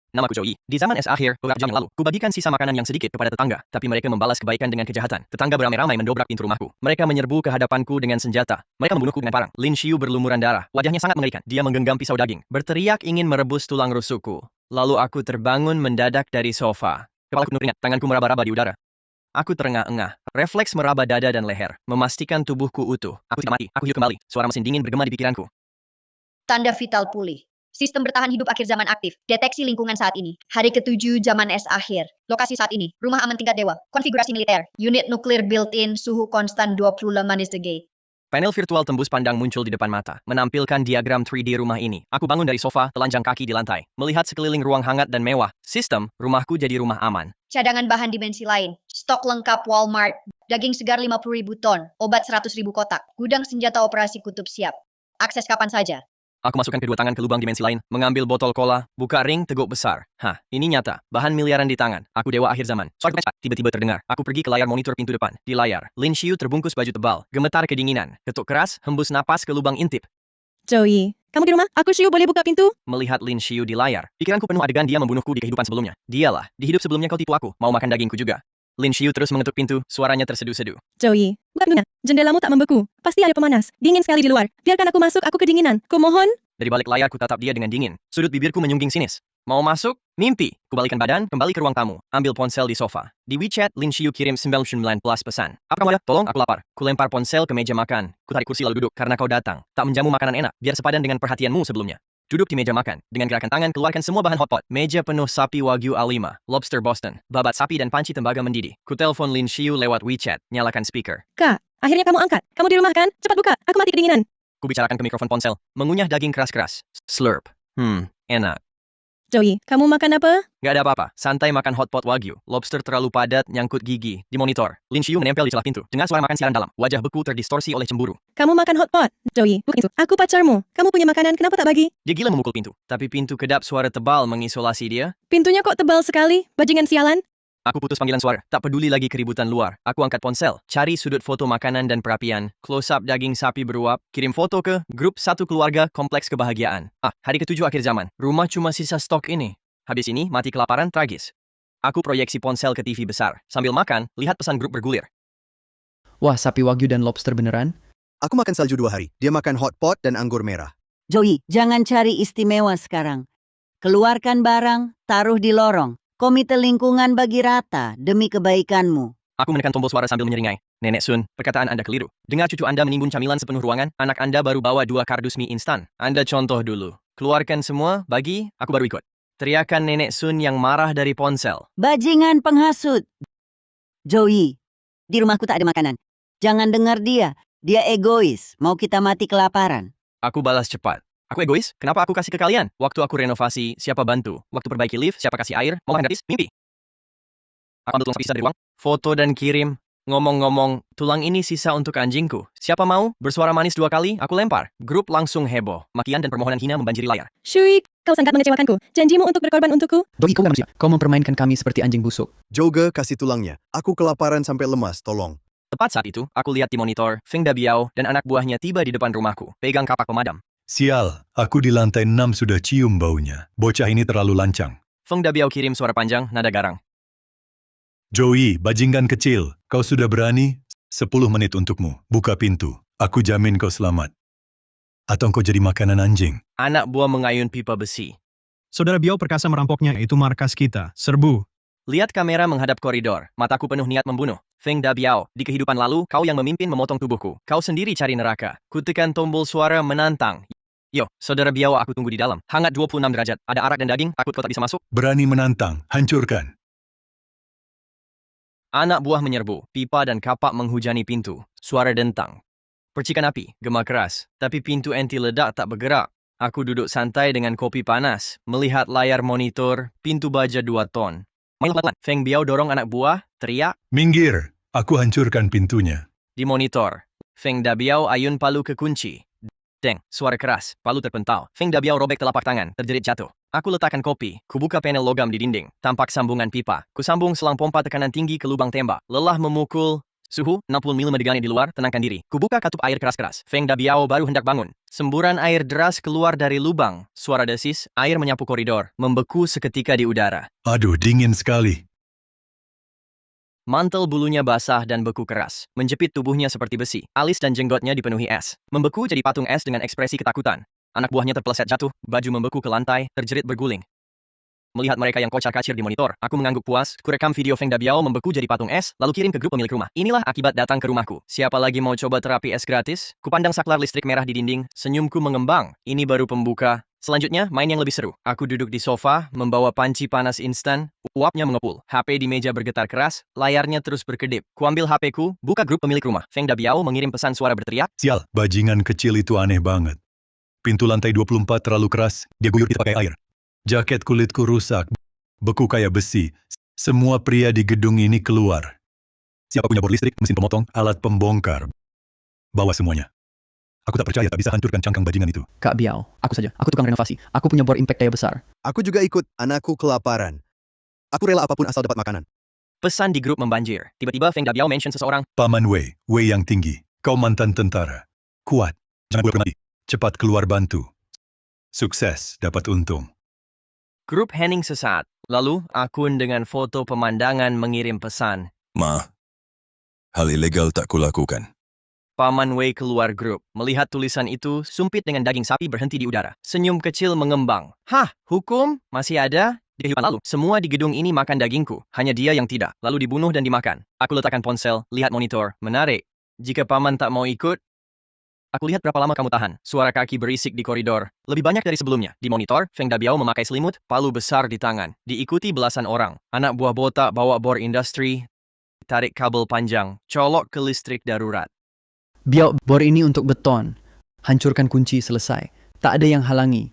Namaku Joey. Di zaman es akhir, beberapa jam yang lalu, kubagikan sisa makanan yang sedikit kepada tetangga, tapi mereka membalas kebaikan dengan kejahatan. Tetangga beramai-ramai mendobrak pintu rumahku. Mereka menyerbu ke hadapanku dengan senjata. Mereka membunuhku dengan parang. Lin Xiu berlumuran darah. Wajahnya sangat mengerikan. Dia menggenggam pisau daging, berteriak ingin merebus tulang rusukku. Lalu aku terbangun mendadak dari sofa. Kepalaku penuh keringat, tanganku meraba-raba di udara. Aku terengah-engah. Refleks meraba dada dan leher, memastikan tubuhku utuh. Aku tidak mati. Aku hidup kembali. Suara mesin dingin bergema di pikiranku. Tanda vital pulih. Sistem bertahan hidup akhir zaman aktif. Deteksi lingkungan saat ini. Hari ke-7 zaman es akhir. Lokasi saat ini. Rumah aman tingkat dewa. Konfigurasi militer. Unit nuklir built-in. Suhu konstan 20 manis degate. Panel virtual tembus pandang muncul di depan mata, menampilkan diagram 3D rumah ini. Aku bangun dari sofa, telanjang kaki di lantai, melihat sekeliling ruang hangat dan mewah. Sistem, rumahku jadi rumah aman. Cadangan bahan dimensi lain. Stok lengkap Walmart. Daging segar 50.000 ton. Obat 100.000 kotak. Gudang senjata operasi kutub siap. Akses kapan saja. Aku masukkan kedua tangan ke lubang dimensi lain, mengambil botol cola, buka ring teguk besar. Hah, ini nyata. Bahan miliaran di tangan. Aku dewa akhir zaman. Suara tiba-tiba terdengar. Aku pergi ke layar monitor pintu depan. Di layar, Lin Xiu terbungkus baju tebal, gemetar kedinginan, ketuk keras, hembus napas ke lubang intip. Joey, kamu di rumah? Aku Xiu, boleh buka pintu? Melihat Lin Xiu di layar, pikiranku penuh adegan dia membunuhku di kehidupan sebelumnya. Dialah, di hidup sebelumnya kau tipu aku, mau makan dagingku juga. Lin Xiu terus mengetuk pintu, suaranya terseduh-seduh. Joey, buka pintunya. Jendelamu tak membeku. Pasti ada pemanas. Dingin sekali di luar. Biarkan aku masuk, aku kedinginan. Kumohon. Dari balik layar ku tatap dia dengan dingin. Sudut bibirku menyungging sinis. Mau masuk? Mimpi. Kubalikan badan, kembali ke ruang tamu. Ambil ponsel di sofa. Di WeChat, Lin Xiu kirim 99 plus pesan. Apa kamu ada? Tolong, aku lapar. Ku lempar ponsel ke meja makan. Ku tarik kursi lalu duduk karena kau datang. Tak menjamu makanan enak, biar sepadan dengan perhatianmu sebelumnya. Duduk di meja makan. Dengan gerakan tangan, keluarkan semua bahan hotpot. Meja penuh sapi Wagyu A5, lobster Boston, babat sapi dan panci tembaga mendidih. Ku telepon Lin Xiu lewat WeChat. Nyalakan speaker. Kak, akhirnya kamu angkat. Kamu di rumah kan? Cepat buka, aku mati kedinginan. Ku bicarakan ke mikrofon ponsel. Mengunyah daging keras-keras. Slurp. Enak. Joey, kamu makan apa? Gak ada apa-apa. Santai makan hotpot Wagyu. Lobster terlalu padat, nyangkut gigi. Di monitor, Lin Xiu menempel di celah pintu. Dengar suara makan siaran dalam. Wajah beku terdistorsi oleh cemburu. Kamu makan hotpot. Joey, bukan itu. Aku pacarmu. Kamu punya makanan, kenapa tak bagi? Dia gila memukul pintu. Tapi pintu kedap suara tebal mengisolasi dia. Pintunya kok tebal sekali? Bajingan sialan. Aku putus panggilan suara. Tak peduli lagi keributan luar. Aku angkat ponsel. Cari sudut foto makanan dan perapian. Close up daging sapi beruap. Kirim foto ke grup satu keluarga kompleks kebahagiaan. Hari ke-7 akhir zaman. Rumah cuma sisa stok ini. Habis ini, mati kelaparan tragis. Aku proyeksi ponsel ke TV besar. Sambil makan, lihat pesan grup bergulir. Wah, sapi Wagyu dan lobster beneran? Aku makan salju 2 hari. Dia makan hotpot dan anggur merah. Joey, jangan cari istimewa sekarang. Keluarkan barang, taruh di lorong. Komite lingkungan bagi rata demi kebaikanmu. Aku menekan tombol suara sambil menyeringai. Nenek Sun, perkataan Anda keliru. Dengar cucu Anda menimbun camilan sepenuh ruangan, anak Anda baru bawa 2 kardus mie instan. Anda contoh dulu. Keluarkan semua, bagi, aku baru ikut. Teriakan Nenek Sun yang marah dari ponsel. Bajingan penghasut. Joey, di rumahku tak ada makanan. Jangan dengar dia. Dia egois, mau kita mati kelaparan. Aku balas cepat. Aku egois? Kenapa aku kasih ke kalian? Waktu aku renovasi, siapa bantu? Waktu perbaiki lift, siapa kasih air? Mau makan gratis? Mimpi. Aku ambil tulang sapi sisa dari ruang. Foto dan kirim. Ngomong-ngomong, tulang ini sisa untuk anjingku. Siapa mau? Bersuara manis 2 kali, aku lempar. Grup langsung heboh. Makian dan permohonan hina membanjiri layar. Shui, kau sangat mengecewakanku. Janjimu untuk berkorban untukku? Joey, kau manusia. Kau mempermainkan kami seperti anjing busuk. Joga kasih tulangnya. Aku kelaparan sampai lemas, tolong. Tepat saat itu, aku lihat di monitor, Feng Dabiao dan anak buahnya tiba di depan rumahku, pegang kapak pemadam. Sial, aku di lantai 6 sudah cium baunya. Bocah ini terlalu lancang. Feng Dabiao kirim suara panjang, nada garang. Joey, bajingan kecil, kau sudah berani? 10 menit untukmu. Buka pintu. Aku jamin kau selamat. Atau kau jadi makanan anjing. Anak buah mengayun pipa besi. Saudara Biao perkasa merampoknya, itu markas kita. Serbu. Lihat kamera menghadap koridor, mataku penuh niat membunuh. Feng Dabiao, di kehidupan lalu, kau yang memimpin memotong tubuhku. Kau sendiri cari neraka. Kutekan tombol suara menantang. Yo, saudara Biao, aku tunggu di dalam. Hangat 26 derajat. Ada arak dan daging, takut kau tak bisa masuk. Berani menantang, hancurkan. Anak buah menyerbu, pipa dan kapak menghujani pintu. Suara dentang. Percikan api, gema keras. Tapi pintu anti ledak tak bergerak. Aku duduk santai dengan kopi panas, melihat layar monitor, pintu baja 2 ton. Feng Biao dorong anak buah, teriak. Minggir, aku hancurkan pintunya. Di monitor, Feng Dabiao ayun palu ke kunci. Deng, suara keras, palu terpental. Feng Dabiao robek telapak tangan, terjerit jatuh. Aku letakkan kopi, kubuka panel logam di dinding. Tampak sambungan pipa. Kusambung selang pompa tekanan tinggi ke lubang tembak. Lelah memukul, Suhu 65 megane di luar, tenangkan diri. Kubuka katup air keras-keras. Feng Dabiao baru hendak bangun. Semburan air deras keluar dari lubang. Suara desis, air menyapu koridor, membeku seketika di udara. Aduh, dingin sekali. Mantel bulunya basah dan beku keras, menjepit tubuhnya seperti besi. Alis dan jenggotnya dipenuhi es. Membeku jadi patung es dengan ekspresi ketakutan. Anak buahnya terpeleset jatuh, baju membeku ke lantai, terjerit berguling. Melihat mereka yang kocar-kacir di monitor, aku mengangguk puas, kurekam video Feng Dabiao membeku jadi patung es, lalu kirim ke grup pemilik rumah. Inilah akibat datang ke rumahku. Siapa lagi mau coba terapi es gratis? Kupandang saklar listrik merah di dinding, senyumku mengembang. Ini baru pembuka. Selanjutnya, main yang lebih seru. Aku duduk di sofa, membawa panci panas instan, uapnya mengepul. HP di meja bergetar keras, layarnya terus berkedip. Kuambil HP-ku, buka grup pemilik rumah. Feng Dabiao mengirim pesan suara berteriak. Sial, bajingan kecil itu aneh banget. Pintu lantai 24 terlalu keras, dia guyur kita pakai air. Jaket kulitku rusak, beku kayak besi. Semua pria di gedung ini keluar. Siapa punya bor listrik, mesin pemotong, alat pembongkar? Bawa semuanya. Aku tak percaya tak bisa hancurkan cangkang bajingan itu. Kak Biao, aku saja. Aku tukang renovasi. Aku punya bor impact daya besar. Aku juga ikut, anakku kelaparan. Aku rela apapun asal dapat makanan. Pesan di grup membanjir. Tiba-tiba Feng Dabiao mention seseorang. Paman Wei yang tinggi. Kau mantan tentara. Kuat. Jangan pura-pura mati. Cepat keluar bantu. Sukses, dapat untung. Grup hening sesaat. Lalu, akun dengan foto pemandangan mengirim pesan. Ma, hal ilegal tak kulakukan. Paman Wei keluar grup. Melihat tulisan itu, sumpit dengan daging sapi berhenti di udara. Senyum kecil mengembang. Hah, hukum? Masih ada? Di kehidupan lalu, semua di gedung ini makan dagingku. Hanya dia yang tidak. Lalu dibunuh dan dimakan. Aku letakkan ponsel, lihat monitor. Menarik. Jika paman tak mau ikut, aku lihat berapa lama kamu tahan. Suara kaki berisik di koridor. Lebih banyak dari sebelumnya. Di monitor, Feng Dabiao memakai selimut, palu besar di tangan. Diikuti belasan orang. Anak buah botak bawa bor industri, tarik kabel panjang, colok ke listrik darurat. Biao, bor ini untuk beton. Hancurkan kunci, selesai. Tak ada yang halangi.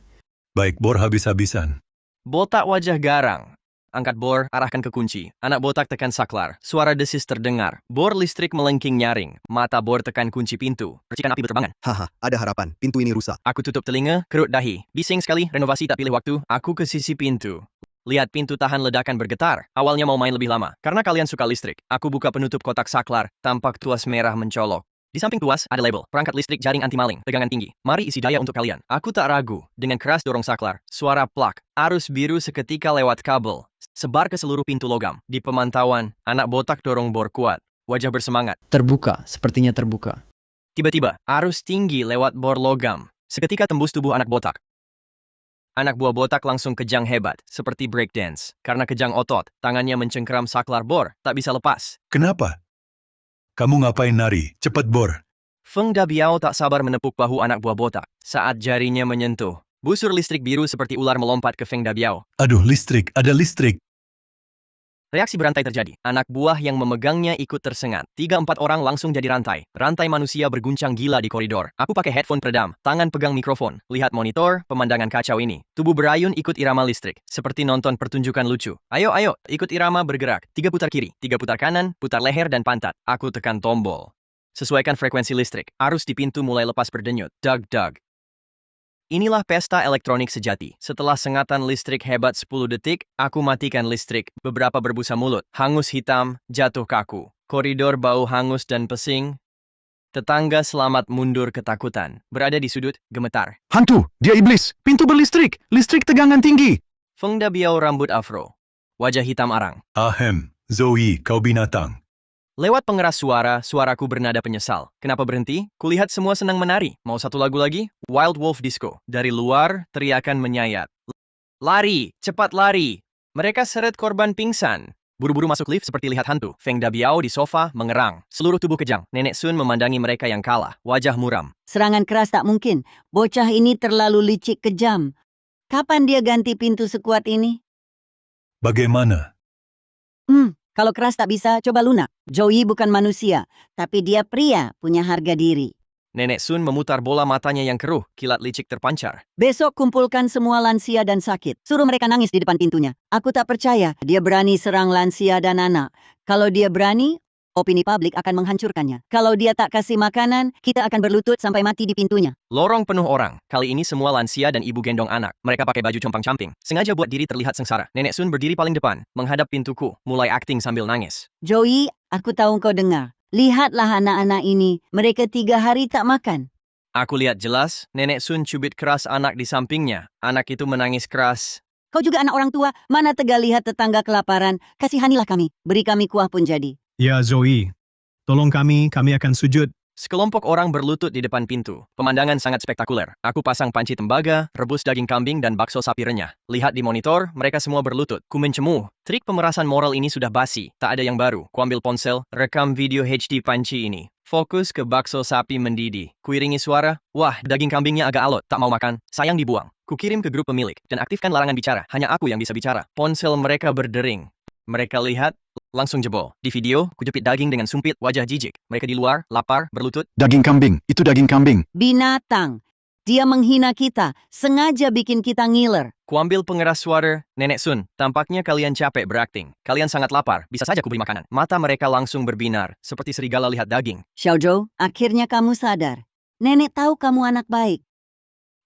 Baik, bor habis-habisan. Botak wajah garang. Angkat bor, arahkan ke kunci. Anak botak tekan saklar. Suara desis terdengar. Bor listrik melengking nyaring. Mata bor tekan kunci pintu. Percikan api berterbangan. Haha, ada harapan. Pintu ini rusak. Aku tutup telinga, kerut dahi. Bising sekali, renovasi tak pilih waktu. Aku ke sisi pintu. Lihat pintu tahan ledakan bergetar. Awalnya mau main lebih lama. Karena kalian suka listrik. Aku buka penutup kotak saklar. Tampak tuas merah mencolok. Di samping tuas, ada label. Perangkat listrik jaring anti-maling. Tegangan tinggi. Mari isi daya untuk kalian. Aku tak ragu. Dengan keras dorong saklar. Suara plak. Arus biru seketika lewat kabel. Sebar ke seluruh pintu logam. Di pemantauan, anak botak dorong bor kuat. Wajah bersemangat. Terbuka, sepertinya terbuka. Tiba-tiba, arus tinggi lewat bor logam. Seketika tembus tubuh anak botak. Anak buah botak langsung kejang hebat, seperti breakdance. Karena kejang otot, tangannya mencengkeram saklar bor, tak bisa lepas. Kenapa? Kamu ngapain nari? Cepat bor. Feng Dabiao tak sabar menepuk bahu anak buah botak. Saat jarinya menyentuh, busur listrik biru seperti ular melompat ke Feng Dabiao. Aduh, listrik, ada listrik. Reaksi berantai terjadi. Anak buah yang memegangnya ikut tersengat. 3-4 orang langsung jadi rantai. Rantai manusia berguncang gila di koridor. Aku pakai headphone peredam, tangan pegang mikrofon. Lihat monitor, pemandangan kacau ini. Tubuh berayun ikut irama listrik. Seperti nonton pertunjukan lucu. Ayo, ikut irama bergerak. 3 putar kiri, 3 putar kanan, putar leher dan pantat. Aku tekan tombol. Sesuaikan frekuensi listrik. Arus di pintu mulai lepas berdenyut. Dug. Inilah pesta elektronik sejati. Setelah sengatan listrik hebat 10 detik, aku matikan listrik. Beberapa berbusa mulut, hangus hitam, jatuh kaku. Koridor bau hangus dan pesing. Tetangga selamat mundur ketakutan. Berada di sudut, gemetar. Hantu! Dia iblis! Pintu berlistrik! Listrik tegangan tinggi! Feng Dabiao rambut afro. Wajah hitam arang. Ahem, Zoe, kau binatang. Lewat pengeras suara, suaraku bernada penyesal. Kenapa berhenti? Kulihat semua senang menari. Mau satu lagu lagi? Wild Wolf Disco. Dari luar, teriakan menyayat. Lari! Cepat lari! Mereka seret korban pingsan. Buru-buru masuk lift seperti lihat hantu. Feng Dabiao di sofa, mengerang. Seluruh tubuh kejang. Nenek Sun memandangi mereka yang kalah. Wajah muram. Serangan keras tak mungkin. Bocah ini terlalu licik kejam. Kapan dia ganti pintu sekuat ini? Bagaimana? Kalau keras tak bisa, coba lunak. Joey bukan manusia, tapi dia pria, punya harga diri. Nenek Sun memutar bola matanya yang keruh, kilat licik terpancar. Besok kumpulkan semua lansia dan sakit. Suruh mereka nangis di depan pintunya. Aku tak percaya dia berani serang lansia dan anak. Kalau dia berani, opini publik akan menghancurkannya. Kalau dia tak kasih makanan, kita akan berlutut sampai mati di pintunya. Lorong penuh orang. Kali ini semua lansia dan ibu gendong anak. Mereka pakai baju compang-camping. Sengaja buat diri terlihat sengsara. Nenek Sun berdiri paling depan, menghadap pintuku, mulai akting sambil nangis. Joey, aku tahu kau dengar. Lihatlah anak-anak ini, mereka 3 hari tak makan. Aku lihat jelas, Nenek Sun cubit keras anak di sampingnya. Anak itu menangis keras. Kau juga anak orang tua, mana tega lihat tetangga kelaparan. Kasihanilah kami, beri kami kuah pun jadi. Ya Zoe, tolong kami akan sujud. Sekelompok orang berlutut di depan pintu. Pemandangan sangat spektakuler. Aku pasang panci tembaga, rebus daging kambing dan bakso sapi renyah. Lihat di monitor, mereka semua berlutut. Ku mencemu. Trik pemerasan moral ini sudah basi. Tak ada yang baru. Ku ambil ponsel, rekam video HD panci ini. Fokus ke bakso sapi mendidih. Kuiringi suara, wah daging kambingnya agak alot, tak mau makan, sayang dibuang. Kukirim ke grup pemilik, dan aktifkan larangan bicara. Hanya aku yang bisa bicara. Ponsel mereka berdering. Mereka lihat, langsung jebol. Di video, kujepit daging dengan sumpit, wajah jijik. Mereka di luar, lapar, berlutut. Daging kambing, itu daging kambing. Binatang. Dia menghina kita, sengaja bikin kita ngiler. Kuambil pengeras suara, Nenek Sun, tampaknya kalian capek berakting. Kalian sangat lapar, bisa saja kuberi makanan. Mata mereka langsung berbinar, seperti serigala lihat daging. Xiaozhou, akhirnya kamu sadar. Nenek tahu kamu anak baik.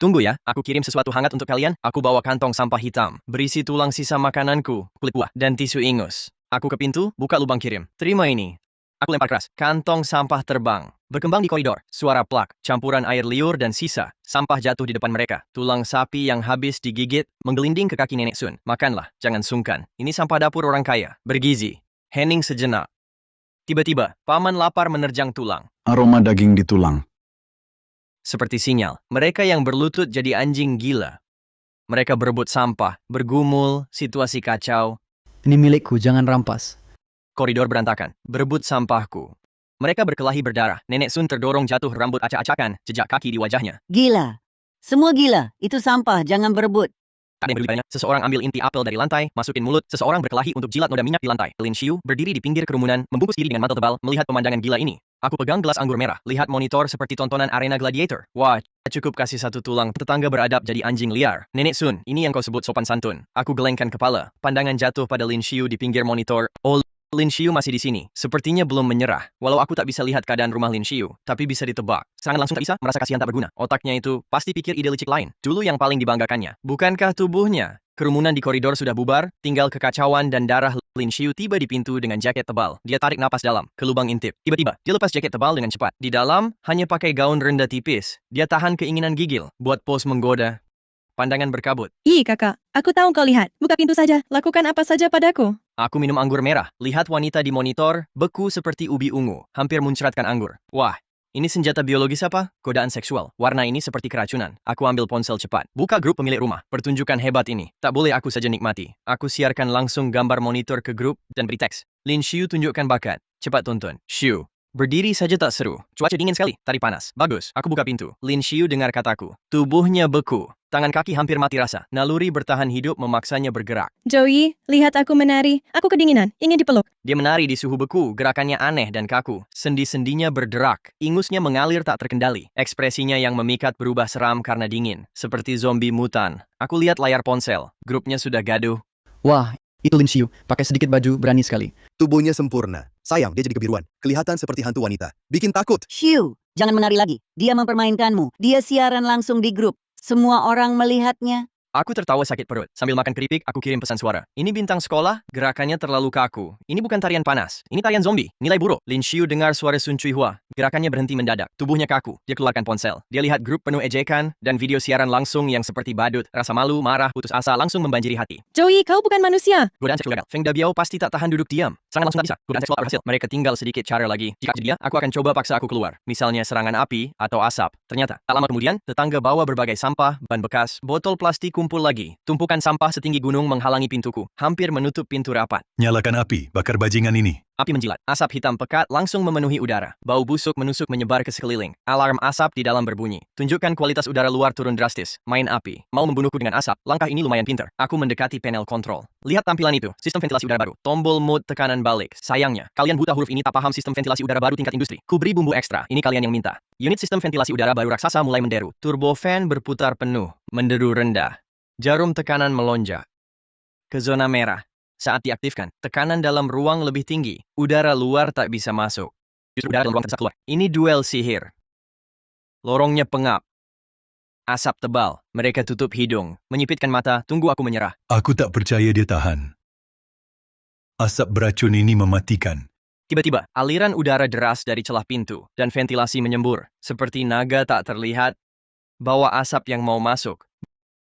Tunggu ya, aku kirim sesuatu hangat untuk kalian. Aku bawa kantong sampah hitam, berisi tulang sisa makananku, kulit buah, dan tisu ingus. Aku ke pintu, buka lubang kirim. Terima ini. Aku lempar keras. Kantong sampah terbang. Berkembang di koridor. Suara plak, campuran air liur dan sisa. Sampah jatuh di depan mereka. Tulang sapi yang habis digigit menggelinding ke kaki Nenek Sun. Makanlah, jangan sungkan. Ini sampah dapur orang kaya. Bergizi. Hening sejenak. Tiba-tiba, paman lapar menerjang tulang. Aroma daging di tulang. Seperti sinyal, mereka yang berlutut jadi anjing gila. Mereka berebut sampah, bergumul, situasi kacau. Ini milikku, jangan rampas. Koridor berantakan, berebut sampahku. Mereka berkelahi berdarah. Nenek Sun terdorong jatuh, rambut acak-acakan, jejak kaki di wajahnya. Gila. Semua gila. Itu sampah, jangan berebut. Ada yang berlututnya. Seseorang ambil inti apel dari lantai, masukin mulut. Seseorang berkelahi untuk jilat noda minyak di lantai. Lin Xiu berdiri di pinggir kerumunan, membungkus diri dengan mantel tebal, melihat pemandangan gila ini. Aku pegang gelas anggur merah, lihat monitor seperti tontonan arena gladiator. Wah, cukup kasih satu tulang. Tetangga beradab jadi anjing liar. Nenek Sun, ini yang kau sebut sopan santun. Aku gelengkan kepala. Pandangan jatuh pada Lin Xiu di pinggir monitor. Oh, Lin Xiu masih di sini. Sepertinya belum menyerah. Walau aku tak bisa lihat keadaan rumah Lin Xiu, tapi bisa ditebak. Serangan langsung tak bisa, merasa kasihan tak berguna. Otaknya itu pasti pikir ide licik lain. Dulu yang paling dibanggakannya. Bukankah tubuhnya? Kerumunan di koridor sudah bubar, tinggal kekacauan dan darah. Lin Xiu tiba di pintu dengan jaket tebal. Dia tarik napas dalam, ke lubang intip. Tiba-tiba, dia lepas jaket tebal dengan cepat. Di dalam, hanya pakai gaun rendah tipis. Dia tahan keinginan gigil, buat pose menggoda. Pandangan berkabut. Ih kakak, aku tahu kau lihat. Buka pintu saja, lakukan apa saja padaku. Aku minum anggur merah. Lihat wanita di monitor, beku seperti ubi ungu. Hampir muncratkan anggur. Wah, ini senjata biologis apa? Godaan seksual. Warna ini seperti keracunan. Aku ambil ponsel cepat. Buka grup pemilik rumah. Pertunjukan hebat ini. Tak boleh aku saja nikmati. Aku siarkan langsung gambar monitor ke grup dan beri teks. Lin Xiu tunjukkan bakat. Cepat tonton. Xiu. Berdiri saja tak seru. Cuaca dingin sekali. Tadi panas. Bagus. Aku buka pintu. Lin Xiu dengar kataku. Tubuhnya beku. Tangan kaki hampir mati rasa. Naluri bertahan hidup memaksanya bergerak. Joey, lihat aku menari. Aku kedinginan, ingin dipeluk. Dia menari di suhu beku, gerakannya aneh dan kaku. Sendi-sendinya berderak, ingusnya mengalir tak terkendali. Ekspresinya yang memikat berubah seram karena dingin, seperti zombie mutan. Aku lihat layar ponsel, grupnya sudah gaduh. Wah, itu Lin Xiu. Pakai sedikit baju, berani sekali. Tubuhnya sempurna. Sayang, dia jadi kebiruan. Kelihatan seperti hantu wanita. Bikin takut. Xiu, jangan menari lagi. Dia mempermainkanmu. Dia siaran langsung di grup. Semua orang melihatnya. Aku tertawa sakit perut. Sambil makan keripik, aku kirim pesan suara. Ini bintang sekolah, gerakannya terlalu kaku. Ini bukan tarian panas. Ini tarian zombie. Nilai buruk. Lin Xiu dengar suara Sun Chuihua. Gerakannya berhenti mendadak. Tubuhnya kaku. Dia keluarkan ponsel. Dia lihat grup penuh ejekan dan video siaran langsung yang seperti badut. Rasa malu, marah, putus asa langsung membanjiri hati. Joey, kau bukan manusia. Godaan seksual gagal. Feng Dabiao pasti tak tahan duduk diam. Serangan langsung tak bisa. Godaan seksual tak berhasil. Mereka tinggal sedikit cara lagi. Jika jadi dia, aku akan coba paksa aku keluar. Misalnya serangan api atau asap. Ternyata, tak lama kemudian, tetangga bawa berbagai sampah, ban bekas, botol plastik kumpul lagi. Tumpukan sampah setinggi gunung menghalangi pintuku. Hampir menutup pintu rapat. Nyalakan api, bakar bajingan ini. Api menjilat. Asap hitam pekat langsung memenuhi udara. Bau busuk menusuk menyebar ke sekeliling. Alarm asap di dalam berbunyi. Tunjukkan kualitas udara luar turun drastis. Main api. Mau membunuhku dengan asap. Langkah ini lumayan pintar. Aku mendekati panel kontrol. Lihat tampilan itu. Sistem ventilasi udara baru. Tombol mode tekanan balik. Sayangnya, kalian buta huruf ini tak paham sistem ventilasi udara baru tingkat industri. Kuberi bumbu ekstra. Ini kalian yang minta. Unit sistem ventilasi udara baru raksasa mulai menderu. Turbo fan berputar penuh. Menderu rendah. Jarum tekanan melonjak ke zona merah. Saat diaktifkan, tekanan dalam ruang lebih tinggi. Udara luar tak bisa masuk. Justru udara dalam ruang terdesak keluar. Ini duel sihir. Lorongnya pengap. Asap tebal. Mereka tutup hidung. Menyipitkan mata. Tunggu aku menyerah. Aku tak percaya dia tahan. Asap beracun ini mematikan. Tiba-tiba, aliran udara deras dari celah pintu dan ventilasi menyembur. Seperti naga tak terlihat, bawa asap yang mau masuk.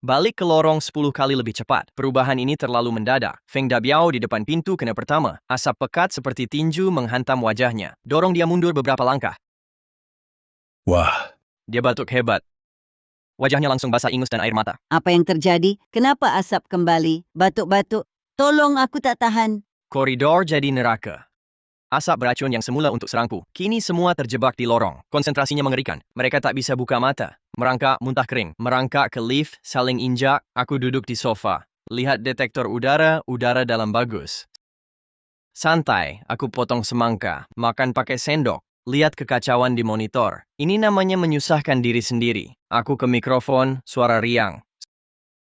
Balik ke lorong 10 kali lebih cepat. Perubahan ini terlalu mendadak. Feng Dabiao di depan pintu kena pertama. Asap pekat seperti tinju menghantam wajahnya. Dorong dia mundur beberapa langkah. Wah, Dia batuk hebat. Wajahnya langsung basah ingus dan air mata. Apa yang terjadi? Kenapa asap kembali? Batuk-batuk. Tolong, aku tak tahan. Koridor jadi neraka. Asap beracun yang semula untuk serangku, kini semua terjebak di lorong. Konsentrasinya mengerikan. Mereka tak bisa buka mata. Merangkak, muntah kering. Merangkak ke lift, saling injak. Aku duduk di sofa. Lihat detektor udara, udara dalam bagus. Santai, aku potong semangka. Makan pakai sendok. Lihat kekacauan di monitor. Ini namanya menyusahkan diri sendiri. Aku ke mikrofon, suara riang.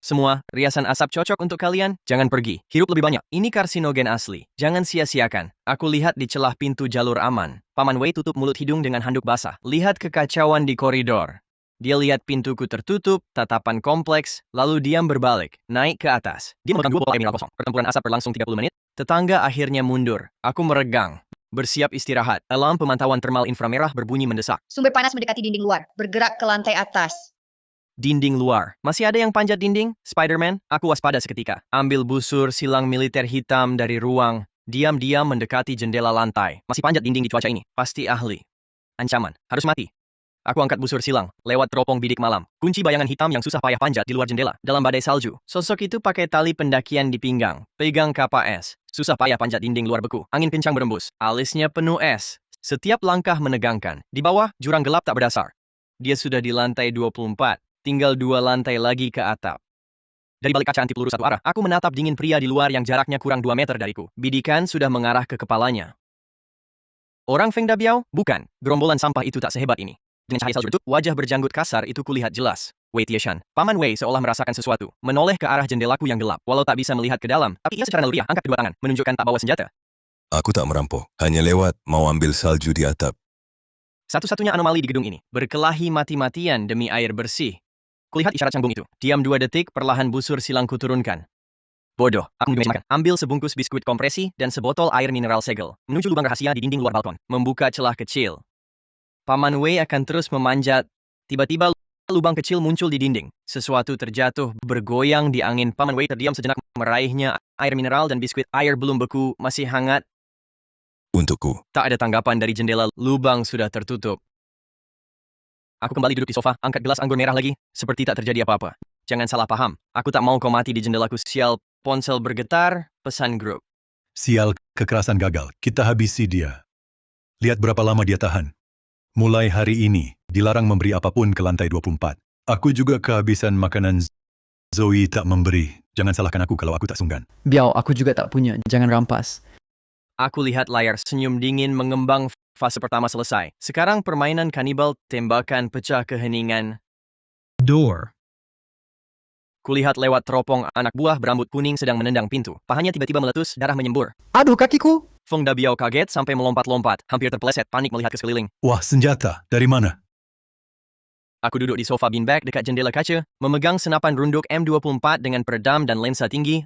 Semua, riasan asap cocok untuk kalian, jangan pergi. Hirup lebih banyak, ini karsinogen asli. Jangan sia-siakan. Aku lihat di celah pintu jalur aman. Paman Wei tutup mulut hidung dengan handuk basah. Lihat kekacauan di koridor. Dia lihat pintuku tertutup, tatapan kompleks, lalu diam berbalik, naik ke atas. Dia memegang 2 bola air mineral kosong. Pertempuran asap berlangsung 30 menit. Tetangga akhirnya mundur. Aku meregang. Bersiap istirahat. Alarm pemantauan termal inframerah berbunyi mendesak. Sumber panas mendekati dinding luar. Bergerak ke lantai atas. Dinding luar. Masih ada yang panjat dinding? Spider-Man? Aku waspada seketika. Ambil busur silang militer hitam dari ruang. Diam-diam mendekati jendela lantai. Masih panjat dinding di cuaca ini. Pasti ahli. Ancaman. Harus mati. Aku angkat busur silang. Lewat teropong bidik malam. Kunci bayangan hitam yang susah payah panjat di luar jendela. Dalam badai salju. Sosok itu pakai tali pendakian di pinggang. Pegang kapak es. Susah payah panjat dinding luar beku. Angin kencang berembus. Alisnya penuh es. Setiap langkah menegangkan. Di bawah, jurang gelap tak berdasar. Dia sudah di lantai 24. Tinggal 2 lantai lagi ke atap. Dari balik kaca anti peluru satu arah, aku menatap dingin pria di luar yang jaraknya kurang 2 meter dariku. Bidikan sudah mengarah ke kepalanya. Orang Feng Dabiao? Bukan. Gerombolan sampah itu tak sehebat ini. Dengan cahaya salju redup, wajah berjanggut kasar itu kulihat jelas. Wei Tieshan. Paman Wei seolah merasakan sesuatu. Menoleh ke arah jendelaku yang gelap. Walau tak bisa melihat ke dalam, tapi ia secara naluriah angkat kedua tangan, menunjukkan tak bawa senjata. Aku tak merampok, hanya lewat mau ambil salju di atap. Satu-satunya anomali di gedung ini. Berkelahi mati-matian demi air bersih. Kulihat isyarat canggung itu. Diam 2 detik, perlahan busur silangku turunkan. Bodoh, aku meja makan. Ambil sebungkus biskuit kompresi dan sebotol air mineral segel. Menuju lubang rahasia di dinding luar balkon. Membuka celah kecil. Paman Wei akan terus memanjat. Tiba-tiba lubang kecil muncul di dinding. Sesuatu terjatuh, bergoyang di angin. Paman Wei terdiam sejenak, meraihnya. Air mineral dan biskuit air belum beku, masih hangat. Untukku. Tak ada tanggapan dari jendela, lubang sudah tertutup. Aku kembali duduk di sofa, angkat gelas anggur merah lagi, seperti tak terjadi apa-apa. Jangan salah paham, aku tak mau kau mati di jendelaku. Sial, ponsel bergetar, pesan grup. sial, kekerasan gagal. Kita habisi dia. Lihat berapa lama dia tahan. Mulai hari ini, dilarang memberi apapun ke lantai 24. Aku juga kehabisan makanan. Zoe tak memberi. Jangan salahkan aku kalau aku tak sungkan. Biao, aku juga tak punya. Jangan rampas. Aku lihat layar senyum dingin mengembang. Fase pertama selesai. Sekarang permainan kanibal, tembakan pecah keheningan. Door. Kulihat lewat teropong anak buah berambut kuning sedang menendang pintu. Pahanya tiba-tiba meletus, darah menyembur. Aduh, kakiku! Feng Dabiao kaget sampai melompat-lompat, hampir terpeleset, panik melihat ke sekeliling. Wah, senjata. Dari mana? Aku duduk di sofa beanbag dekat jendela kaca, memegang senapan runduk M24 dengan peredam dan lensa tinggi.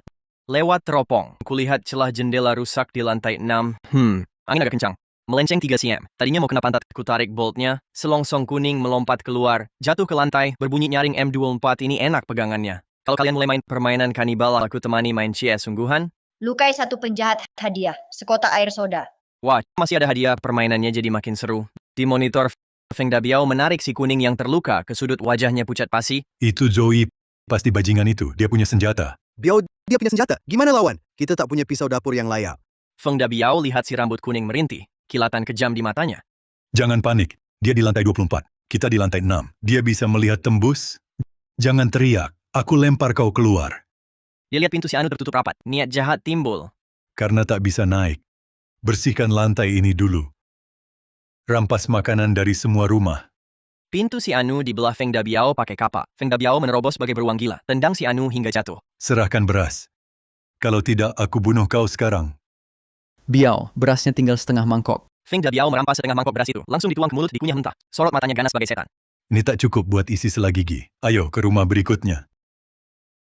Lewat teropong, kulihat celah jendela rusak di lantai 6. Angin agak kencang. Melenceng 3 cm. Tadinya mau kena pantat, ku tarik boltnya. Selongsong kuning melompat keluar, jatuh ke lantai, berbunyi nyaring M24 ini enak pegangannya. Kalau kalian mulai main permainan kanibal, aku temani main CS sungguhan. Lukai 1 penjahat hadiah. Sekotak air soda. Wah, masih ada hadiah, permainannya jadi makin seru. Di monitor, Feng Dabiao menarik si kuning yang terluka ke sudut wajahnya pucat pasi. Itu Zoe. Pasti bajingan itu. Dia punya senjata. Biao, dia punya senjata. Gimana lawan? Kita tak punya pisau dapur yang layak. Feng Dabiao lihat si rambut kuning merintih, kilatan kejam di matanya. Jangan panik. Dia di lantai 24. Kita di lantai 6. Dia bisa melihat tembus. Jangan teriak. Aku lempar kau keluar. Dia lihat pintu si Anu tertutup rapat. Niat jahat timbul. Karena tak bisa naik. Bersihkan lantai ini dulu. Rampas makanan dari semua rumah. Pintu si Anu dibelah Feng Dabiao pakai kapak. Feng Dabiao menerobos sebagai beruang gila. Tendang si Anu hingga jatuh. Serahkan beras. Kalau tidak, aku bunuh kau sekarang. Biao, berasnya tinggal setengah mangkok. Feng Dabiao merampas setengah mangkok beras itu. Langsung dituang ke mulut, dikunyah mentah. Sorot matanya ganas sebagai setan. Ini tak cukup buat isi selagigi. Ayo ke rumah berikutnya.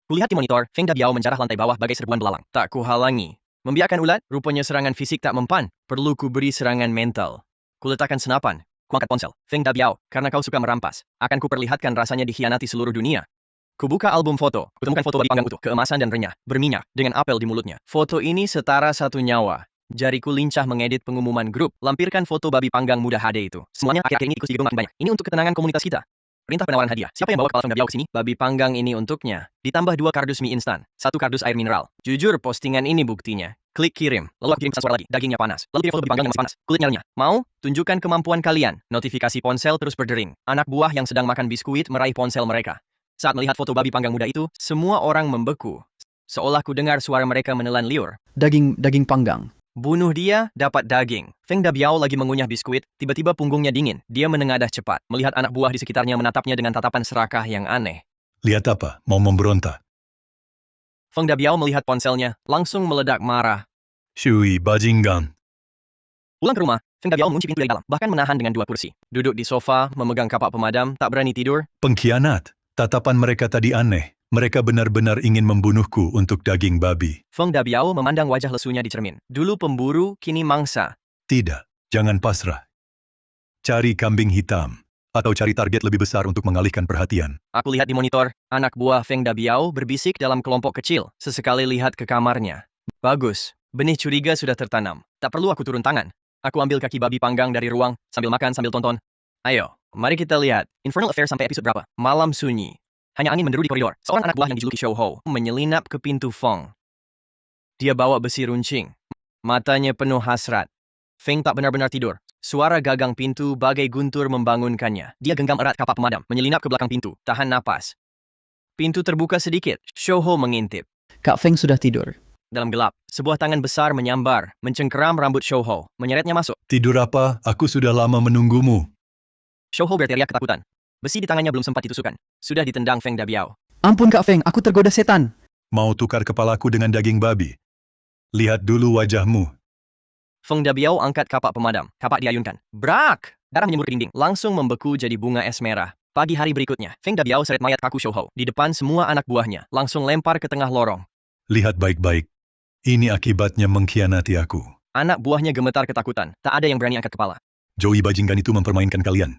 Kulihat di monitor, Feng Dabiao menjarah lantai bawah bagai serbuan belalang. Tak kuhalangi. Membiarkan ulat, rupanya serangan fisik tak mempan. Perlu ku beri serangan mental. Ku letakkan senapan. Ku angkat ponsel. Feng Dabiao, karena kau suka merampas. Akan ku perlihatkan rasanya dikhianati seluruh dunia. Ku buka album foto. Kutemukan foto babi panggang utuh, keemasan dan renyah, berminyak, dengan apel di mulutnya. Foto ini setara satu nyawa. Jariku lincah mengedit pengumuman grup. Lampirkan foto babi panggang muda HD itu. Semuanya akhir-akhir ini tikus di gedung makin banyak. Ini untuk ketenangan komunitas kita. Perintah penawaran hadiah. Siapa yang bawa kepala Feng Dabiao ke sini? Babi panggang ini untuknya. Ditambah 2 kardus mie instan. 1 kardus air mineral. Jujur, postingan ini buktinya. Klik kirim. Lalu aku kirim pesan suara lagi. Dagingnya panas. Lalu kirim foto babi panggang yang masih panas. Kulitnya renyah. Mau? Tunjukkan kemampuan kalian. Notifikasi ponsel terus berdering. Anak buah yang sedang makan biskuit meraih ponsel mereka. Saat melihat foto babi panggang muda itu, semua orang membeku. Seolah ku dengar suara mereka menelan liur. Daging panggang. Bunuh dia, dapat daging. Feng Dabiao lagi mengunyah biskuit, tiba-tiba punggungnya dingin. Dia menengadah cepat, melihat anak buah di sekitarnya menatapnya dengan tatapan serakah yang aneh. Lihat apa? Mau memberontak? Feng Dabiao melihat ponselnya, langsung meledak marah. Shui bajingan. Pulang ke rumah, Feng Dabiao mengunci pintu dari dalam, bahkan menahan dengan 2 kursi. Duduk di sofa, memegang kapak pemadam, tak berani tidur. Pengkhianat. Tatapan mereka tadi aneh. Mereka benar-benar ingin membunuhku untuk daging babi. Feng Dabiao memandang wajah lesunya di cermin. Dulu pemburu, kini mangsa. Tidak, jangan pasrah. Cari kambing hitam. Atau cari target lebih besar untuk mengalihkan perhatian. Aku lihat di monitor, anak buah Feng Dabiao berbisik dalam kelompok kecil. Sesekali lihat ke kamarnya. Bagus, benih curiga sudah tertanam. Tak perlu aku turun tangan. Aku ambil kaki babi panggang dari ruang, sambil makan, sambil tonton. Ayo, mari kita lihat. Infernal Affair sampai episode berapa? Malam sunyi. Hanya angin menderu di koridor. Seorang anak buah yang dijuluki Shou Ho menyelinap ke pintu Feng. Dia bawa besi runcing. Matanya penuh hasrat. Feng tak benar-benar tidur. Suara gagang pintu bagai guntur membangunkannya. Dia genggam erat kapak pemadam, menyelinap ke belakang pintu, tahan napas. Pintu terbuka sedikit. Shou Ho mengintip. Kak Feng sudah tidur. Dalam gelap, sebuah tangan besar menyambar, mencengkeram rambut Shou Ho, menyeretnya masuk. Tidur apa? Aku sudah lama menunggumu. Shou Ho berteriak ketakutan. Besi di tangannya belum sempat ditusukkan. Sudah ditendang Feng Dabiao. Ampun Kak Feng, aku tergoda setan. Mau tukar kepalaku dengan daging babi? Lihat dulu wajahmu. Feng Dabiao angkat kapak pemadam. Kapak diayunkan. Brak! Darah menyembur ke dinding. Langsung membeku jadi bunga es merah. Pagi hari berikutnya, Feng Dabiao seret mayat kaku Shou Ho di depan semua anak buahnya. Langsung lempar ke tengah lorong. Lihat baik-baik. Ini akibatnya mengkhianati aku. Anak buahnya gemetar ketakutan. Tak ada yang berani angkat kepala. Joey bajingan itu mempermainkan kalian.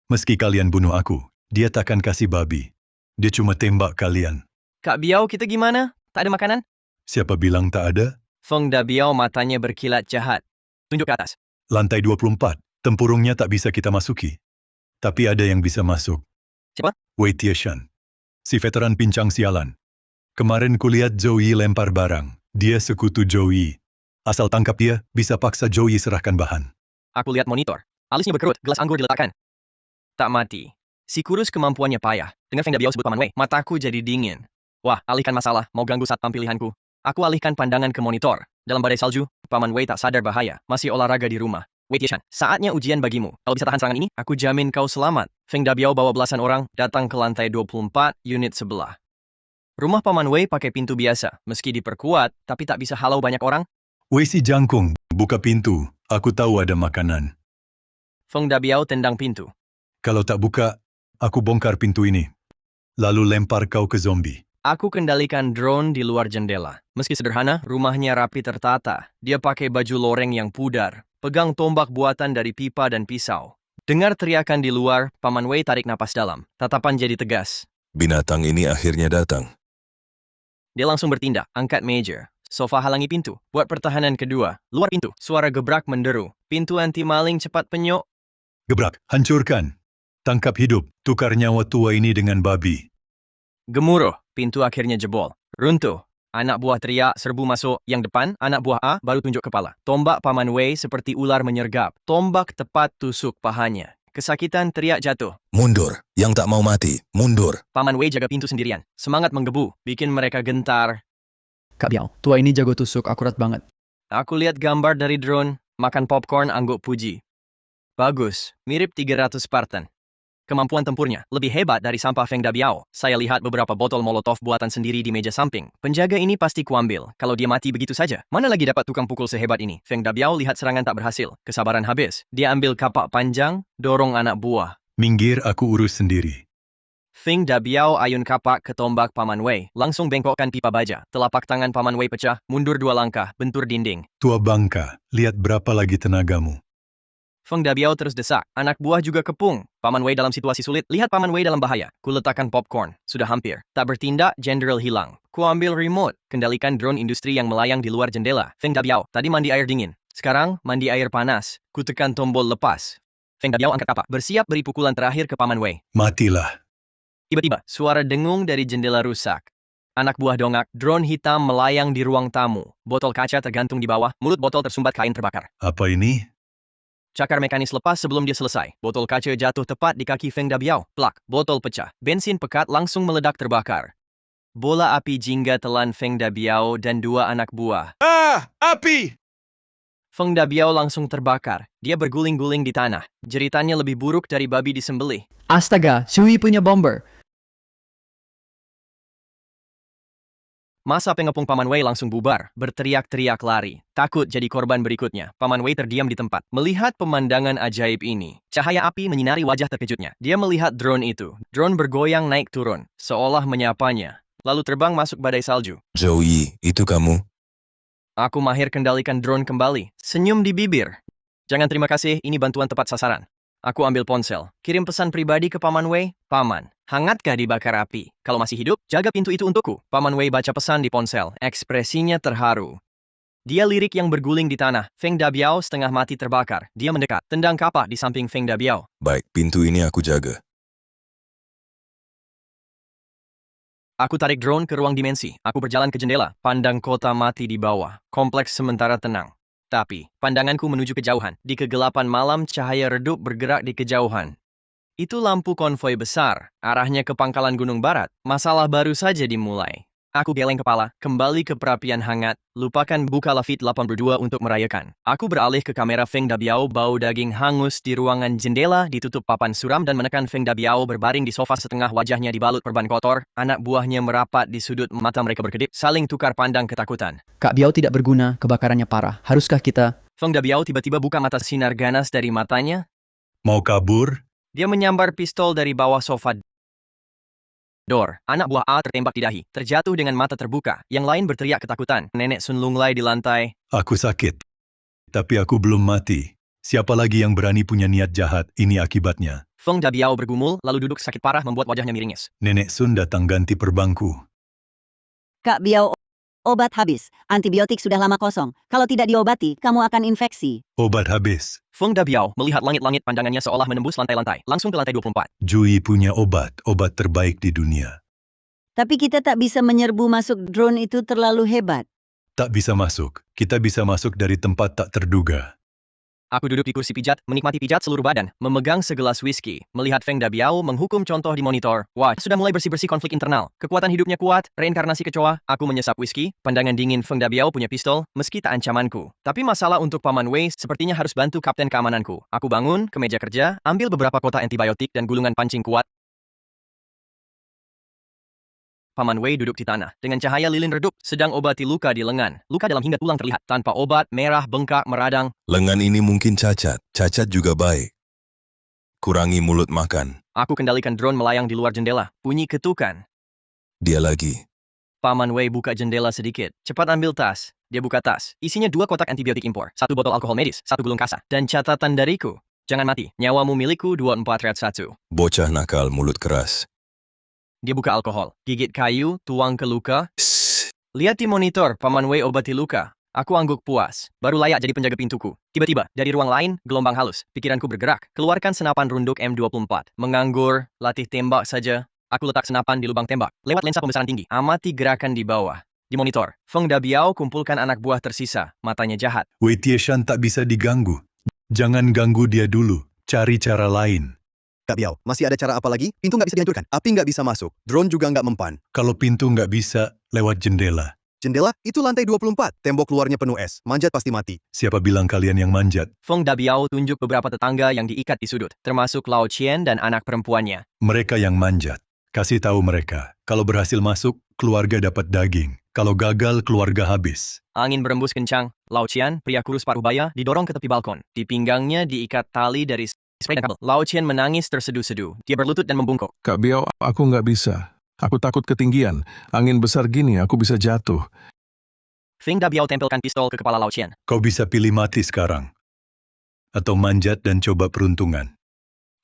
Meski kalian bunuh aku, dia takkan kasih babi. Dia cuma tembak kalian. Kak Biao, kita gimana? Tak ada makanan? Siapa bilang tak ada? Feng Dabiao matanya berkilat jahat. Tunjuk ke atas. Lantai 24. Tempurungnya tak bisa kita masuki. Tapi ada yang bisa masuk. Siapa? Wei Tieshan. Si veteran pincang sialan. Kemarin kulihat Joey lempar barang. Dia sekutu Joey. Asal tangkap dia, bisa paksa Joey serahkan bahan. Aku lihat monitor. Alisnya berkerut, gelas anggur diletakkan. Tak mati. Si kurus kemampuannya payah. Dengar Feng Dabiao sebut Paman Wei, mataku jadi dingin. Wah, alihkan masalah, mau ganggu satpam pilihanku. Aku alihkan pandangan ke monitor. Dalam badai salju, Paman Wei tak sadar bahaya, masih olahraga di rumah. Wei Tieshan, saatnya ujian bagimu. Kalau bisa tahan serangan ini, aku jamin kau selamat. Feng Dabiao bawa belasan orang, datang ke lantai 24, unit sebelah. Rumah Paman Wei pakai pintu biasa, meski diperkuat, tapi tak bisa halau banyak orang. Wei si jangkung, buka pintu. Aku tahu ada makanan. Feng Dabiao tendang pintu. Kalau tak buka, aku bongkar pintu ini. Lalu lempar kau ke zombie. Aku kendalikan drone di luar jendela. Meski sederhana, rumahnya rapi tertata. Dia pakai baju loreng yang pudar, pegang tombak buatan dari pipa dan pisau. Dengar teriakan di luar, Paman Wei tarik napas dalam. Tatapan jadi tegas. Binatang ini akhirnya datang. Dia langsung bertindak, angkat meja. Sofa halangi pintu. Buat pertahanan kedua. Luar pintu, suara gebrak menderu. Pintu anti maling cepat penyok. Gebrak, hancurkan. Tangkap hidup, tukar nyawa tua ini dengan babi. Gemuruh, pintu akhirnya jebol. Runtuh. Anak buah teriak, serbu masuk. Yang depan, anak buah A baru tunjuk kepala. Tombak Paman Wei seperti ular menyergap. Tombak tepat tusuk pahanya. Kesakitan teriak jatuh. Mundur, yang tak mau mati, mundur. Paman Wei jaga pintu sendirian. Semangat menggebu, bikin mereka gentar. Kak Biao, tua ini jago tusuk, akurat banget. Aku lihat gambar dari drone, makan popcorn angguk puji. Bagus, mirip 300 Spartan. Kemampuan tempurnya lebih hebat dari sampah Feng Dabiao. Saya lihat beberapa botol molotov buatan sendiri di meja samping. Penjaga ini pasti kuambil. Kalau dia mati begitu saja, mana lagi dapat tukang pukul sehebat ini? Feng Dabiao lihat serangan tak berhasil. Kesabaran habis. Dia ambil kapak panjang, dorong anak buah. Minggir, aku urus sendiri. Feng Dabiao ayun kapak ke tombak Paman Wei, langsung bengkokkan pipa baja. Telapak tangan Paman Wei pecah, mundur 2 langkah, bentur dinding. Tua bangka, lihat berapa lagi tenagamu. Feng Dabiao terus desak. Anak buah juga kepung. Paman Wei dalam situasi sulit. Lihat Paman Wei dalam bahaya. Ku letakkan popcorn. Sudah hampir. Tak bertindak, Jenderal hilang. Ku ambil remote. Kendalikan drone industri yang melayang di luar jendela. Feng Dabiao, tadi mandi air dingin. Sekarang, mandi air panas. Ku tekan tombol lepas. Feng Dabiao angkat kapak. Bersiap beri pukulan terakhir ke Paman Wei. Matilah. Tiba-tiba, suara dengung dari jendela rusak. Anak buah dongak, drone hitam melayang di ruang tamu. Botol kaca tergantung di bawah, mulut botol tersumbat kain terbakar. Apa ini? Cakar mekanis lepas sebelum dia selesai. Botol kaca jatuh tepat di kaki Feng Dabiao. Plak, botol pecah. Bensin pekat langsung meledak terbakar. Bola api jingga telan Feng Dabiao dan 2 anak buah. Ah, api! Feng Dabiao langsung terbakar. Dia berguling-guling di tanah. Jeritannya lebih buruk dari babi disembelih. Astaga, Shui punya bomber. Masa pengepung Paman Wei langsung bubar, berteriak-teriak lari. Takut jadi korban berikutnya. Paman Wei terdiam di tempat. Melihat pemandangan ajaib ini, cahaya api menyinari wajah terkejutnya. Dia melihat drone itu. Drone bergoyang naik turun, seolah menyapanya. Lalu terbang masuk badai salju. Joey, itu kamu? Aku mahir kendalikan drone kembali. Senyum di bibir. Jangan terima kasih, ini bantuan tepat sasaran. Aku ambil ponsel. Kirim pesan pribadi ke Paman Wei. Paman, hangatkah dibakar api? Kalau masih hidup, jaga pintu itu untukku. Paman Wei baca pesan di ponsel. Ekspresinya terharu. Dia lirik yang berguling di tanah. Feng Dabiao setengah mati terbakar. Dia mendekat. Tendang kapak di samping Feng Dabiao. Baik, pintu ini aku jaga. Aku tarik drone ke ruang dimensi. Aku berjalan ke jendela. Pandang kota mati di bawah. Kompleks sementara tenang. Tapi, pandanganku menuju kejauhan. Di kegelapan malam, cahaya redup bergerak di kejauhan. Itu lampu konvoi besar, arahnya ke pangkalan Gunung Barat. Masalah baru saja dimulai. Aku geleng kepala, kembali ke perapian hangat, lupakan buka Lafit 82 untuk merayakan. Aku beralih ke kamera Feng Dabiao, bau daging hangus di ruangan jendela, ditutup papan suram dan menekan Feng Dabiao berbaring di sofa setengah wajahnya dibalut perban kotor. Anak buahnya merapat di sudut mata mereka berkedip, saling tukar pandang ketakutan. Kak Biao tidak berguna, kebakarannya parah. Haruskah kita... Feng Dabiao tiba-tiba buka mata sinar ganas dari matanya. Mau kabur? Dia menyambar pistol dari bawah sofa. Anak buah A tertembak di dahi, terjatuh dengan mata terbuka. Yang lain berteriak ketakutan. Nenek Sun Lunglai di lantai. Aku sakit. Tapi aku belum mati. Siapa lagi yang berani punya niat jahat? Ini akibatnya. Feng Dabiao bergumul, lalu duduk sakit parah membuat wajahnya miringis. Nenek Sun datang ganti perbangku. Kak Biao, obat habis. Antibiotik sudah lama kosong. Kalau tidak diobati, kamu akan infeksi. Obat habis. Feng Dabiao melihat langit-langit, pandangannya seolah menembus lantai-lantai. Langsung ke lantai 24. Jui punya obat terbaik di dunia. Tapi kita tak bisa menyerbu masuk drone itu terlalu hebat. Tak bisa masuk. Kita bisa masuk dari tempat tak terduga. Aku duduk di kursi pijat, menikmati pijat seluruh badan, memegang segelas whisky, melihat Feng Dabiao menghukum contoh di monitor. Wah, sudah mulai bersih-bersih konflik internal. Kekuatan hidupnya kuat, reinkarnasi kecoa. Aku menyesap whisky, pandangan dingin Feng Dabiao punya pistol, meski tak ancamanku. Tapi masalah untuk Paman Wei sepertinya harus bantu kapten keamananku. Aku bangun, ke meja kerja, ambil beberapa kotak antibiotik dan gulungan pancing kuat. Paman Wei duduk di tanah. Dengan cahaya lilin redup, sedang obati luka di lengan. Luka dalam hingga tulang terlihat. Tanpa obat, merah, bengkak, meradang. Lengan ini mungkin cacat. Cacat juga baik. Kurangi mulut makan. Aku kendalikan drone melayang di luar jendela. Bunyi ketukan. Dia lagi. Paman Wei buka jendela sedikit. Cepat ambil tas. Dia buka tas. Isinya 2 kotak antibiotik impor. 1 botol alkohol medis. 1 gulung kasa. Dan catatan dariku. Jangan mati. Nyawamu milikku 24-1. Bocah nakal mulut keras. Dia buka alkohol, gigit kayu, tuang ke luka. Shh. Lihat di monitor, Paman Wei obati luka. Aku angguk puas. Baru layak jadi penjaga pintuku. Tiba-tiba, dari ruang lain, gelombang halus. Pikiranku bergerak. Keluarkan senapan runduk M24. Menganggur, latih tembak saja. Aku letak senapan di lubang tembak. Lewat lensa pembesaran tinggi. Amati gerakan di bawah. Di monitor, Feng Dabiao kumpulkan anak buah tersisa. Matanya jahat. Wei Tieshan tak bisa diganggu. Jangan ganggu dia dulu. Cari cara lain. Kak Biao, masih ada cara apa lagi? Pintu nggak bisa dihancurkan. Api nggak bisa masuk. Drone juga nggak mempan. Kalau pintu nggak bisa, lewat jendela. Jendela? Itu lantai 24. Tembok luarnya penuh es. Manjat pasti mati. Siapa bilang kalian yang manjat? Feng Dabiao tunjuk beberapa tetangga yang diikat di sudut, termasuk Lao Qian dan anak perempuannya. Mereka yang manjat. Kasih tahu mereka. Kalau berhasil masuk, keluarga dapat daging. Kalau gagal, keluarga habis. Angin berembus kencang. Lao Qian, pria kurus paruh baya, didorong ke tepi balkon. Di pinggangnya diikat tali dari spray dan kabel. Lao Chen menangis terseduh-seduh. Dia berlutut dan membungkuk. Kak Biao, aku nggak bisa. Aku takut ketinggian. Angin besar gini, aku bisa jatuh. Feng Dabiao tempelkan pistol ke kepala Lao Chen. Kau bisa pilih mati sekarang. Atau manjat dan coba peruntungan.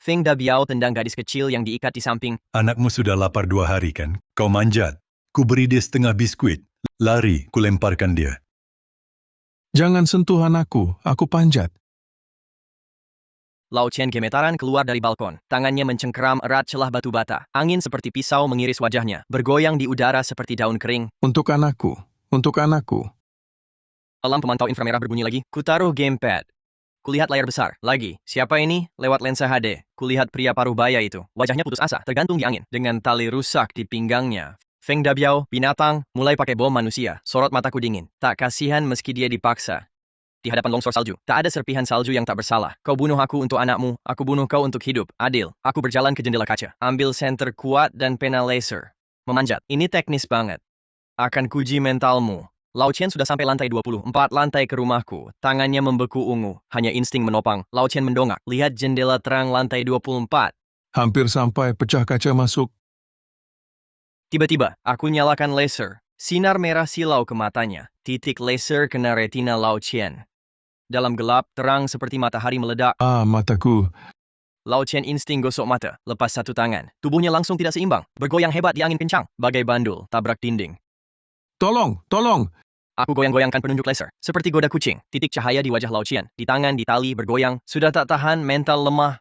Feng Dabiao tendang gadis kecil yang diikat di samping. Anakmu sudah lapar 2 hari kan? Kau manjat. Ku beri dia setengah biskuit. Lari, ku lemparkan dia. Jangan sentuh anakku, aku panjat. Lao Chen gemetaran keluar dari balkon. Tangannya mencengkeram erat celah batu bata. Angin seperti pisau mengiris wajahnya. Bergoyang di udara seperti daun kering. Untuk anakku, untuk anakku. Alarm pemantau inframerah berbunyi lagi. Kutaruh gamepad. Kulihat layar besar. Lagi. Siapa ini? Lewat lensa HD. Kulihat pria paruh baya itu. Wajahnya putus asa, tergantung di angin. Dengan tali rusak di pinggangnya. Feng Dabiao, binatang, mulai pakai bom manusia. Sorot mataku dingin. Tak kasihan meski dia dipaksa. Di hadapan longsor salju. Tak ada serpihan salju yang tak bersalah. Kau bunuh aku untuk anakmu. Aku bunuh kau untuk hidup. Adil. Aku berjalan ke jendela kaca. Ambil senter kuat dan pena laser. Memanjat. Ini teknis banget. Akan kuji mentalmu. Lao Chen sudah sampai lantai 24 lantai ke rumahku. Tangannya membeku ungu. Hanya insting menopang. Lao Chen mendongak. Lihat jendela terang lantai 24. Hampir sampai pecah kaca masuk. Tiba-tiba, aku nyalakan laser. Sinar merah silau ke matanya. Titik laser kena retina Lao Chen. Dalam gelap, terang seperti matahari meledak. Mataku. Lao Chen insting gosok mata. Lepas satu tangan. Tubuhnya langsung tidak seimbang. Bergoyang hebat di angin kencang. Bagai bandul, tabrak dinding. Tolong, tolong. Aku goyang-goyangkan penunjuk laser. Seperti goda kucing. Titik cahaya di wajah Lao Chen. Di tangan, di tali, bergoyang. Sudah tak tahan, mental lemah.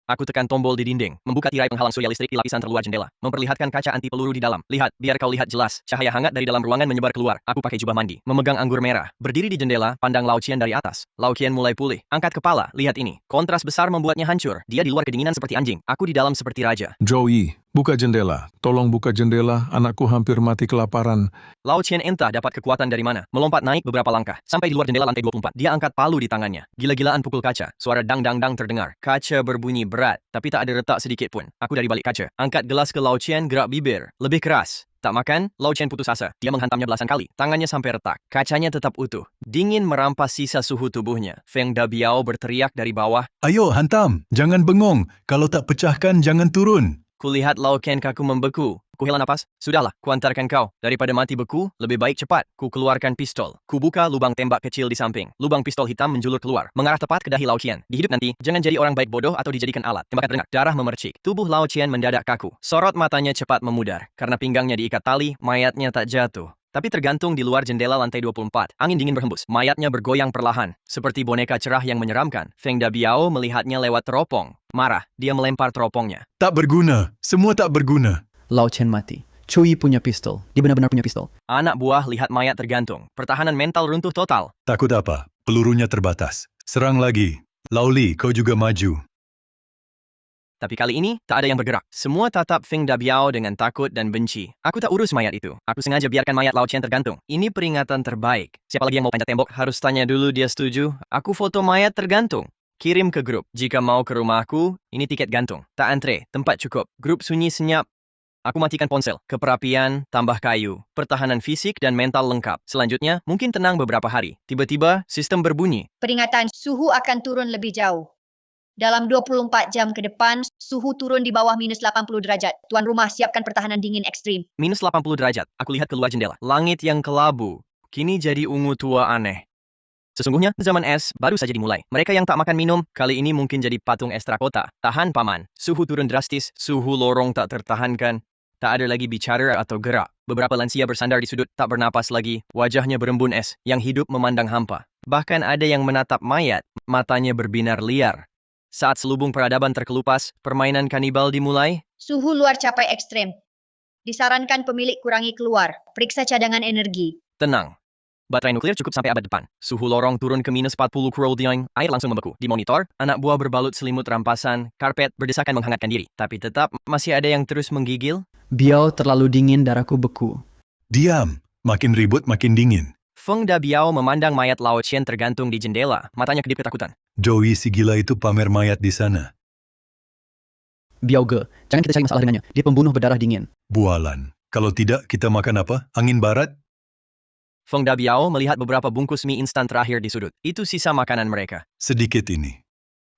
Aku tekan tombol di dinding. Membuka tirai penghalang surya listrik di lapisan terluar jendela. Memperlihatkan kaca anti peluru di dalam. Lihat, biar kau lihat jelas. Cahaya hangat dari dalam ruangan menyebar keluar. Aku pakai jubah mandi. Memegang anggur merah. Berdiri di jendela, pandang Lao Chen dari atas. Lao Chen mulai pulih. Angkat kepala. Lihat ini. Kontras besar membuatnya hancur. Dia di luar kedinginan seperti anjing. Aku di dalam seperti raja. Joey, buka jendela. Tolong buka jendela. Anakku hampir mati kelaparan. Lao Chen entah dapat kekuatan dari mana. Melompat naik beberapa langkah. Sampai di luar jendela lantai 24. Dia angkat palu di tangannya. Gila-gilaan pukul kaca. Suara dang-dang-dang terdengar. Kaca berbunyi berat. Tapi tak ada retak sedikit pun. Aku dari balik kaca. Angkat gelas ke Lao Chen, gerak bibir. Lebih keras. Tak makan, Lao Chen putus asa. Dia menghantamnya belasan kali. Tangannya sampai retak. Kacanya tetap utuh. Dingin merampas sisa suhu tubuhnya. Feng Dabiao berteriak dari bawah. Ayo, hantam. Jangan bengong. Kalau tak pecahkan, jangan turun. Kulihat Lao Chen kaku membeku. Ku hela napas. Sudahlah, kuantarkan kau. Daripada mati beku, lebih baik cepat. Ku keluarkan pistol. Ku buka lubang tembak kecil di samping. Lubang pistol hitam menjulur keluar. Mengarah tepat ke dahi Lao Chen. Di hidup nanti, jangan jadi orang baik bodoh atau dijadikan alat. Tembakan terdengar. Darah memercik. Tubuh Lao Chen mendadak kaku. Sorot matanya cepat memudar. Karena pinggangnya diikat tali, mayatnya tak jatuh. Tapi tergantung di luar jendela lantai 24. Angin dingin berhembus. Mayatnya bergoyang perlahan. Seperti boneka cerah yang menyeramkan. Feng Dabiao melihatnya lewat teropong. Marah, dia melempar teropongnya. Tak berguna. Semua tak berguna. Lao Chen mati. Cui punya pistol. Dia benar-benar punya pistol. Anak buah lihat mayat tergantung. Pertahanan mental runtuh total. Takut apa? Pelurunya terbatas. Serang lagi. Lao Li, kau juga maju. Tapi kali ini, tak ada yang bergerak. Semua tatap Feng Dabiao dengan takut dan benci. Aku tak urus mayat itu. Aku sengaja biarkan mayat Lao Chen tergantung. Ini peringatan terbaik. Siapa lagi yang mau panjat tembok, harus tanya dulu dia setuju. Aku foto mayat tergantung. Kirim ke grup. Jika mau ke rumahku, ini tiket gantung. Tak antre, tempat cukup. Grup sunyi senyap. Aku matikan ponsel. Keperapian, tambah kayu. Pertahanan fisik dan mental lengkap. Selanjutnya, mungkin tenang beberapa hari. Tiba-tiba, sistem berbunyi. Peringatan suhu akan turun lebih jauh. Dalam 24 jam ke depan, suhu turun di bawah minus 80 derajat. Tuan rumah siapkan pertahanan dingin ekstrim. Minus 80 derajat. Aku lihat keluar jendela. Langit yang kelabu. Kini jadi ungu tua aneh. Sesungguhnya, zaman es baru saja dimulai. Mereka yang tak makan minum, kali ini mungkin jadi patung es terakota. Tahan, Paman. Suhu turun drastis, suhu lorong tak tertahankan. Tak ada lagi bicara atau gerak. Beberapa lansia bersandar di sudut, tak bernapas lagi. Wajahnya berembun es, yang hidup memandang hampa. Bahkan ada yang menatap mayat, matanya berbinar liar. Saat selubung peradaban terkelupas, permainan kanibal dimulai. Suhu luar capai ekstrem. Disarankan pemilik kurangi keluar. Periksa cadangan energi. Tenang. Baterai nuklir cukup sampai abad depan. Suhu lorong turun ke minus 40 Kelvin, air langsung membeku. Di monitor, anak buah berbalut selimut rampasan, karpet berdesakan menghangatkan diri. Tapi tetap, masih ada yang terus menggigil. Biao terlalu dingin, darahku beku. Diam. Makin ribut, makin dingin. Feng Dabiao memandang mayat Lao Chen tergantung di jendela. Matanya kedip ketakutan. Joey si gila itu pamer mayat di sana. Biao Ge, jangan kita cari masalah dengannya. Dia pembunuh berdarah dingin. Bualan. Kalau tidak, kita makan apa? Angin barat? Feng Dabiao melihat beberapa bungkus mie instan terakhir di sudut. Itu sisa makanan mereka. Sedikit ini.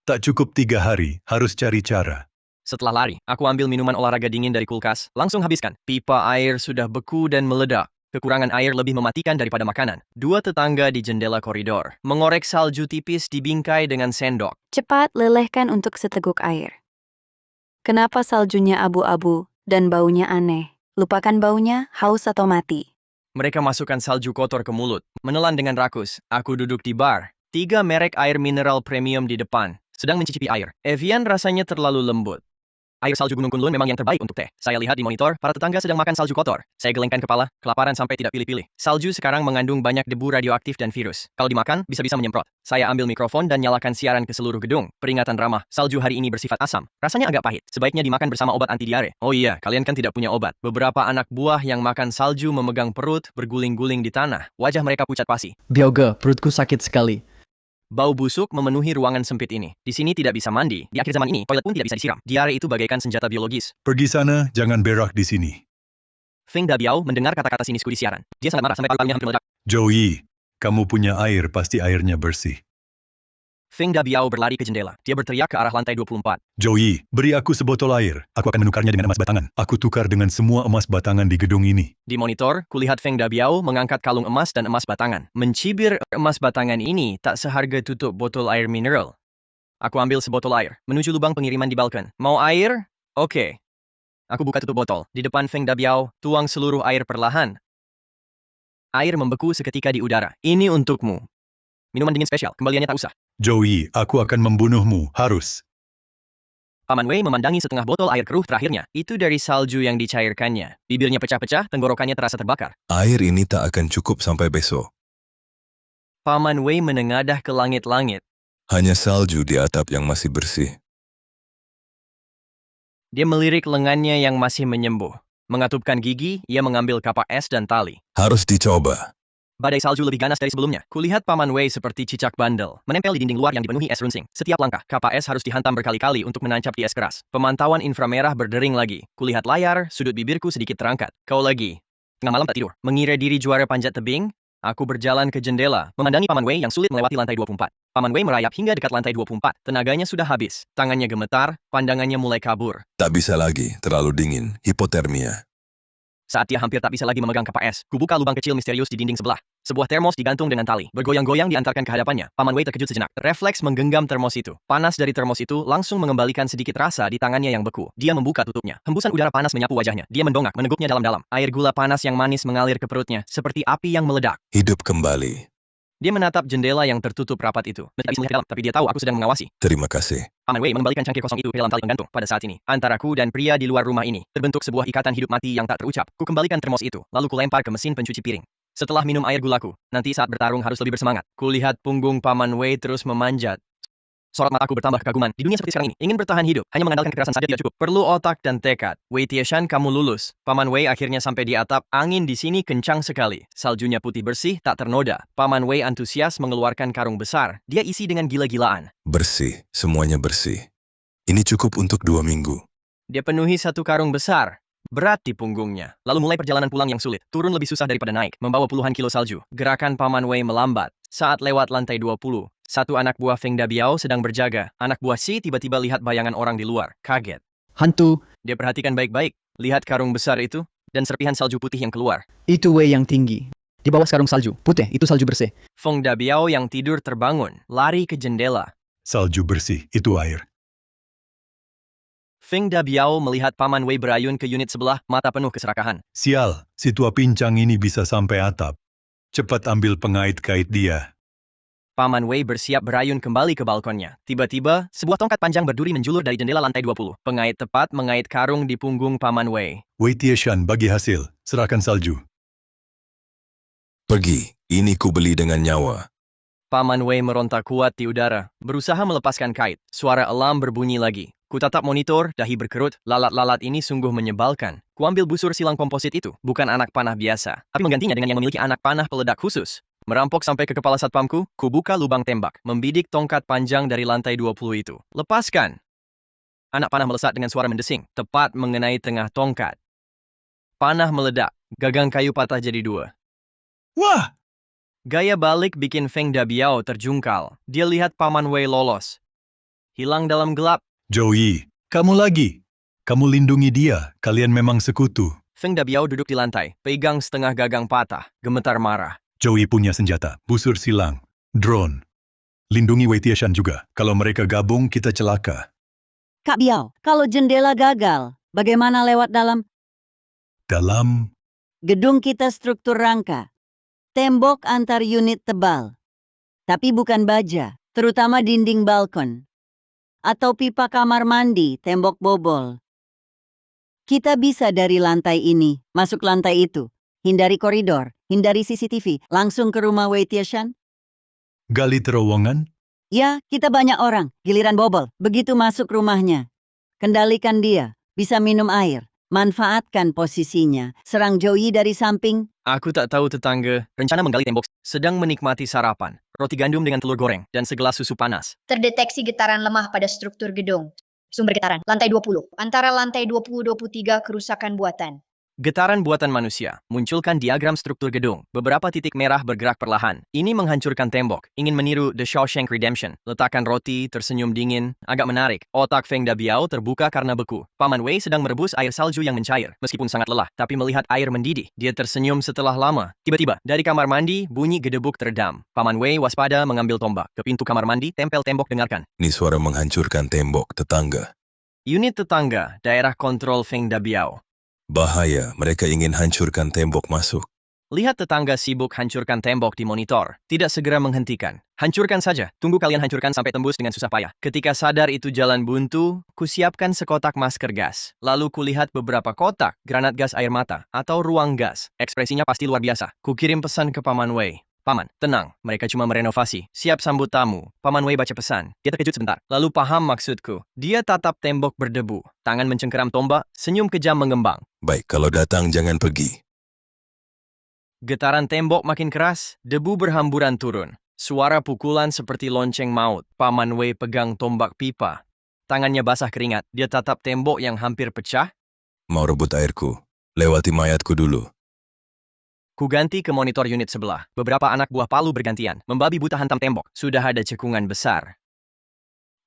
Tak cukup 3 hari, harus cari cara. Setelah lari, aku ambil minuman olahraga dingin dari kulkas, langsung habiskan. Pipa air sudah beku dan meledak. Kekurangan air lebih mematikan daripada makanan. Dua tetangga di jendela koridor mengorek salju tipis di bingkai dengan sendok. Cepat lelehkan untuk seteguk air. Kenapa saljunya abu-abu dan baunya aneh? Lupakan baunya, haus atau mati. Mereka masukkan salju kotor ke mulut, menelan dengan rakus. Aku duduk di bar. 3 merek air mineral premium di depan, sedang mencicipi air. Evian rasanya terlalu lembut. Air salju Gunung Kunlun memang yang terbaik untuk teh. Saya lihat di monitor, para tetangga sedang makan salju kotor. Saya gelengkan kepala, kelaparan sampai tidak pilih-pilih. Salju sekarang mengandung banyak debu radioaktif dan virus. Kalau dimakan, bisa-bisa menyemprot. Saya ambil mikrofon dan nyalakan siaran ke seluruh gedung. Peringatan ramah, salju hari ini bersifat asam. Rasanya agak pahit. Sebaiknya dimakan bersama obat anti diare. Oh iya, kalian kan tidak punya obat. Beberapa anak buah yang makan salju memegang perut, berguling-guling di tanah. Wajah mereka pucat pasi. Bioga, perutku sakit sekali. Bau busuk memenuhi ruangan sempit ini. Di sini tidak bisa mandi. Di akhir zaman ini, toilet pun tidak bisa disiram. Diare itu bagaikan senjata biologis. Pergi sana, jangan berak di sini. Feng Dabiao mendengar kata-kata sinisku di siaran. Dia sangat marah sampai paru-parunya hampir meledak. Joey, kamu punya air, pasti airnya bersih. Feng Dabiao berlari ke jendela. Dia berteriak ke arah lantai 24. Joey, beri aku sebotol air. Aku akan menukarnya dengan emas batangan. Aku tukar dengan semua emas batangan di gedung ini. Di monitor, kulihat Feng Dabiao mengangkat kalung emas dan emas batangan. Mencibir emas batangan ini tak seharga tutup botol air mineral. Aku ambil sebotol air, menuju lubang pengiriman di balkon. Mau air? Oke. Aku buka tutup botol. Di depan Feng Dabiao, tuang seluruh air perlahan. Air membeku seketika di udara. Ini untukmu. Minuman dingin spesial, kembaliannya tak usah. Joey, aku akan membunuhmu, harus. Paman Wei memandangi setengah botol air keruh terakhirnya. Itu dari salju yang dicairkannya. Bibirnya pecah-pecah, tenggorokannya terasa terbakar. Air ini tak akan cukup sampai besok. Paman Wei menengadah ke langit-langit. Hanya salju di atap yang masih bersih. Dia melirik lengannya yang masih menyembuh. Mengatupkan gigi, ia mengambil kapak es dan tali. Harus dicoba. Badai salju lebih ganas dari sebelumnya. Kulihat Paman Wei seperti cicak bandel, menempel di dinding luar yang dipenuhi es runsing. Setiap langkah, kapak es harus dihantam berkali-kali untuk menancap di es keras. Pemantauan inframerah berdering lagi. Kulihat layar, sudut bibirku sedikit terangkat. Kau lagi. Tengah malam tak tidur. Mengira diri juara panjat tebing, aku berjalan ke jendela, memandangi Paman Wei yang sulit melewati lantai 24. Paman Wei merayap hingga dekat lantai 24. Tenaganya sudah habis. Tangannya gemetar, pandangannya mulai kabur. Tak bisa lagi, terlalu dingin, hipotermia. Saat dia hampir tak bisa lagi memegang kapak es, kubuka lubang kecil misterius di dinding sebelah. Sebuah termos digantung dengan tali. Bergoyang-goyang diantarkan ke hadapannya. Paman Wei terkejut sejenak. Refleks menggenggam termos itu. Panas dari termos itu langsung mengembalikan sedikit rasa di tangannya yang beku. Dia membuka tutupnya. Hembusan udara panas menyapu wajahnya. Dia mendongak, meneguknya dalam-dalam. Air gula panas yang manis mengalir ke perutnya, seperti api yang meledak. Hidup kembali. Dia menatap jendela yang tertutup rapat itu. Dia tak bisa melihat dalam, tapi dia tahu aku sedang mengawasi. Terima kasih. Paman Wei mengembalikan cangkir kosong itu ke dalam tali penggantung. Pada saat ini, antaraku dan pria di luar rumah ini, terbentuk sebuah ikatan hidup mati yang tak terucap. Ku kembalikan termos itu, lalu ku lempar ke mesin pencuci piring. Setelah minum air gulaku, nanti saat bertarung harus lebih bersemangat. Kulihat punggung Paman Wei terus memanjat. Sorot mataku bertambah kekaguman. Di dunia seperti sekarang ini, ingin bertahan hidup, hanya mengandalkan kekerasan saja tidak cukup. Perlu otak dan tekad. Wei Tieshan, kamu lulus. Paman Wei akhirnya sampai di atap. Angin di sini kencang sekali. Saljunya putih bersih, tak ternoda. Paman Wei antusias mengeluarkan karung besar. Dia isi dengan gila-gilaan. Bersih, semuanya bersih. Ini cukup untuk 2 minggu. Dia penuhi satu karung besar. Berat di punggungnya. Lalu mulai perjalanan pulang yang sulit. Turun lebih susah daripada naik. Membawa puluhan kilo salju. Gerakan Paman Wei melambat. Saat lewat lantai 20, satu anak buah Feng Dabiao sedang berjaga. Anak buah Si tiba-tiba lihat bayangan orang di luar. Kaget. Hantu, Dia perhatikan baik-baik. Lihat karung besar itu dan serpihan salju putih yang keluar. itu Wei yang tinggi. Di bawah karung salju. Putih, itu salju bersih. Feng Dabiao yang tidur terbangun. Lari ke jendela. Salju bersih, itu air. Feng Dabiao melihat Paman Wei berayun ke unit sebelah, mata penuh keserakahan. Sial, si tua pincang ini bisa sampai atap. Cepat ambil pengait-kait dia. Paman Wei bersiap berayun kembali ke balkonnya. Tiba-tiba, sebuah tongkat panjang berduri menjulur dari jendela lantai 20. Pengait tepat mengait karung di punggung Paman Wei. Wei Tieshan, bagi hasil. Serahkan salju. Pergi, ini ku beli dengan nyawa. Paman Wei meronta kuat di udara, berusaha melepaskan kait. Suara elam berbunyi lagi. Ku tatap monitor, dahi berkerut, lalat-lalat ini sungguh menyebalkan. Ku ambil busur silang komposit itu, bukan anak panah biasa, tapi menggantinya dengan yang memiliki anak panah peledak khusus. Merampok sampai ke kepala satpamku, ku buka lubang tembak, membidik tongkat panjang dari lantai 20 itu. Lepaskan! Anak panah melesat dengan suara mendesing, tepat mengenai tengah tongkat. Panah meledak, gagang kayu patah jadi 2. Wah! Gaya balik bikin Feng Dabiao terjungkal. Dia lihat Paman Wei lolos. hilang dalam gelap. Joey, kamu lagi. Kamu lindungi dia, kalian memang sekutu. Feng Dabiao duduk di lantai, pegang setengah gagang patah, gemetar marah. Joey punya senjata, busur silang, drone. Lindungi Wei Tiashan juga, kalau mereka gabung kita celaka. Kak Biao, kalau jendela gagal, bagaimana lewat dalam? Dalam, Gedung kita struktur rangka. Tembok antar unit tebal. Tapi bukan baja, terutama dinding balkon. Atau pipa kamar mandi, tembok bobol. Kita bisa dari lantai ini, masuk lantai itu. Hindari koridor, hindari CCTV, langsung ke rumah Wei Tiashan. gali terowongan, Ya, kita banyak orang, giliran bobol. Begitu masuk rumahnya. Kendalikan dia, bisa minum air. Manfaatkan posisinya. Serang Joey dari samping. Aku tak tahu tetangga, rencana menggali tembok, sedang menikmati sarapan, roti gandum dengan telur goreng, dan segelas susu panas. Terdeteksi getaran lemah pada struktur gedung. Sumber getaran, lantai 20. Antara lantai 20-23 kerusakan buatan. Getaran buatan manusia, munculkan diagram struktur gedung. Beberapa titik merah bergerak perlahan. Ini menghancurkan tembok. Ingin meniru The Shawshank Redemption. Letakkan roti, tersenyum dingin. Agak menarik. Otak Feng Dabiao terbuka karena beku. Paman Wei sedang merebus air salju yang mencair. Meskipun sangat lelah, tapi melihat air mendidih, dia tersenyum setelah lama. Tiba-tiba, dari kamar mandi, bunyi gedebuk teredam. Paman Wei waspada mengambil tombak. Ke pintu kamar mandi, tempel tembok dengarkan. Ini suara menghancurkan tembok tetangga. Unit tetangga, daerah kontrol Feng Dabiao. Bahaya, mereka ingin hancurkan tembok masuk. Lihat tetangga sibuk hancurkan tembok di monitor. Tidak segera menghentikan. Hancurkan saja. Tunggu kalian hancurkan sampai tembus dengan susah payah. Ketika sadar itu jalan buntu, kusiapkan sekotak masker gas. Lalu kulihat beberapa kotak, granat gas air mata, atau ruang gas. Ekspresinya pasti luar biasa. Kukirim pesan ke Paman Wei. Paman, tenang. Mereka cuma merenovasi. Siap sambut tamu. Paman Wei baca pesan. Dia terkejut sebentar. Lalu paham maksudku. Dia tatap tembok berdebu. Tangan mencengkeram tombak, senyum kejam mengembang. Baik, kalau datang jangan pergi. Getaran tembok makin keras, debu berhamburan turun. Suara pukulan seperti lonceng maut. Paman Wei pegang tombak pipa. Tangannya basah keringat. Dia tatap tembok yang hampir pecah. Mau rebut airku. Lewati mayatku dulu. Kuganti ke monitor unit sebelah. Beberapa anak buah palu bergantian. Membabi buta hantam tembok. Sudah ada cekungan besar.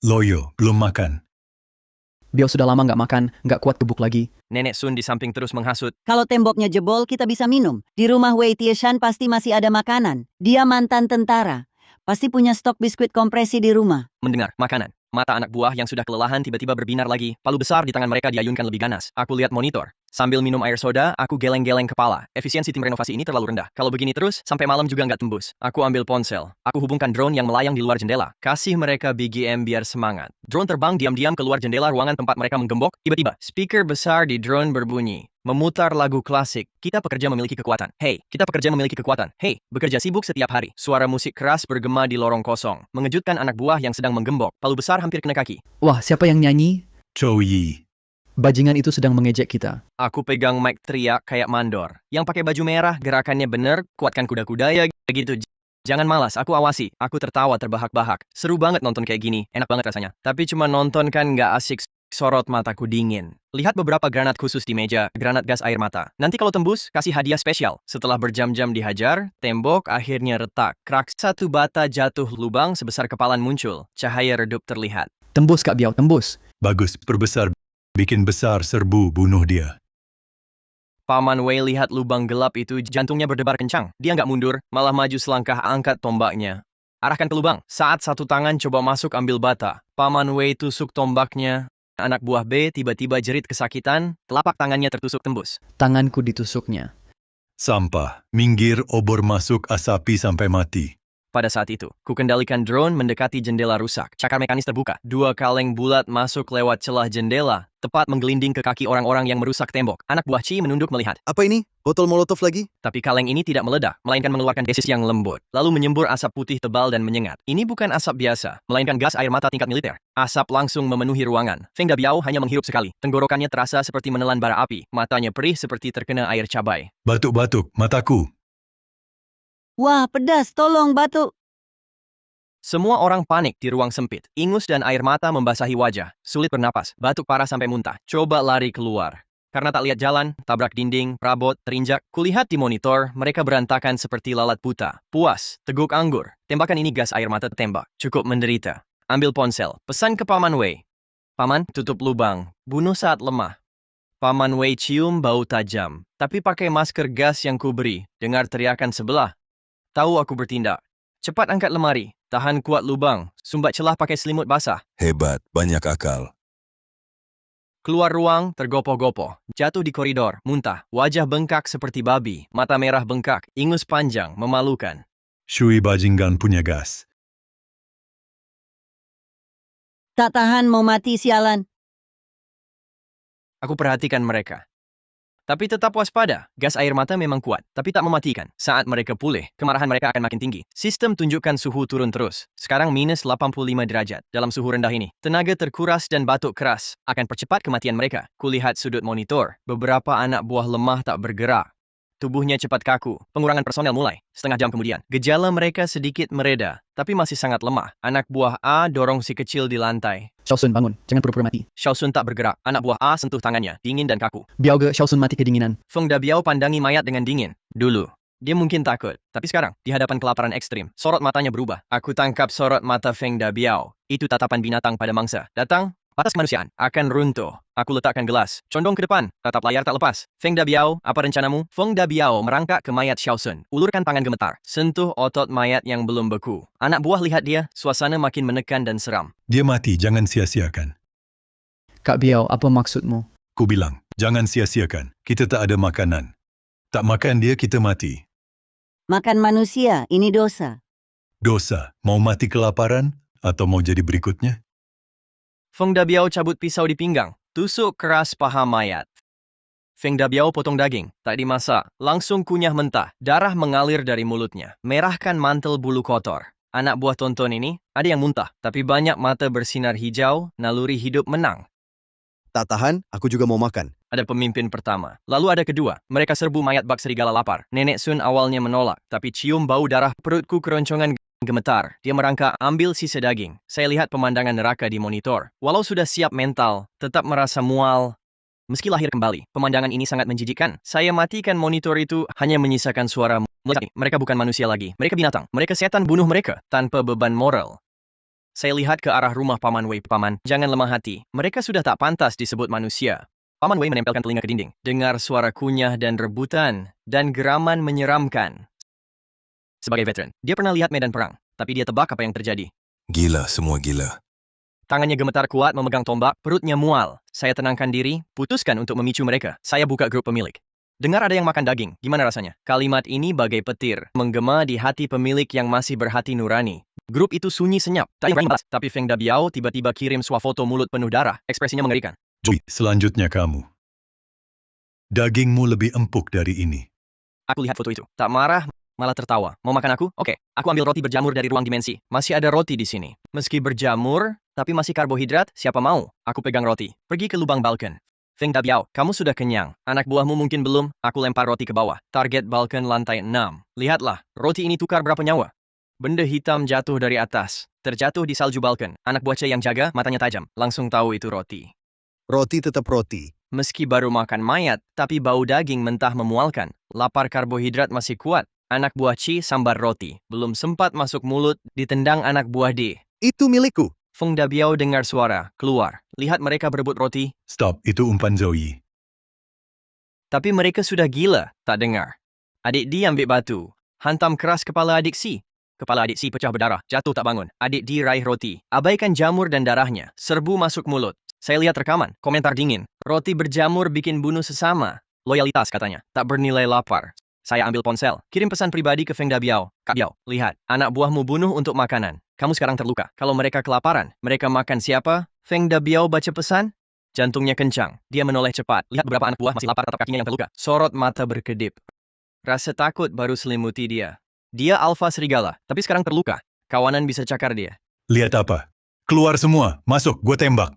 Loyo, belum makan. Biao sudah lama nggak makan, nggak kuat gebuk lagi. Nenek Sun di samping terus menghasut. Kalau temboknya jebol, kita bisa minum. Di rumah Wei Tiashan pasti masih ada makanan. Dia mantan tentara. Pasti punya stok biskuit kompresi di rumah. Mendengar makanan. Mata anak buah yang sudah kelelahan tiba-tiba berbinar lagi. Palu besar di tangan mereka diayunkan lebih ganas. Aku lihat monitor. Sambil minum air soda, aku geleng-geleng kepala. Efisiensi tim renovasi ini terlalu rendah. Kalau begini terus, sampai malam juga nggak tembus. Aku ambil ponsel. Aku hubungkan drone yang melayang di luar jendela. Kasih mereka BGM biar semangat. Drone terbang diam-diam keluar jendela ruangan tempat mereka menggembok. Tiba-tiba, speaker besar di drone berbunyi. Memutar lagu klasik. Kita pekerja memiliki kekuatan. Hey, kita pekerja memiliki kekuatan. Hey, bekerja sibuk setiap hari. Suara musik keras bergema di lorong kosong. Mengejutkan anak buah yang sedang menggembok. Palu besar hampir kena kaki. Wah, siapa yang nyanyi? Joey, Bajingan itu sedang mengejek kita. Aku pegang mic teriak kayak mandor. Yang pakai baju merah, gerakannya bener, kuatkan kuda-kuda ya gitu. Jangan malas, aku awasi. Aku tertawa terbahak-bahak. Seru banget nonton kayak gini, enak banget rasanya. Tapi cuma nonton kan nggak asik, sorot mataku dingin. Lihat beberapa granat khusus di meja, granat gas air mata. Nanti kalau tembus, kasih hadiah spesial. Setelah berjam-jam dihajar, tembok akhirnya retak. Krak, satu bata jatuh, lubang sebesar kepalan muncul. Cahaya redup terlihat. Tembus Kak Biao, tembus. bagus, perbesar. Bikin besar serbu bunuh dia. Paman Wei lihat lubang gelap itu, jantungnya berdebar kencang. Dia nggak mundur, malah maju selangkah angkat tombaknya. Arahkan ke lubang. Saat satu tangan coba masuk ambil bata. Paman Wei tusuk tombaknya. Anak buah B tiba-tiba jerit kesakitan, telapak tangannya tertusuk tembus. Tanganku ditusuknya. Sampah, minggir, obor masuk, asapi sampai mati. Pada saat itu, ku kendalikan drone mendekati jendela rusak. Cakar mekanis terbuka. 2 kaleng bulat masuk lewat celah jendela, tepat menggelinding ke kaki orang-orang yang merusak tembok. Anak buah Chi menunduk melihat. Apa ini? Botol molotov lagi? Tapi kaleng ini tidak meledak, melainkan mengeluarkan desis yang lembut. Lalu menyembur asap putih tebal dan menyengat. Ini bukan asap biasa, melainkan gas air mata tingkat militer. Asap langsung memenuhi ruangan. Feng Dabiao hanya menghirup sekali. Tenggorokannya terasa seperti menelan bara api. Matanya perih seperti terkena air cabai. Batuk-batuk, mataku. Wah, pedas, tolong batuk. Semua orang panik di ruang sempit. Ingus dan air mata membasahi wajah. Sulit bernapas. Batuk parah sampai muntah. Coba lari keluar. Karena tak lihat jalan, tabrak dinding, perabot, terinjak. Kulihat di monitor, mereka berantakan seperti lalat buta. Puas, teguk anggur. Tembakan ini gas air mata tembak. Cukup menderita. Ambil ponsel. Pesan ke Paman Wei. Paman, tutup lubang. Bunuh saat lemah. Paman Wei cium bau tajam, tapi pakai masker gas yang kuberi. Dengar teriakan sebelah. Tahu aku bertindak. Cepat angkat lemari. Tahan kuat lubang. Sumbat celah pakai selimut basah. Hebat, banyak akal. Keluar ruang, tergopoh-gopoh. Jatuh di koridor, muntah. Wajah bengkak seperti babi. Mata merah bengkak. Ingus panjang, memalukan. Shui Bajingan punya gas. Tak tahan mau mati sialan. Aku perhatikan mereka. Tapi tetap waspada. Gas air mata memang kuat, tapi tak mematikan. Saat mereka pulih, kemarahan mereka akan makin tinggi. Sistem tunjukkan suhu turun terus. Sekarang minus 85 derajat. Dalam suhu rendah ini, tenaga terkuras dan batuk keras akan percepat kematian mereka. Kulihat sudut monitor. Beberapa anak buah lemah tak bergerak. Tubuhnya cepat kaku. Pengurangan personel mulai. Setengah jam kemudian, gejala mereka sedikit mereda, tapi masih sangat lemah. Anak buah A dorong si kecil di lantai. Xiaosun bangun, jangan pura-pura mati. Xiaosun tak bergerak. Anak buah A sentuh tangannya, dingin dan kaku. Biao ge Xiaosun mati kedinginan. Feng Dabiao pandangi mayat dengan dingin. Dulu, dia mungkin takut. Tapi sekarang, di hadapan kelaparan ekstrim, sorot matanya berubah. Aku tangkap sorot mata Feng Dabiao. Itu tatapan binatang pada mangsa. Datang, batas kemanusiaan akan runtuh. Aku letakkan gelas. Condong ke depan. Tatap layar tak lepas. Feng Dabiao, apa rencanamu? Feng Dabiao merangkak ke mayat Xiaosun. Ulurkan tangan gemetar. Sentuh otot mayat yang belum beku. Anak buah lihat dia. Suasana makin menekan dan seram. Dia mati, jangan sia-siakan. Kak Biao, apa maksudmu? Ku bilang, jangan sia-siakan. Kita tak ada makanan. Tak makan dia, kita mati. Makan manusia, ini dosa. Dosa, mau mati kelaparan atau mau jadi berikutnya? Feng Dabiao cabut pisau di pinggang. Tusuk keras paha mayat. Feng Dabiao potong daging. Tak dimasak. Langsung kunyah mentah. Darah mengalir dari mulutnya. Merahkan mantel bulu kotor. Anak buah tonton ini, ada yang muntah. Tapi banyak mata bersinar hijau, naluri hidup menang. Tak tahan, aku juga mau makan. Ada pemimpin pertama. Lalu ada kedua. Mereka serbu mayat bak serigala lapar. Nenek Sun awalnya menolak. Tapi cium bau darah perutku keroncongan gemetar. Dia merangkak ambil sisa daging. Saya lihat pemandangan neraka di monitor. Walau sudah siap mental, tetap merasa mual. Meski lahir kembali, pemandangan ini sangat menjijikkan. Saya matikan monitor itu hanya menyisakan suara. Mereka bukan manusia lagi. Mereka binatang. Mereka setan, bunuh mereka. Tanpa beban moral. Saya lihat ke arah rumah Paman Wei. Paman, jangan lemah hati. Mereka sudah tak pantas disebut manusia. Paman Wei menempelkan telinga ke dinding. Dengar suara kunyah dan rebutan. Dan geraman menyeramkan. Sebagai veteran, dia pernah lihat medan perang. Tapi dia tebak apa yang terjadi. Gila, semua gila. Tangannya gemetar kuat memegang tombak, perutnya mual. Saya tenangkan diri, putuskan untuk memicu mereka. Saya buka grup pemilik. Dengar ada yang makan daging, gimana rasanya? Kalimat ini bagai petir, menggema di hati pemilik yang masih berhati nurani. Grup itu sunyi senyap, tak yang berani balas. Tapi Feng Dabiao tiba-tiba kirim swafoto mulut penuh darah, ekspresinya mengerikan. Joy, selanjutnya kamu. Dagingmu lebih empuk dari ini. Aku lihat foto itu, tak marah, malah tertawa. Mau makan aku? Oke, aku ambil roti berjamur dari ruang dimensi. Masih ada roti di sini. Meski berjamur, tapi masih karbohidrat, siapa mau? Aku pegang roti. Pergi ke lubang balkon. Feng Dabiao, kamu sudah kenyang. Anak buahmu mungkin belum. Aku lempar roti ke bawah. Target balkon lantai 6. Lihatlah, roti ini tukar berapa nyawa. Benda hitam jatuh dari atas. Terjatuh di salju balkon. Anak buah C yang jaga, matanya tajam. Langsung tahu itu roti. Roti tetap roti. Meski baru makan mayat, tapi bau daging mentah memualkan. Lapar karbohidrat masih kuat. Anak buah C sambar roti. Belum sempat masuk mulut, ditendang anak buah D. Itu milikku. Feng Dabiao dengar suara, keluar. Lihat mereka berebut roti. Stop, itu umpan Zoe. Tapi mereka sudah gila, tak dengar. Adik D ambil batu. Hantam keras kepala adik C. Kepala adik C pecah berdarah, jatuh tak bangun. Adik D raih roti. Abaikan jamur dan darahnya. Serbu masuk mulut. Saya lihat rekaman, komentar dingin. Roti berjamur bikin bunuh sesama. Loyalitas katanya, tak bernilai lapar. Saya ambil ponsel, kirim pesan pribadi ke Feng Dabiao. Kak Biao, lihat, anak buahmu bunuh untuk makanan. Kamu sekarang terluka. Kalau mereka kelaparan, mereka makan siapa? Feng Dabiao baca pesan. Jantungnya kencang. Dia menoleh cepat. Lihat beberapa anak buah masih lapar tetap kakinya yang terluka. Sorot mata berkedip. Rasa takut baru selimuti dia. Dia alfa serigala, tapi sekarang terluka. Kawanan bisa cakar dia. Lihat apa? Keluar semua, masuk, gue tembak.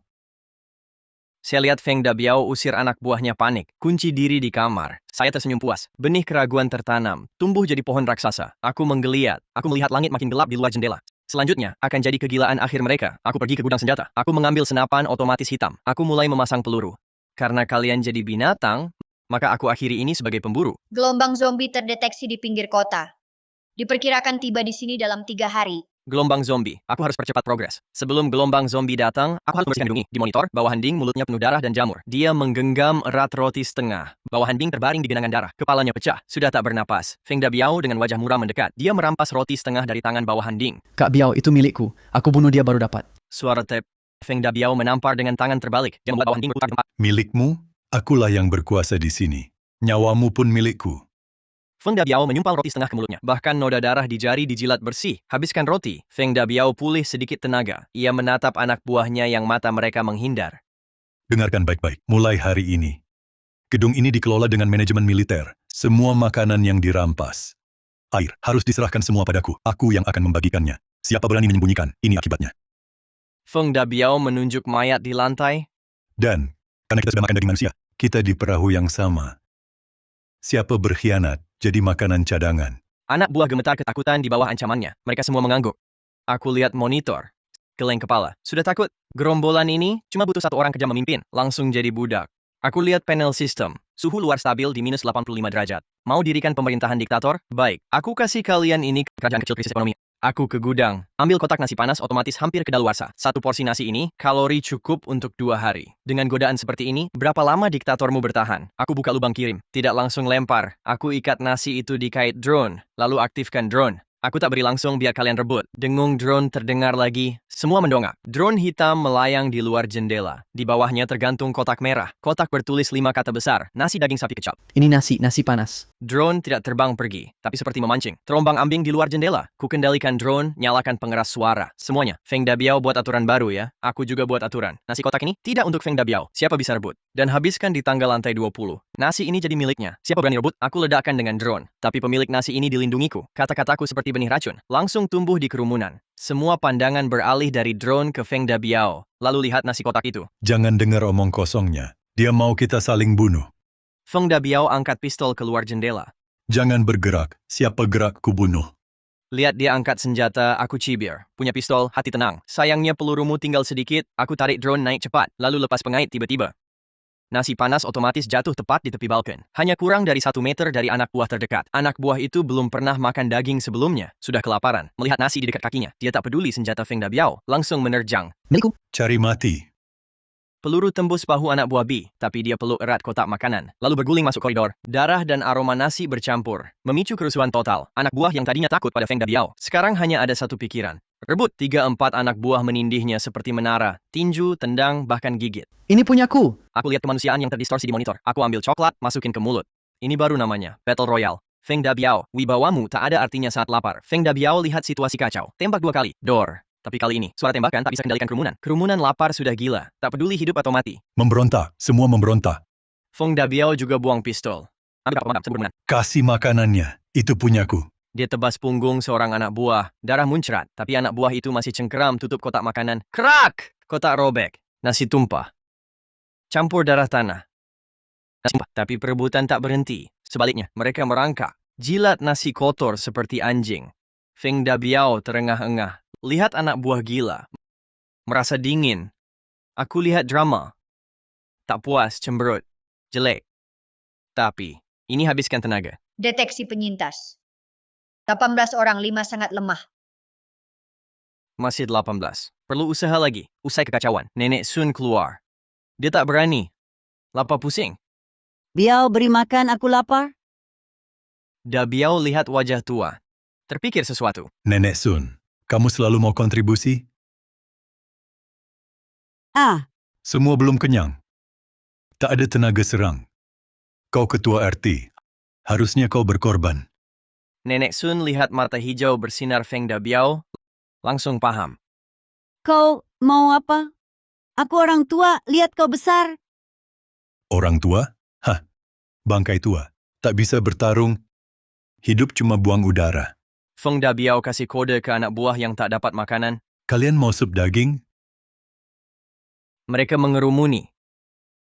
Saya lihat Feng Dabiao usir anak buahnya panik. Kunci diri di kamar. Saya tersenyum puas. Benih keraguan tertanam. Tumbuh jadi pohon raksasa. Aku menggeliat. Aku melihat langit makin gelap di luar jendela. Selanjutnya, akan jadi kegilaan akhir mereka. Aku pergi ke gudang senjata. Aku mengambil senapan otomatis hitam. Aku mulai memasang peluru. Karena kalian jadi binatang, maka aku akhiri ini sebagai pemburu. Gelombang zombie terdeteksi di pinggir kota. Diperkirakan tiba di sini dalam 3 hari. Gelombang zombie. Aku harus percepat progres. Sebelum gelombang zombie datang, aku harus membersihkan hidung ini. Di monitor, bawahan Ding mulutnya penuh darah dan jamur. Dia menggenggam erat roti setengah. Bawahan Ding terbaring di genangan darah. Kepalanya pecah. Sudah tak bernapas. Feng Dabiao dengan wajah muram mendekat. Dia merampas roti setengah dari tangan bawahan Ding. Kak Biao, itu milikku. Aku bunuh dia baru dapat. Suara tep. Feng Dabiao menampar dengan tangan terbalik. Dia membuat bawahan Ding berputar di tempat. Milikmu? Akulah yang berkuasa di sini. Nyawamu pun milikku. Feng Dabiao menyumpal roti setengah ke mulutnya. Bahkan noda darah di jari dijilat bersih. Habiskan roti. Feng Dabiao pulih sedikit tenaga. Ia menatap anak buahnya yang mata mereka menghindar. Dengarkan baik-baik. Mulai hari ini, gedung ini dikelola dengan manajemen militer. Semua makanan yang dirampas, air, harus diserahkan semua padaku. Aku yang akan membagikannya. Siapa berani menyembunyikan, ini akibatnya. Feng Dabiao menunjuk mayat di lantai. Dan, karena kita sudah makan daging manusia, kita di perahu yang sama. Siapa berkhianat, jadi makanan cadangan. Anak buah gemetar ketakutan di bawah ancamannya. Mereka semua mengangguk. Aku lihat monitor. Geleng kepala. Sudah takut? Gerombolan ini cuma butuh satu orang kejam memimpin. Langsung jadi budak. Aku lihat panel sistem. Suhu luar stabil di minus 85 derajat. Mau dirikan pemerintahan diktator? Baik. Aku kasih kalian ini kerajaan kecil krisis ekonomi. Aku ke gudang. Ambil kotak nasi panas otomatis hampir kedaluarsa. Satu porsi nasi ini, kalori cukup untuk 2 hari. Dengan godaan seperti ini, berapa lama diktatormu bertahan? Aku buka lubang kirim. Tidak langsung lempar. Aku ikat nasi itu di kait drone. Lalu aktifkan drone. Aku tak beri langsung biar kalian rebut. Dengung drone terdengar lagi. Semua mendongak. Drone hitam melayang di luar jendela. Di bawahnya tergantung kotak merah. Kotak bertulis 5 kata besar. Nasi daging sapi kecap. Ini nasi panas. Drone tidak terbang pergi, tapi seperti memancing. Terombang ambing di luar jendela. Ku kendalikan drone, nyalakan pengeras suara. Semuanya. Feng Dabiao buat aturan baru ya. Aku juga buat aturan. Nasi kotak ini tidak untuk Feng Dabiao. Siapa bisa rebut? Dan habiskan di tangga lantai 20. Nasi ini jadi miliknya. Siapa berani rebut? Aku ledakkan dengan drone. Tapi pemilik nasi ini dilindungiku. Kata-kataku seperti benih racun. Langsung tumbuh di kerumunan. Semua pandangan beralih dari drone ke Feng Dabiao. Lalu lihat nasi kotak itu. Jangan dengar omong kosongnya. Dia mau kita saling bunuh. Feng Dabiao angkat pistol keluar jendela. Jangan bergerak. Siapa gerak, ku bunuh. Lihat dia angkat senjata, aku cibir. Punya pistol, hati tenang. Sayangnya pelurumu tinggal sedikit, aku tarik drone naik cepat, lalu lepas pengait tiba-tiba. Nasi panas otomatis jatuh tepat di tepi balkon. Hanya kurang dari 1 meter dari anak buah terdekat. Anak buah itu belum pernah makan daging sebelumnya. Sudah kelaparan. Melihat nasi di dekat kakinya, dia tak peduli senjata Feng Dabiao. Langsung menerjang. Milikku. Cari mati. Peluru tembus bahu anak buah B, tapi dia peluk erat kotak makanan. Lalu berguling masuk koridor. Darah dan aroma nasi bercampur. Memicu kerusuhan total. Anak buah yang tadinya takut pada Feng Dabiao, sekarang hanya ada satu pikiran. Rebut. 3-4 anak buah menindihnya seperti menara. Tinju, tendang, bahkan gigit. Ini punyaku. Aku lihat kemanusiaan yang terdistorsi di monitor. Aku ambil coklat, masukin ke mulut. Ini baru namanya, Battle Royale. Feng Dabiao, wibawamu tak ada artinya saat lapar. Feng Dabiao lihat situasi kacau. Tembak 2 kali. Dor. Tapi kali ini, suara tembakan tak bisa kendalikan kerumunan. Kerumunan lapar sudah gila. Tak peduli hidup atau mati. Memberontak. Semua memberontak. Feng Dabiao juga buang pistol. Ambil apa sebelum menang. Kasih makanannya. Itu punyaku. Dia tebas punggung seorang anak buah. Darah muncrat. Tapi anak buah itu masih cengkeram tutup kotak makanan. Krak! Kotak robek. Nasi tumpah. Campur darah tanah. Nasi tumpah. Tapi perebutan tak berhenti. Sebaliknya, mereka merangkak. Jilat nasi kotor seperti anjing. Feng Dabiao terengah-engah. Lihat anak buah gila. Merasa dingin. Aku lihat drama. Tak puas, cemberut. Jelek. Tapi, ini habiskan tenaga. Deteksi penyintas. 18 orang, 5 sangat lemah. Masih 18. Perlu usaha lagi. Usai kekacauan, Nenek Sun keluar. Dia tak berani. Lapar pusing. Biao beri makan, aku lapar. Dabiao lihat wajah tua. Terpikir sesuatu. Nenek Sun, kamu selalu mau kontribusi? Semua belum kenyang. Tak ada tenaga serang. Kau ketua RT. Harusnya kau berkorban. Nenek Sun lihat mata hijau bersinar Feng Dabiao. Langsung paham. Kau mau apa? Aku orang tua, lihat kau besar. Orang tua? Hah, bangkai tua. Tak bisa bertarung. Hidup cuma buang udara. Feng Dabiao kasih kode ke anak buah yang tak dapat makanan. Kalian mau sup daging? Mereka mengerumuni.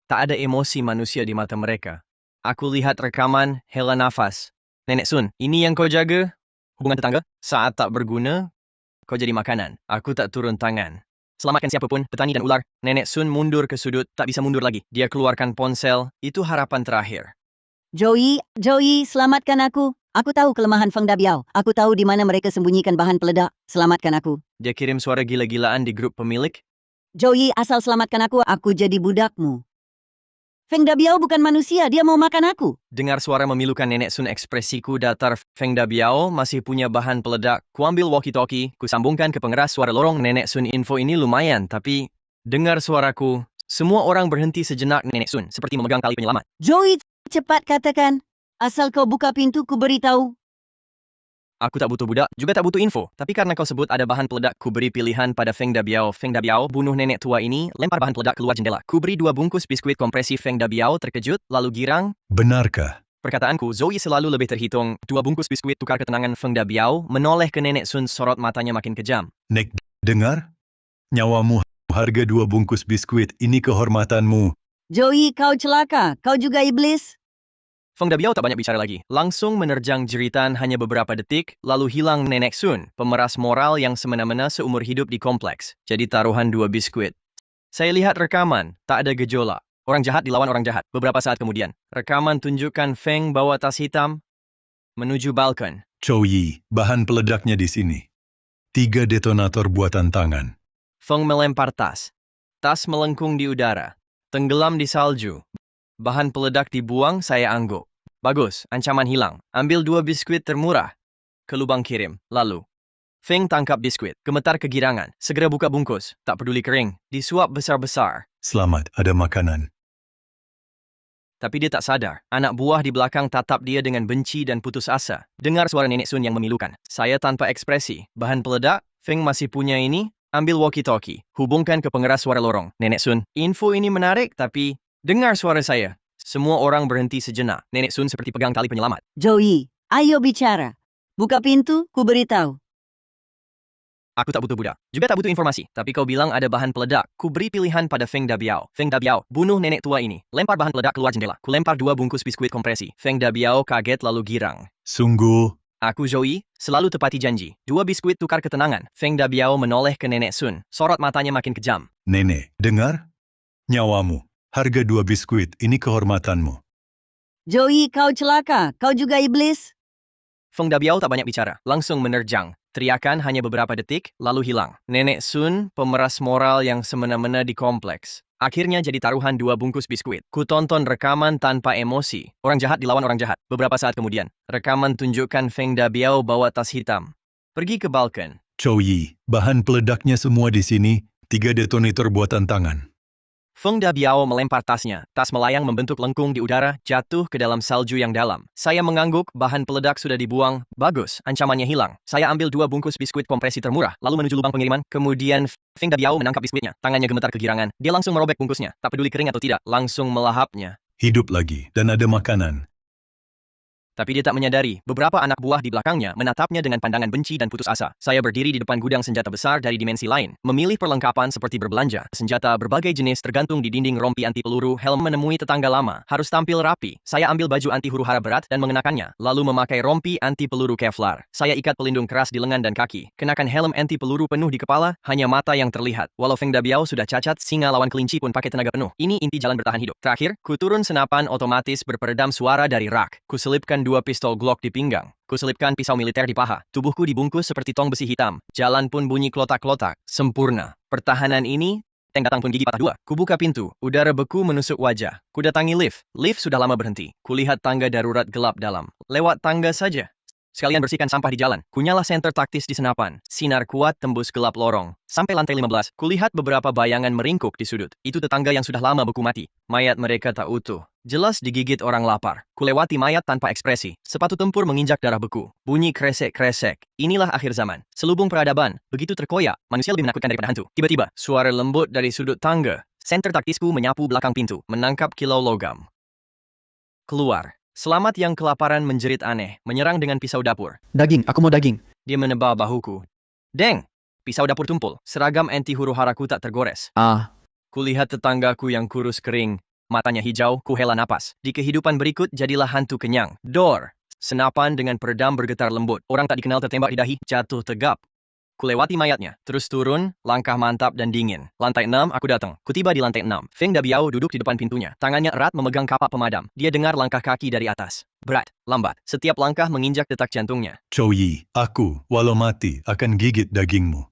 Tak ada emosi manusia di mata mereka. Aku lihat rekaman, hela nafas. Nenek Sun, ini yang kau jaga? Hubungan tetangga? Saat tak berguna, kau jadi makanan. Aku tak turun tangan. Selamatkan siapapun, petani dan ular. Nenek Sun mundur ke sudut, tak bisa mundur lagi. Dia keluarkan ponsel, itu harapan terakhir. Joey, selamatkan aku. Aku tahu kelemahan Feng Dabiao. Aku tahu di mana mereka sembunyikan bahan peledak. Selamatkan aku. Dia kirim suara gila-gilaan di grup pemilik. Joey, asal selamatkan aku jadi budakmu. Feng Dabiao bukan manusia, dia mau makan aku. Dengar suara memilukan Nenek Sun, ekspresiku datar. Feng Dabiao masih punya bahan peledak. Kuambil walkie-talkie, kusambungkan ke pengeras suara lorong Nenek Sun. Info ini lumayan, tapi dengar suaraku. Semua orang berhenti sejenak. Nenek Sun seperti memegang tali penyelamat. Joey, cepat katakan. Asal kau buka pintu, ku beritahu. Aku tak butuh budak, juga tak butuh info. Tapi karena kau sebut ada bahan peledak, ku beri pilihan pada Feng Dabiao. Feng Dabiao, bunuh nenek tua ini, lempar bahan peledak keluar jendela. Ku beri 2 bungkus biskuit kompresi. Feng Dabiao terkejut, lalu girang. Benarkah? Perkataanku, Zoe selalu lebih terhitung. 2 bungkus biskuit tukar ketenangan. Feng Dabiao menoleh ke Nenek Sun, sorot matanya makin kejam. Nek, dengar? Nyawamu harga 2 bungkus biskuit, ini kehormatanmu. Joey, kau celaka. Kau juga iblis. Feng Dabiao tak banyak bicara lagi. Langsung menerjang jeritan hanya beberapa detik, lalu hilang. Nenek Sun, pemeras moral yang semena-mena seumur hidup di kompleks. Jadi taruhan 2 biskuit. Saya lihat rekaman, tak ada gejolak. Orang jahat dilawan orang jahat. Beberapa saat kemudian, rekaman tunjukkan Feng bawa tas hitam menuju balkon. Chouyi, bahan peledaknya di sini. 3 detonator buatan tangan. Feng melempar tas. Tas melengkung di udara. Tenggelam di salju. Bahan peledak dibuang, saya angguk. Bagus, ancaman hilang. Ambil 2 biskuit termurah. Ke lubang kirim. Lalu, Feng tangkap biskuit. Gemetar kegirangan. Segera buka bungkus. Tak peduli kering. Disuap besar-besar. Selamat, ada makanan. Tapi dia tak sadar. Anak buah di belakang tatap dia dengan benci dan putus asa. Dengar suara Nenek Sun yang memilukan. Saya tanpa ekspresi. Bahan peledak? Feng masih punya ini? Ambil walkie-talkie. Hubungkan ke pengeras suara lorong. Nenek Sun, info ini menarik, tapi dengar suara saya. Semua orang berhenti sejenak. Nenek Sun seperti pegang tali penyelamat. Joey, ayo bicara. Buka pintu, ku beritahu. Aku tak butuh budak. Juga tak butuh informasi. Tapi kau bilang ada bahan peledak. Ku beri pilihan pada Feng Dabiao. Feng Dabiao, bunuh nenek tua ini. Lempar bahan peledak keluar jendela. Ku lempar 2 bungkus biskuit kompresi. Feng Dabiao kaget lalu girang. Sungguh, Aku Zoe, selalu tepati janji. 2 biskuit tukar ketenangan. Feng Dabiao menoleh ke Nenek Sun. Sorot matanya makin kejam. nenek, dengar? Nyawamu, harga 2 biskuit, ini kehormatanmu. Joey, kau celaka. Kau juga iblis. Feng Dabiao tak banyak bicara. Langsung menerjang. Teriakan hanya beberapa detik, lalu hilang. Nenek Sun, pemeras moral yang semena-mena di kompleks. Akhirnya jadi taruhan 2 bungkus biskuit. Ku tonton rekaman tanpa emosi. Orang jahat dilawan orang jahat. Beberapa saat kemudian, rekaman tunjukkan Feng Dabiao bawa tas hitam. Pergi ke balkon. Chouyi, bahan peledaknya semua di sini, 3 detonator buatan tangan. Feng Dabiao melempar tasnya. Tas melayang membentuk lengkung di udara, jatuh ke dalam salju yang dalam. Saya mengangguk, bahan peledak sudah dibuang. Bagus, ancamannya hilang. Saya ambil 2 bungkus biskuit kompresi termurah, lalu menuju lubang pengiriman. Kemudian, Feng Dabiao menangkap biskuitnya. Tangannya gemetar kegirangan. Dia langsung merobek bungkusnya. Tak peduli kering atau tidak, langsung melahapnya. Hidup lagi, dan ada makanan. Tapi dia tak menyadari, beberapa anak buah di belakangnya menatapnya dengan pandangan benci dan putus asa. Saya berdiri di depan gudang senjata besar dari dimensi lain, memilih perlengkapan seperti berbelanja. Senjata berbagai jenis tergantung di dinding, rompi anti peluru, helm menemui tetangga lama. Harus tampil rapi. Saya ambil baju anti huru-hara berat dan mengenakannya, lalu memakai rompi anti peluru Kevlar. Saya ikat pelindung keras di lengan dan kaki. Kenakan helm anti peluru penuh di kepala, hanya mata yang terlihat. Walau Feng Dabiao sudah cacat, singa lawan kelinci pun pakai tenaga penuh. Ini inti jalan bertahan hidup. Terakhir, ku turun senapan otomatis berperedam suara dari rak. Ku selipkan 2 pistol Glock di pinggang. Kuselipkan pisau militer di paha. Tubuhku dibungkus seperti tong besi hitam. Jalan pun bunyi klotak-klotak. Sempurna. Pertahanan ini, tank datang pun gigi patah 2. Kubuka pintu. Udara beku menusuk wajah. Kudatangi lift. Lift sudah lama berhenti. Kulihat tangga darurat gelap dalam. Lewat tangga saja. Sekalian bersihkan sampah di jalan. Kunyala senter taktis di senapan. Sinar kuat tembus gelap lorong. Sampai lantai 15, kulihat beberapa bayangan meringkuk di sudut. Itu tetangga yang sudah lama beku mati. Mayat mereka tak utuh. Jelas digigit orang lapar. Kulewati mayat tanpa ekspresi. Sepatu tempur menginjak darah beku. Bunyi kresek-kresek. Inilah akhir zaman. Selubung peradaban. Begitu terkoyak, manusia lebih menakutkan daripada hantu. Tiba-tiba, suara lembut dari sudut tangga. Senter taktisku menyapu belakang pintu. Menangkap kilau logam. Keluar. Selamat yang kelaparan menjerit aneh. Menyerang dengan pisau dapur. Daging, aku mau daging. Dia menebal bahuku. Deng! Pisau dapur tumpul. Seragam anti huru-haraku tak tergores. Kulihat tetanggaku yang kurus kering. Matanya hijau, ku hela napas. Di kehidupan berikut jadilah hantu kenyang. Dor! Senapan dengan peredam bergetar lembut. Orang tak dikenal tertembak di dahi, jatuh tegap. Kulewati mayatnya, terus turun, langkah mantap dan dingin. Lantai 6, aku datang. Kutiba di lantai 6. Feng Dabiao duduk di depan pintunya. Tangannya erat memegang kapak pemadam. Dia dengar langkah kaki dari atas. Berat, lambat. Setiap langkah menginjak detak jantungnya. Chow Yi, aku, walau mati, akan gigit dagingmu.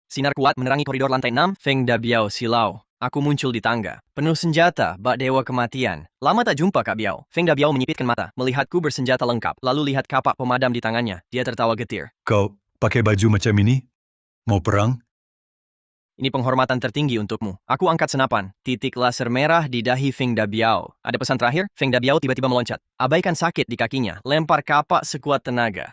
Sinar kuat menerangi koridor lantai 6. Feng Dabiao silau. Aku muncul di tangga. Penuh senjata, bak dewa kematian. Lama tak jumpa Kak Biao. Feng Dabiao menyipitkan mata, melihatku bersenjata lengkap. Lalu lihat kapak pemadam di tangannya. Dia tertawa getir. Kau pakai baju macam ini? Mau perang? Ini penghormatan tertinggi untukmu. Aku angkat senapan. Titik laser merah di dahi Feng Dabiao. Ada pesan terakhir? Feng Dabiao tiba-tiba meloncat. Abaikan sakit di kakinya. Lempar kapak sekuat tenaga.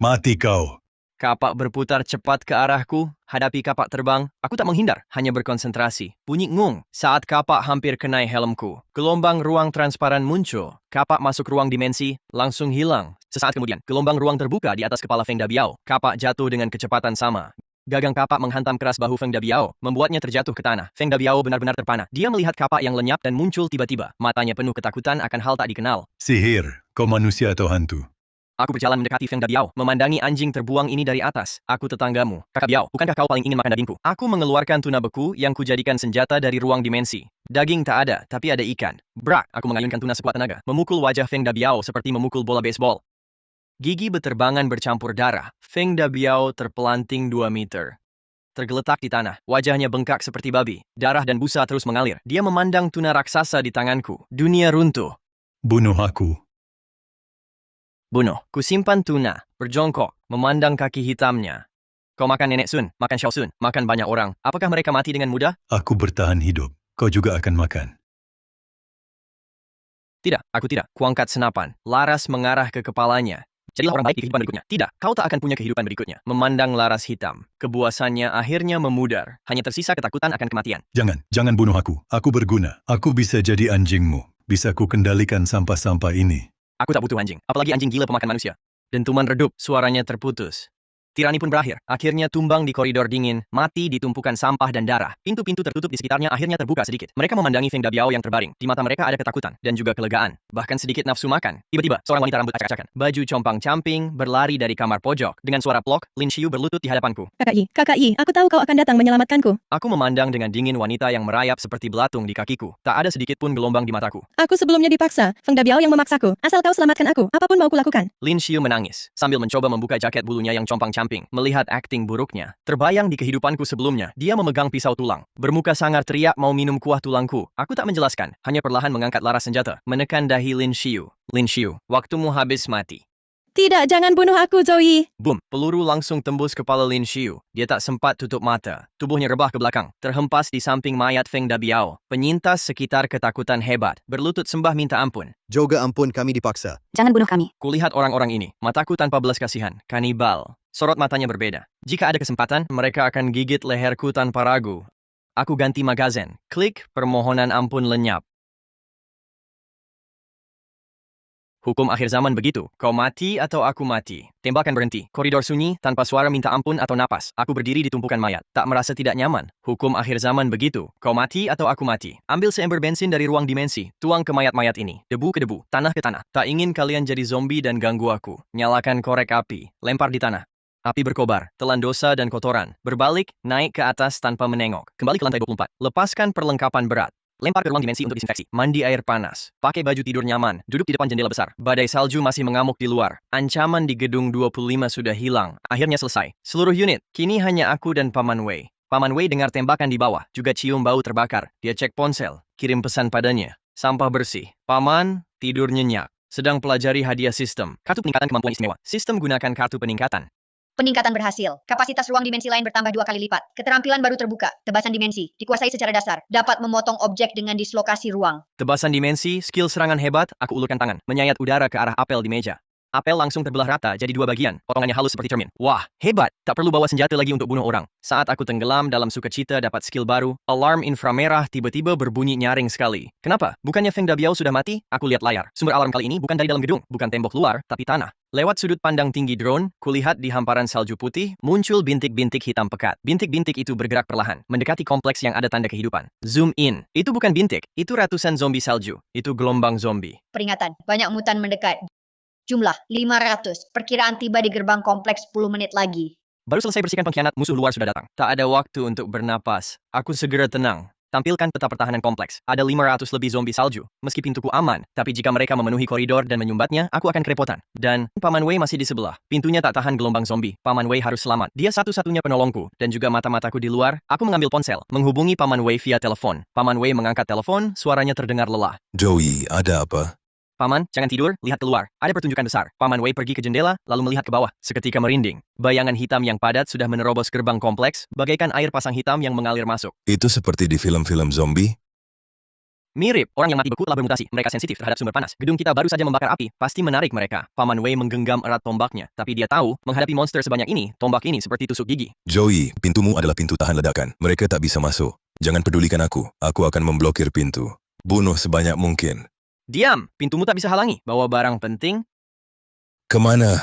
Mati kau. Kapak berputar cepat ke arahku. Hadapi kapak terbang. Aku tak menghindar, hanya berkonsentrasi. Bunyi ngung saat kapak hampir kenai helmku. Gelombang ruang transparan muncul. Kapak masuk ruang dimensi, langsung hilang. Sesaat kemudian, gelombang ruang terbuka di atas kepala Feng Dabiao. Kapak jatuh dengan kecepatan sama. Gagang kapak menghantam keras bahu Feng Dabiao, membuatnya terjatuh ke tanah. Feng Dabiao benar-benar terpana. Dia melihat kapak yang lenyap dan muncul tiba-tiba. Matanya penuh ketakutan akan hal tak dikenal. Sihir, kau manusia atau hantu? Aku berjalan mendekati Feng Dabiao, memandangi anjing terbuang ini dari atas. Aku tetanggamu. Kakak Biao, bukankah kau paling ingin makan dagingku? Aku mengeluarkan tuna beku yang kujadikan senjata dari ruang dimensi. Daging tak ada, tapi ada ikan. Brak, aku mengayunkan tuna sekuat tenaga, memukul wajah Feng Dabiao seperti memukul bola baseball. Gigi beterbangan bercampur darah. Feng Dabiao terpelanting 2 meter. Tergeletak di tanah, wajahnya bengkak seperti babi. Darah dan busa terus mengalir. Dia memandang tuna raksasa di tanganku. Dunia runtuh. Bunuh aku. Bunuh. Kusimpan tuna, berjongkok, memandang kaki hitamnya. Kau makan Nenek Sun, makan Xiao Sun, makan banyak orang. Apakah mereka mati dengan mudah? Aku bertahan hidup. Kau juga akan makan. Tidak, aku tidak. Kuangkat senapan. Laras mengarah ke kepalanya. Jadilah orang baik di kehidupan berikutnya. Tidak, kau tak akan punya kehidupan berikutnya. Memandang laras hitam. Kebuasannya akhirnya memudar. Hanya tersisa ketakutan akan kematian. Jangan bunuh aku. Aku berguna. Aku bisa jadi anjingmu. Bisa ku kendalikan sampah-sampah ini. Aku tak butuh anjing, apalagi anjing gila pemakan manusia. Dentuman redup, suaranya terputus. Tirani pun berakhir. Akhirnya tumbang di koridor dingin, mati di tumpukan sampah dan darah. Pintu-pintu tertutup di sekitarnya akhirnya terbuka sedikit. Mereka memandangi Feng Dabiao yang terbaring. Di mata mereka ada ketakutan dan juga kelegaan. Bahkan sedikit nafsu makan. Tiba-tiba, seorang wanita rambut acak-acakan, baju compang-camping, berlari dari kamar pojok. Dengan suara plok, Lin Xiu berlutut di hadapanku. Kakak Yi, aku tahu kau akan datang menyelamatkanku. Aku memandang dengan dingin wanita yang merayap seperti belatung di kakiku. Tak ada sedikit pun gelombang di mataku. Aku sebelumnya dipaksa. Feng Dabiao yang memaksaku. Asal kau selamatkan aku, apapun mau kulakukan. Lin Xiu menangis, sambil mencoba membuka jaket bulunya yang compang-camping. Melihat akting buruknya, terbayang di kehidupanku sebelumnya. Dia memegang pisau tulang. Bermuka sangar teriak mau minum kuah tulangku. Aku tak menjelaskan, hanya perlahan mengangkat laras senjata. Menekan dahi Lin Xiu. Lin Xiu, waktumu habis mati. Tidak, jangan bunuh aku, Zoe. Boom, peluru langsung tembus kepala Lin Xiu. Dia tak sempat tutup mata. Tubuhnya rebah ke belakang, terhempas di samping mayat Feng Dabiao. Penyintas sekitar ketakutan hebat, berlutut sembah minta ampun. Juga ampun kami dipaksa. Jangan bunuh kami. Kulihat orang-orang ini, mataku tanpa belas kasihan, kanibal. Sorot matanya berbeda. Jika ada kesempatan, mereka akan gigit leherku tanpa ragu. Aku ganti magazen. Klik, permohonan ampun lenyap. Hukum akhir zaman begitu. Kau mati atau aku mati. Tembakan berhenti. Koridor sunyi, tanpa suara minta ampun atau napas. Aku berdiri di tumpukan mayat. Tak merasa tidak nyaman. Hukum akhir zaman begitu. Kau mati atau aku mati. Ambil seember bensin dari ruang dimensi. Tuang ke mayat-mayat ini. Debu ke debu. Tanah ke tanah. Tak ingin kalian jadi zombie dan ganggu aku. Nyalakan korek api. Lempar di tanah. Api berkobar, telan dosa dan kotoran. Berbalik, naik ke atas tanpa menengok. Kembali ke lantai 24. Lepaskan perlengkapan berat. Lempar ke ruang dimensi untuk disinfeksi. Mandi air panas. Pakai baju tidur nyaman. Duduk di depan jendela besar. Badai salju masih mengamuk di luar. Ancaman di gedung 25 sudah hilang. Akhirnya selesai. Seluruh unit, kini hanya aku dan Paman Wei. Paman Wei dengar tembakan di bawah. Juga cium bau terbakar. Dia cek ponsel. Kirim pesan padanya. Sampah bersih. Paman, tidur nyenyak. Sedang pelajari hadiah sistem. Kartu peningkatan kemampuan istimewa. Sistem gunakan kartu peningkatan. Peningkatan berhasil. Kapasitas ruang dimensi lain bertambah 2 kali lipat. Keterampilan baru terbuka. Tebasan dimensi. Dikuasai secara dasar. Dapat memotong objek dengan dislokasi ruang. Tebasan dimensi, skill serangan hebat, aku ulurkan tangan. Menyayat udara ke arah apel di meja. Apel langsung terbelah rata jadi 2 bagian. Potongannya halus seperti cermin. Wah, hebat. Tak perlu bawa senjata lagi untuk bunuh orang. Saat aku tenggelam dalam sukacita dapat skill baru, alarm inframerah tiba-tiba berbunyi nyaring sekali. Kenapa? Bukannya Feng Dabiao sudah mati? Aku lihat layar. Sumber alarm kali ini bukan dari dalam gedung, bukan tembok luar, tapi tanah. Lewat sudut pandang tinggi drone, kulihat di hamparan salju putih, muncul bintik-bintik hitam pekat. Bintik-bintik itu bergerak perlahan, mendekati kompleks yang ada tanda kehidupan. Zoom in. Itu bukan bintik, itu ratusan zombie salju. Itu gelombang zombie. Peringatan, banyak mutan mendekat. Jumlah 500. Perkiraan tiba di gerbang kompleks 10 menit lagi. Baru selesai bersihkan pengkhianat, musuh luar sudah datang. Tak ada waktu untuk bernapas. Aku segera tenang. Tampilkan peta pertahanan kompleks. Ada 500 lebih zombie salju. Meski pintuku aman, tapi jika mereka memenuhi koridor dan menyumbatnya, aku akan kerepotan. Dan Paman Wei masih di sebelah. Pintunya tak tahan gelombang zombie. Paman Wei harus selamat. Dia satu-satunya penolongku. Dan juga mata-mataku di luar. Aku mengambil ponsel, menghubungi Paman Wei via telepon. Paman Wei mengangkat telepon, suaranya terdengar lelah. Joey, ada apa? Paman, jangan tidur, lihat keluar. Ada pertunjukan besar. Paman Wei pergi ke jendela, lalu melihat ke bawah. Seketika merinding. Bayangan hitam yang padat sudah menerobos gerbang kompleks, bagaikan air pasang hitam yang mengalir masuk. Itu seperti di film-film zombie? Mirip, orang yang mati beku telah bermutasi. Mereka sensitif terhadap sumber panas. Gedung kita baru saja membakar api, pasti menarik mereka. Paman Wei menggenggam erat tombaknya. Tapi dia tahu, menghadapi monster sebanyak ini, tombak ini seperti tusuk gigi. Joey, pintumu adalah pintu tahan ledakan. Mereka tak bisa masuk. Jangan pedulikan aku. Aku akan memblokir pintu. Bunuh sebanyak mungkin. Diam, pintumu tak bisa halangi. Bawa barang penting. Kemana?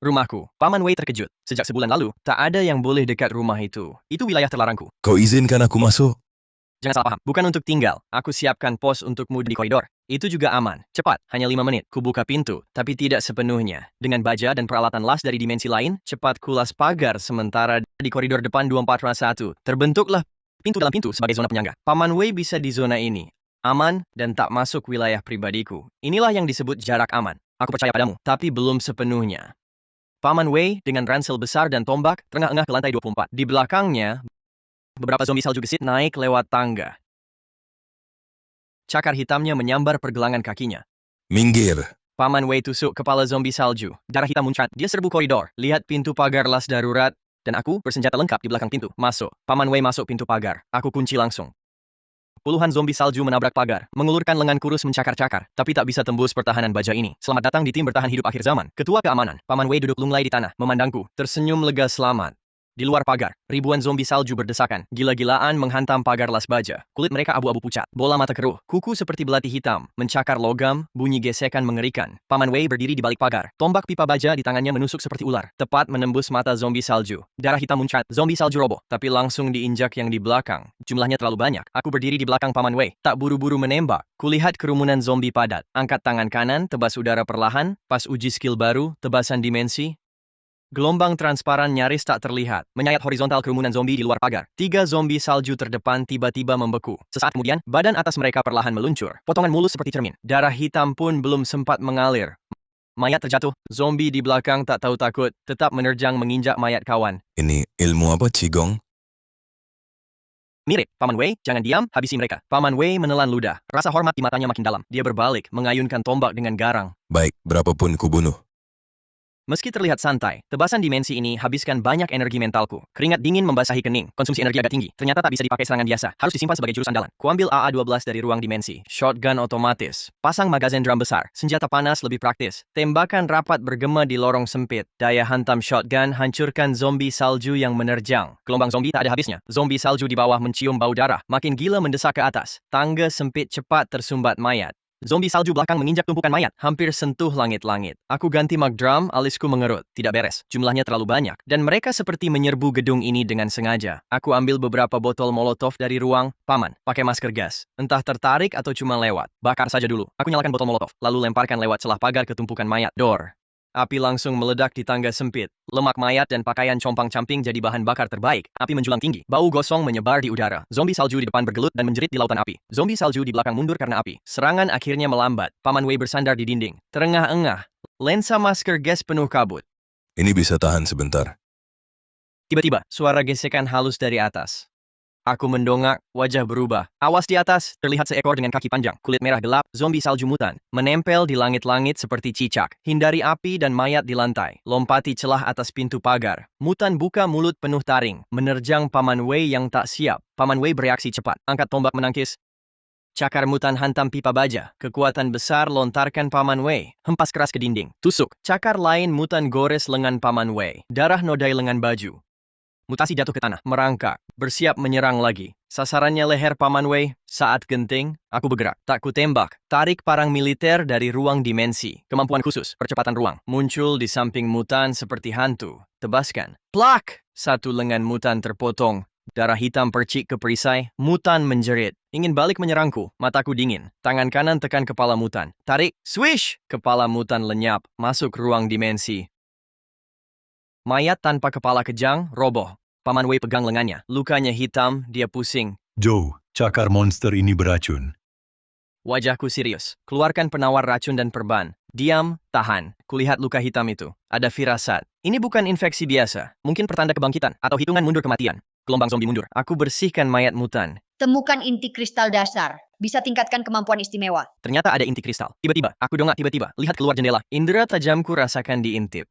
Rumahku. Paman Wei terkejut. Sejak sebulan lalu, tak ada yang boleh dekat rumah itu. Itu wilayah terlarangku. Kau izinkan aku masuk? Jangan salah paham, bukan untuk tinggal. Aku siapkan pos untukmu di koridor. Itu juga aman. Cepat, hanya 5 menit. Kubuka pintu, tapi tidak sepenuhnya. Dengan baja dan peralatan las dari dimensi lain, cepat kulas pagar sementara di koridor depan 2401. Terbentuklah pintu dalam pintu sebagai zona penyangga. Paman Wei bisa di zona ini. Aman dan tak masuk wilayah pribadiku. Inilah yang disebut jarak aman. Aku percaya padamu, tapi belum sepenuhnya. Paman Wei dengan ransel besar dan tombak terengah-engah ke lantai 24. Di belakangnya, beberapa zombie salju gesit naik lewat tangga. Cakar hitamnya menyambar pergelangan kakinya. Minggir. Paman Wei tusuk kepala zombie salju. Darah hitam muncrat. Dia serbu koridor. Lihat pintu pagar las darurat. Dan aku bersenjata lengkap di belakang pintu. Masuk. Paman Wei masuk pintu pagar. Aku kunci langsung. Puluhan zombie salju menabrak pagar, mengulurkan lengan kurus mencakar-cakar, tapi tak bisa tembus pertahanan baja ini. Selamat datang di tim bertahan hidup akhir zaman. Ketua keamanan, Paman Wei duduk lunglai di tanah, memandangku, tersenyum lega selamat. Di luar pagar, ribuan zombie salju berdesakan, gila-gilaan menghantam pagar las baja. Kulit mereka abu-abu pucat, bola mata keruh, kuku seperti belati hitam, mencakar logam, bunyi gesekan mengerikan. Paman Wei berdiri di balik pagar, tombak pipa baja di tangannya menusuk seperti ular, tepat menembus mata zombie salju. Darah hitam muncrat, zombie salju roboh, tapi langsung diinjak yang di belakang. Jumlahnya terlalu banyak. Aku berdiri di belakang Paman Wei, tak buru-buru menembak. Kulihat kerumunan zombie padat. Angkat tangan kanan, tebas udara perlahan, pas uji skill baru, tebasan dimensi. Gelombang transparan nyaris tak terlihat, menyayat horizontal kerumunan zombie di luar pagar. 3 zombie salju terdepan tiba-tiba membeku. Sesaat kemudian, badan atas mereka perlahan meluncur. Potongan mulus seperti cermin. Darah hitam pun belum sempat mengalir. Mayat terjatuh. Zombie di belakang tak tahu takut, tetap menerjang menginjak mayat kawan. Ini ilmu apa, Qigong? Mirip, Paman Wei, jangan diam, habisi mereka. Paman Wei menelan ludah. Rasa hormat di matanya makin dalam. Dia berbalik, mengayunkan tombak dengan garang. Baik, berapapun kubunuh. Meski terlihat santai, tebasan dimensi ini habiskan banyak energi mentalku. Keringat dingin membasahi kening, konsumsi energi agak tinggi. Ternyata tak bisa dipakai serangan biasa, harus disimpan sebagai jurus andalan. Kuambil AA-12 dari ruang dimensi. Shotgun otomatis. Pasang magazen drum besar. Senjata panas lebih praktis. Tembakan rapat bergema di lorong sempit. Daya hantam shotgun hancurkan zombie salju yang menerjang. Gelombang zombie tak ada habisnya. Zombie salju di bawah mencium bau darah. Makin gila mendesak ke atas. Tangga sempit cepat tersumbat mayat. Zombie salju belakang menginjak tumpukan mayat, hampir sentuh langit-langit. Aku ganti mag drum, alisku mengerut. Tidak beres, jumlahnya terlalu banyak. Dan mereka seperti menyerbu gedung ini dengan sengaja. Aku ambil beberapa botol molotov dari ruang. Paman, pakai masker gas. Entah tertarik atau cuma lewat. Bakar saja dulu. Aku nyalakan botol molotov, lalu lemparkan lewat celah pagar ke tumpukan mayat. Dor. Api langsung meledak di tangga sempit. Lemak mayat dan pakaian compang-camping jadi bahan bakar terbaik. Api menjulang tinggi. Bau gosong menyebar di udara. Zombie salju di depan bergelut dan menjerit di lautan api. Zombie salju di belakang mundur karena api. Serangan akhirnya melambat. Paman Wei bersandar di dinding. Terengah-engah. Lensa masker gas penuh kabut. Ini bisa tahan sebentar. Tiba-tiba, suara gesekan halus dari atas. Aku mendongak, wajah berubah. Awas di atas, terlihat seekor dengan kaki panjang, kulit merah gelap, zombie salju mutan. Menempel di langit-langit seperti cicak. Hindari api dan mayat di lantai. Lompati celah atas pintu pagar. Mutan buka mulut penuh taring, menerjang Paman Wei yang tak siap. Paman Wei bereaksi cepat, angkat tombak menangkis. Cakar mutan hantam pipa baja. Kekuatan besar lontarkan Paman Wei. Hempas keras ke dinding. Tusuk. Cakar lain mutan gores lengan Paman Wei. Darah nodai lengan baju. Mutasi jatuh ke tanah, merangkak, bersiap menyerang lagi. Sasarannya leher Paman Wei. Saat genting, aku bergerak. Tak kutembak. Tarik parang militer dari ruang dimensi. Kemampuan khusus, percepatan ruang. Muncul di samping mutan seperti hantu. Tebaskan. Plak! Satu lengan mutan terpotong. Darah hitam percik ke perisai. Mutan menjerit. Ingin balik menyerangku. Mataku dingin. Tangan kanan tekan kepala mutan. Tarik. Swish! Kepala mutan lenyap. Masuk ruang dimensi. Mayat tanpa kepala kejang, roboh. Paman Wei pegang lengannya. Lukanya hitam, dia pusing. Joe, cakar monster ini beracun. Wajahku serius. Keluarkan penawar racun dan perban. Diam, tahan. Kulihat luka hitam itu. Ada firasat. Ini bukan infeksi biasa. Mungkin pertanda kebangkitan atau hitungan mundur kematian. Gelombang zombie mundur. Aku bersihkan mayat mutan. Temukan inti kristal dasar. Bisa tingkatkan kemampuan istimewa. Ternyata ada inti kristal. Tiba-tiba, aku dongak tiba-tiba. Lihat keluar jendela. Indera tajamku rasakan diintip.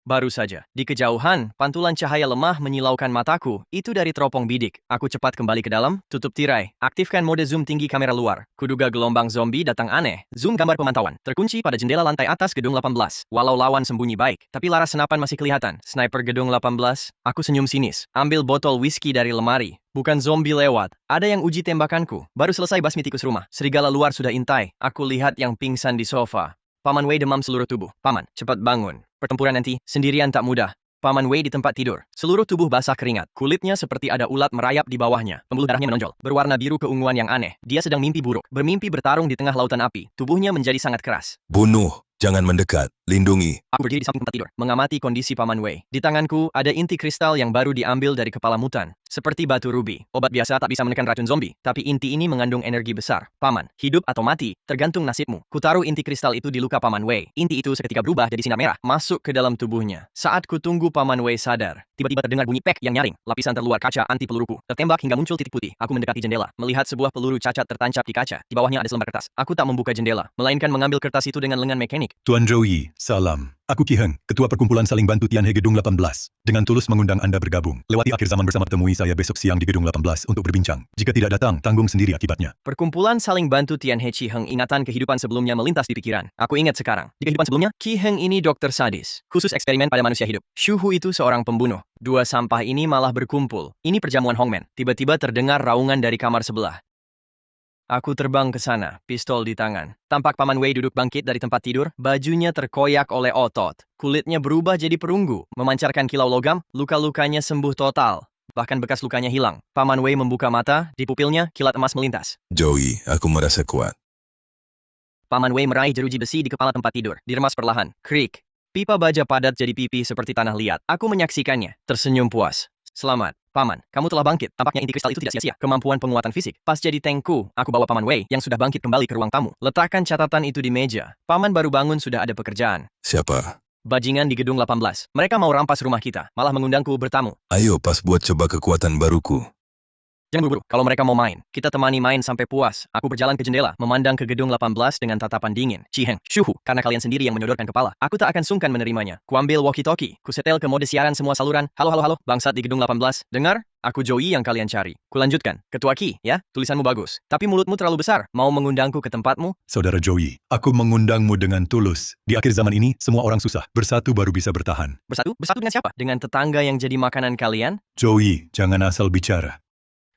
Baru saja, di kejauhan, pantulan cahaya lemah menyilaukan mataku. Itu dari teropong bidik. Aku cepat kembali ke dalam, tutup tirai, aktifkan mode zoom tinggi kamera luar. Kuduga gelombang zombie datang aneh. Zoom gambar pemantauan. Terkunci pada jendela lantai atas gedung 18. Walau lawan sembunyi baik, tapi laras senapan masih kelihatan. Sniper gedung 18. Aku senyum sinis. Ambil botol whisky dari lemari. Bukan zombie lewat. Ada yang uji tembakanku. Baru selesai basmi tikus rumah. Serigala luar sudah intai. Aku lihat yang pingsan di sofa. Paman Wei demam seluruh tubuh. Paman, cepat bangun. Pertempuran nanti, sendirian tak mudah. Paman Wei di tempat tidur. Seluruh tubuh basah keringat. Kulitnya seperti ada ulat merayap di bawahnya. Pembuluh darahnya menonjol. Berwarna biru keunguan yang aneh. Dia sedang mimpi buruk. Bermimpi bertarung di tengah lautan api. Tubuhnya menjadi sangat keras. Bunuh, jangan mendekat, lindungi. Aku berdiri di samping tempat tidur, mengamati kondisi Paman Wei. Di tanganku, ada inti kristal yang baru diambil dari kepala mutan. Seperti batu rubi. Obat biasa tak bisa menekan racun zombie, tapi inti ini mengandung energi besar. Paman, hidup atau mati, tergantung nasibmu. Kutaruh inti kristal itu di luka Paman Wei. Inti itu seketika berubah jadi sinar merah, masuk ke dalam tubuhnya. Saat kutunggu Paman Wei sadar, tiba-tiba terdengar bunyi pek yang nyaring. Lapisan terluar kaca anti peluruku. Tertembak hingga muncul titik putih. Aku mendekati jendela, melihat sebuah peluru cacat tertancap di kaca. Di bawahnya ada selembar kertas. Aku tak membuka jendela, melainkan mengambil kertas itu dengan lengan mekanik. Tuan Joey, salam. Aku Ki Heng, Ketua Perkumpulan Saling Bantu Tianhe Gedung 18. Dengan tulus mengundang Anda bergabung. Lewati akhir zaman bersama, temui saya besok siang di Gedung 18 untuk berbincang. Jika tidak datang, tanggung sendiri akibatnya. Perkumpulan Saling Bantu Tianhe Ki Heng. Ingatan kehidupan sebelumnya melintas di pikiran. Aku ingat sekarang. Di kehidupan sebelumnya, Ki Heng ini dokter sadis. Khusus eksperimen pada manusia hidup. Shu Hu itu seorang pembunuh. Dua sampah ini malah berkumpul. Ini perjamuan Hongmen. Tiba-tiba terdengar raungan dari kamar sebelah. Aku terbang ke sana, pistol di tangan. Tampak Paman Wei duduk bangkit dari tempat tidur, bajunya terkoyak oleh otot. Kulitnya berubah jadi perunggu, memancarkan kilau logam, luka-lukanya sembuh total. Bahkan bekas lukanya hilang. Paman Wei membuka mata, di pupilnya kilat emas melintas. Joey, aku merasa kuat. Paman Wei meraih jeruji besi di kepala tempat tidur, diremas perlahan. Krik. Pipa baja padat jadi pipi seperti tanah liat. Aku menyaksikannya, tersenyum puas. Selamat, Paman. Kamu telah bangkit. Tampaknya inti kristal itu tidak sia-sia. Kemampuan penguatan fisik. Pas jadi tankku, aku bawa Paman Wei yang sudah bangkit kembali ke ruang tamu. Letakkan catatan itu di meja. Paman baru bangun sudah ada pekerjaan. Siapa? Bajingan di gedung 18. Mereka mau rampas rumah kita. Malah mengundangku bertamu. Ayo pas buat coba kekuatan baruku. Jangan buru-buru. Kalau mereka mau main, kita temani main sampai puas. Aku berjalan ke jendela, memandang ke gedung 18 dengan tatapan dingin. Ki Heng, Shu Hu, karena kalian sendiri yang menyodorkan kepala. Aku tak akan sungkan menerimanya. Kuambil walkie-talkie, kusetel ke mode siaran semua saluran. Halo, halo, halo, bangsat di gedung 18. Dengar? Aku Joey yang kalian cari. Kulanjutkan. Ketua Ki, ya, tulisanmu bagus. Tapi mulutmu terlalu besar. Mau mengundangku ke tempatmu? Saudara Joey, aku mengundangmu dengan tulus. Di akhir zaman ini, semua orang susah. Bersatu baru bisa bertahan. Bersatu? Bersatu dengan siapa? Dengan tetangga yang jadi makanan kalian? Joey, jangan asal bicara.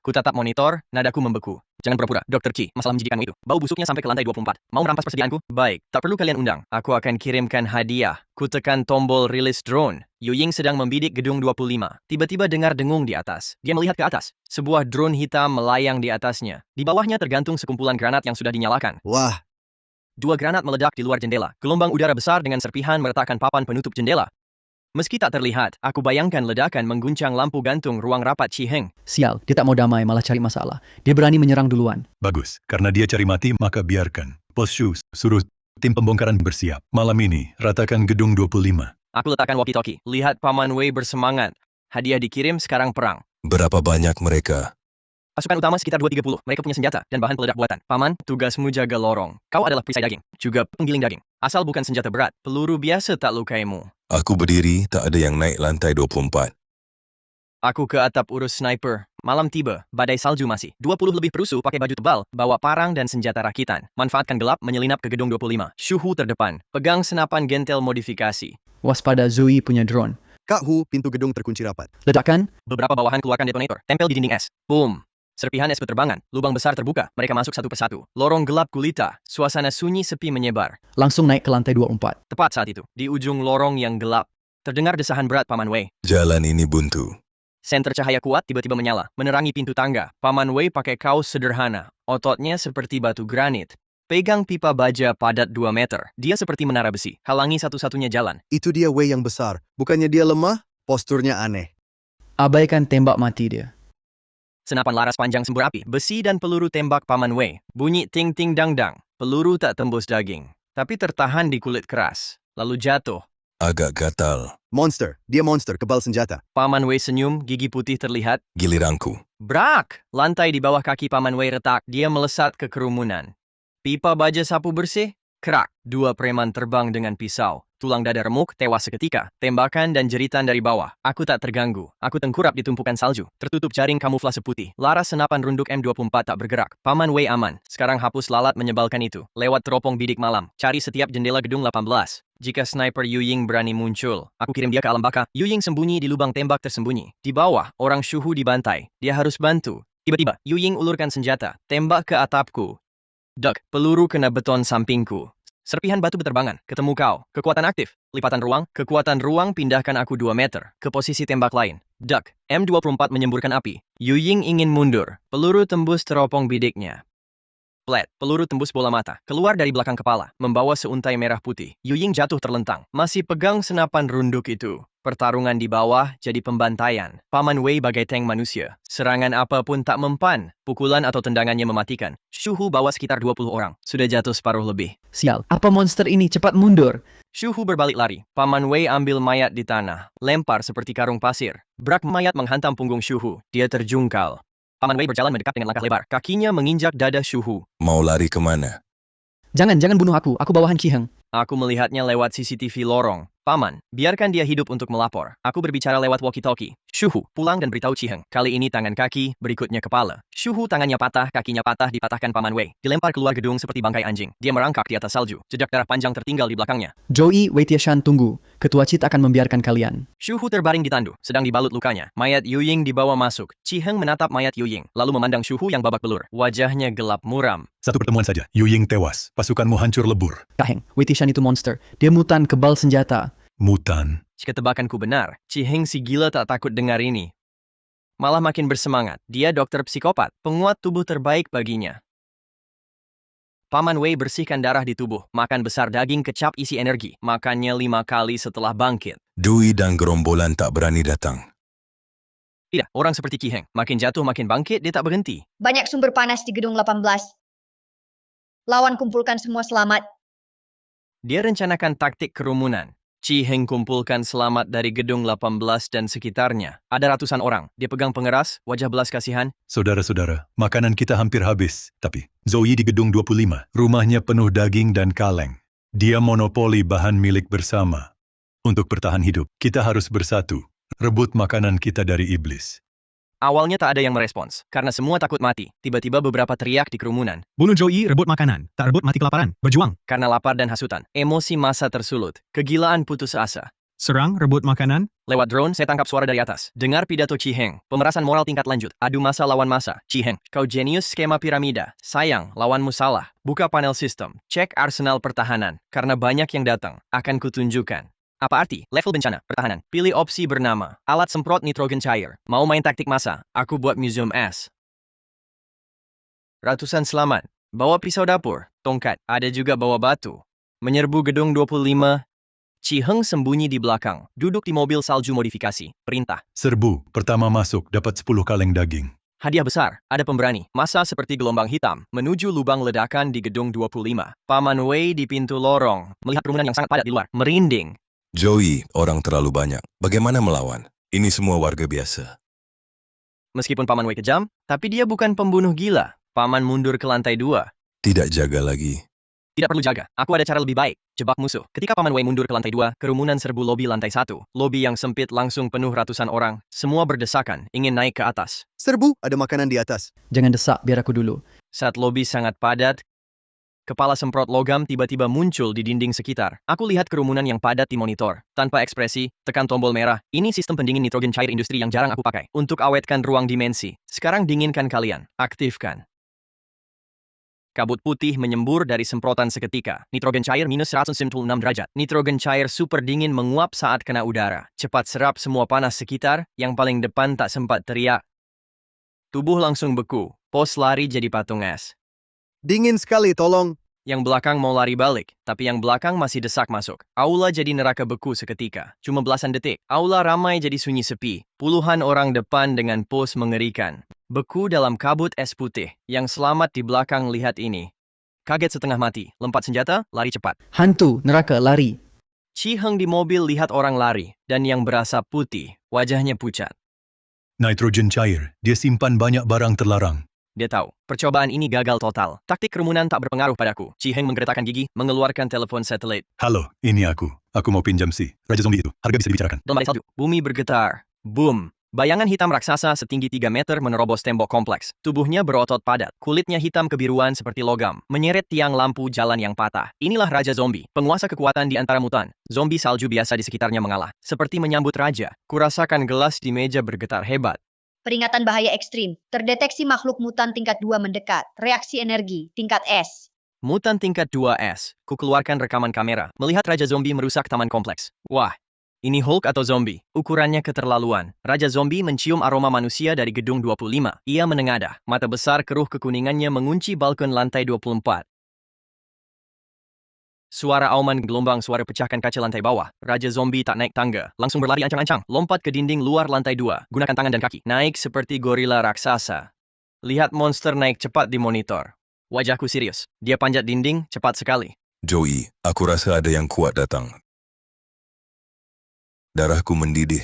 Ku tatap monitor, nadaku membeku. Jangan pura-pura, Dr. Chi, masalah menjijikanmu itu. Bau busuknya sampai ke lantai 24. Mau merampas persediaanku? Baik, tak perlu kalian undang. Aku akan kirimkan hadiah. Ku tekan tombol rilis drone. Yu Ying sedang membidik gedung 25. Tiba-tiba dengar dengung di atas. Dia melihat ke atas. Sebuah drone hitam melayang di atasnya. Di bawahnya tergantung sekumpulan granat yang sudah dinyalakan. Wah, 2 granat meledak di luar jendela. Gelombang udara besar dengan serpihan meletakkan papan penutup jendela. Meski tak terlihat, aku bayangkan ledakan mengguncang lampu gantung ruang rapat Ki Heng. Sial, dia tak mau damai, malah cari masalah. Dia berani menyerang duluan. Bagus, karena dia cari mati, maka biarkan. Bos Shu, suruh tim pembongkaran bersiap. Malam ini, ratakan gedung 25. Aku letakkan walkie-talkie. Lihat Paman Wei bersemangat. Hadiah dikirim, sekarang perang. Berapa banyak mereka? Pasukan utama sekitar 230. Mereka punya senjata dan bahan peledak buatan. Paman, tugasmu jaga lorong. Kau adalah perisai daging, juga penggiling daging. Asal bukan senjata berat, peluru biasa tak lukaimu. Aku berdiri, tak ada yang naik lantai 24. Aku ke atap urus sniper. Malam tiba, badai salju masih. 20 lebih perusuh pakai baju tebal, bawa parang dan senjata rakitan. Manfaatkan gelap menyelinap ke gedung 25. Shu Hu terdepan, pegang senapan gentel modifikasi. Waspada, Zoe punya drone. Kak Hu, pintu gedung terkunci rapat. Ledakan? Beberapa bawahan keluarkan detonator, tempel di dinding es. Boom. Serpihan es berterbangan, lubang besar terbuka, mereka masuk satu persatu. Lorong gelap gulita, suasana sunyi sepi menyebar. Langsung naik ke lantai 24. Tepat saat itu, di ujung lorong yang gelap, terdengar desahan berat Paman Wei. Jalan ini buntu. Senter cahaya kuat tiba-tiba menyala, menerangi pintu tangga. Paman Wei pakai kaos sederhana, ototnya seperti batu granit. Pegang pipa baja padat 2 meter. Dia seperti menara besi, halangi satu-satunya jalan. Itu dia Wei yang besar. Bukannya dia lemah? Posturnya aneh. Abaikan tembak mati dia. Senapan laras panjang sembur api, besi dan peluru tembak Paman Wei. Bunyi ting-ting-dang-dang. Peluru tak tembus daging, tapi tertahan di kulit keras. Lalu jatuh. Agak gatal. Monster. Dia monster, kebal senjata. Paman Wei senyum, gigi putih terlihat. Giliranku. Brak! Lantai di bawah kaki Paman Wei retak. Dia melesat ke kerumunan. Pipa baja sapu bersih. Krak! 2 preman terbang dengan pisau. Tulang dada remuk, tewas seketika. Tembakan dan jeritan dari bawah. Aku tak terganggu. Aku tengkurap di tumpukan salju. Tertutup jaring kamuflase putih. Laras senapan runduk M24 tak bergerak. Paman Wei aman. Sekarang hapus lalat menyebalkan itu. Lewat teropong bidik malam. Cari setiap jendela gedung 18. Jika sniper Yu Ying berani muncul, aku kirim dia ke alam baka. Yu Ying sembunyi di lubang tembak tersembunyi. Di bawah, orang Shuhu dibantai. Dia harus bantu. Tiba-tiba, Yu Ying ulurkan senjata. Tembak ke atapku. Duk, peluru kena beton sampingku. Serpihan batu berterbangan, ketemu kau. Kekuatan aktif, lipatan ruang, kekuatan ruang pindahkan aku 2 meter, ke posisi tembak lain. Duk, M24 menyemburkan api. Yu Ying ingin mundur, peluru tembus teropong bidiknya. Flat, peluru tembus bola mata, keluar dari belakang kepala, membawa seuntai merah putih. Yu Ying jatuh terlentang, masih pegang senapan runduk itu. Pertarungan di bawah jadi pembantaian. Paman Wei bagai tank manusia. Serangan apapun tak mempan. Pukulan atau tendangannya mematikan. Shuhu bawa sekitar 20 orang. Sudah jatuh separuh lebih. Sial, apa monster ini? Cepat mundur. Shuhu berbalik lari. Paman Wei ambil mayat di tanah. Lempar seperti karung pasir. Brak mayat menghantam punggung Shuhu. Dia terjungkal. Paman Wei berjalan mendekat dengan langkah lebar. Kakinya menginjak dada Shuhu. Mau lari kemana? Jangan bunuh aku. Aku bawahan Ciheng. Aku melihatnya lewat CCTV lorong. Paman, biarkan dia hidup untuk melapor. Aku berbicara lewat walkie-talkie. Shuhu, pulang dan beritahu Ciheng. Kali ini tangan kaki, berikutnya kepala. Shuhu tangannya patah, kakinya patah dipatahkan Paman Wei. Dilempar keluar gedung seperti bangkai anjing. Dia merangkak di atas salju. Jejak darah panjang tertinggal di belakangnya. Joey, Wei Tiashan, tunggu. Ketua Cit akan membiarkan kalian. Shuhu terbaring di tandu, sedang dibalut lukanya. Mayat Yu Ying dibawa masuk. Ciheng menatap mayat Yu Ying, lalu memandang Shuhu yang babak belur. Wajahnya gelap muram. Satu pertemuan saja. Yu Ying tewas. Pasukanmu hancur lebur. Kaheng, Wei Tiashan itu monster. Dia mutan kebal senjata. Mutan. Jika tebakanku benar, Ciheng si gila tak takut dengar ini. Malah makin bersemangat. Dia dokter psikopat, penguat tubuh terbaik baginya. Paman Wei bersihkan darah di tubuh, makan besar daging kecap isi energi, makannya 5 kali setelah bangkit. Dui dan gerombolan tak berani datang. Tidak, orang seperti Ciheng, makin jatuh makin bangkit, dia tak berhenti. Banyak sumber panas di gedung 18. Lawan kumpulkan semua selamat. Dia rencanakan taktik kerumunan. Ciheng kumpulkan selamat dari gedung 18 dan sekitarnya. Ada ratusan orang. Dia pegang pengeras, wajah belas kasihan. Saudara-saudara, makanan kita hampir habis. Tapi, Zoe di gedung 25. Rumahnya penuh daging dan kaleng. Dia monopoli bahan milik bersama. Untuk bertahan hidup, kita harus bersatu. Rebut makanan kita dari iblis. Awalnya tak ada yang merespons, karena semua takut mati. Tiba-tiba beberapa teriak di kerumunan. Bunuh Joey, rebut makanan. Tak rebut mati kelaparan. Berjuang. Karena lapar dan hasutan, emosi massa tersulut. Kegilaan putus asa. Serang, rebut makanan. Lewat drone, saya tangkap suara dari atas. Dengar pidato Ciheng. Pemerasan moral tingkat lanjut. Adu massa lawan massa. Ciheng, kau jenius skema piramida. Sayang, lawanmu salah. Buka panel sistem. Cek arsenal pertahanan. Karena banyak yang datang. Akan kutunjukkan. Apa arti? Level bencana, pertahanan. Pilih opsi bernama. Alat semprot nitrogen cair. Mau main taktik massa? Aku buat museum es. Ratusan selamat. Bawa pisau dapur, tongkat. Ada juga bawa batu. Menyerbu gedung 25. Ciheng sembunyi di belakang. Duduk di mobil salju modifikasi. Perintah. Serbu, pertama masuk, dapat 10 kaleng daging. Hadiah besar. Ada pemberani. Massa seperti gelombang hitam. Menuju lubang ledakan di gedung 25. Paman Wei di pintu lorong. Melihat kerumunan yang sangat padat di luar. Merinding. Joey, orang terlalu banyak. Bagaimana melawan? Ini semua warga biasa. Meskipun Paman Wei kejam, tapi dia bukan pembunuh gila. Paman mundur ke lantai 2. Tidak jaga lagi. Tidak perlu jaga. Aku ada cara lebih baik. Jebak musuh. Ketika Paman Wei mundur ke lantai 2, kerumunan serbu lobi lantai 1. Lobi yang sempit langsung penuh ratusan orang. Semua berdesakan, ingin naik ke atas. Serbu, ada makanan di atas. Jangan desak, biar aku dulu. Saat lobi sangat padat, kepala semprot logam tiba-tiba muncul di dinding sekitar. Aku lihat kerumunan yang padat di monitor. Tanpa ekspresi, tekan tombol merah. Ini sistem pendingin nitrogen cair industri yang jarang aku pakai. Untuk awetkan ruang dimensi. Sekarang dinginkan kalian. Aktifkan. Kabut putih menyembur dari semprotan seketika. Nitrogen cair minus 196 derajat. Nitrogen cair super dingin menguap saat kena udara. Cepat serap semua panas sekitar. Yang paling depan tak sempat teriak. Tubuh langsung beku. Pos lari jadi patung es. Dingin sekali, tolong. Yang belakang mau lari balik, tapi yang belakang masih desak masuk. Aula jadi neraka beku seketika. Cuma belasan detik. Aula ramai jadi sunyi sepi. Puluhan orang depan dengan pos mengerikan. Beku dalam kabut es putih. Yang selamat di belakang lihat ini. Kaget setengah mati. Lompat senjata, lari cepat. Hantu, neraka, lari. Chi Heng di mobil lihat orang lari. Dan yang berasap putih. Wajahnya pucat. Nitrogen cair. Dia simpan banyak barang terlarang. Dia tahu, percobaan ini gagal total. Taktik kerumunan tak berpengaruh padaku. Chi Heng menggeretakkan gigi, mengeluarkan telepon satelit. Halo, ini aku. Aku mau pinjam si Raja Zombie itu. Harga bisa dibicarakan. Dalam badai salju, bumi bergetar. Boom. Bayangan hitam raksasa setinggi 3 meter menerobos tembok kompleks. Tubuhnya berotot padat. Kulitnya hitam kebiruan seperti logam. Menyeret tiang lampu jalan yang patah. Inilah Raja Zombie. Penguasa kekuatan di antara mutan. Zombie salju biasa di sekitarnya mengalah. Seperti menyambut raja. Kurasakan gelas di meja bergetar hebat. Peringatan bahaya ekstrim. Terdeteksi makhluk mutan tingkat 2 mendekat. Reaksi energi, tingkat S. Mutan tingkat 2S. Ku keluarkan rekaman kamera. Melihat Raja Zombie merusak taman kompleks. Wah, ini Hulk atau zombie? Ukurannya keterlaluan. Raja Zombie mencium aroma manusia dari gedung 25. Ia menengadah. Mata besar keruh kekuningannya mengunci balkon lantai 24. Suara auman gelombang suara pecahkan kaca lantai bawah. Raja Zombie tak naik tangga. Langsung berlari ancang-ancang. Lompat ke dinding luar lantai 2. Gunakan tangan dan kaki. Naik seperti gorila raksasa. Lihat monster naik cepat di monitor. Wajahku serius. Dia panjat dinding cepat sekali. Joey, aku rasa ada yang kuat datang. Darahku mendidih.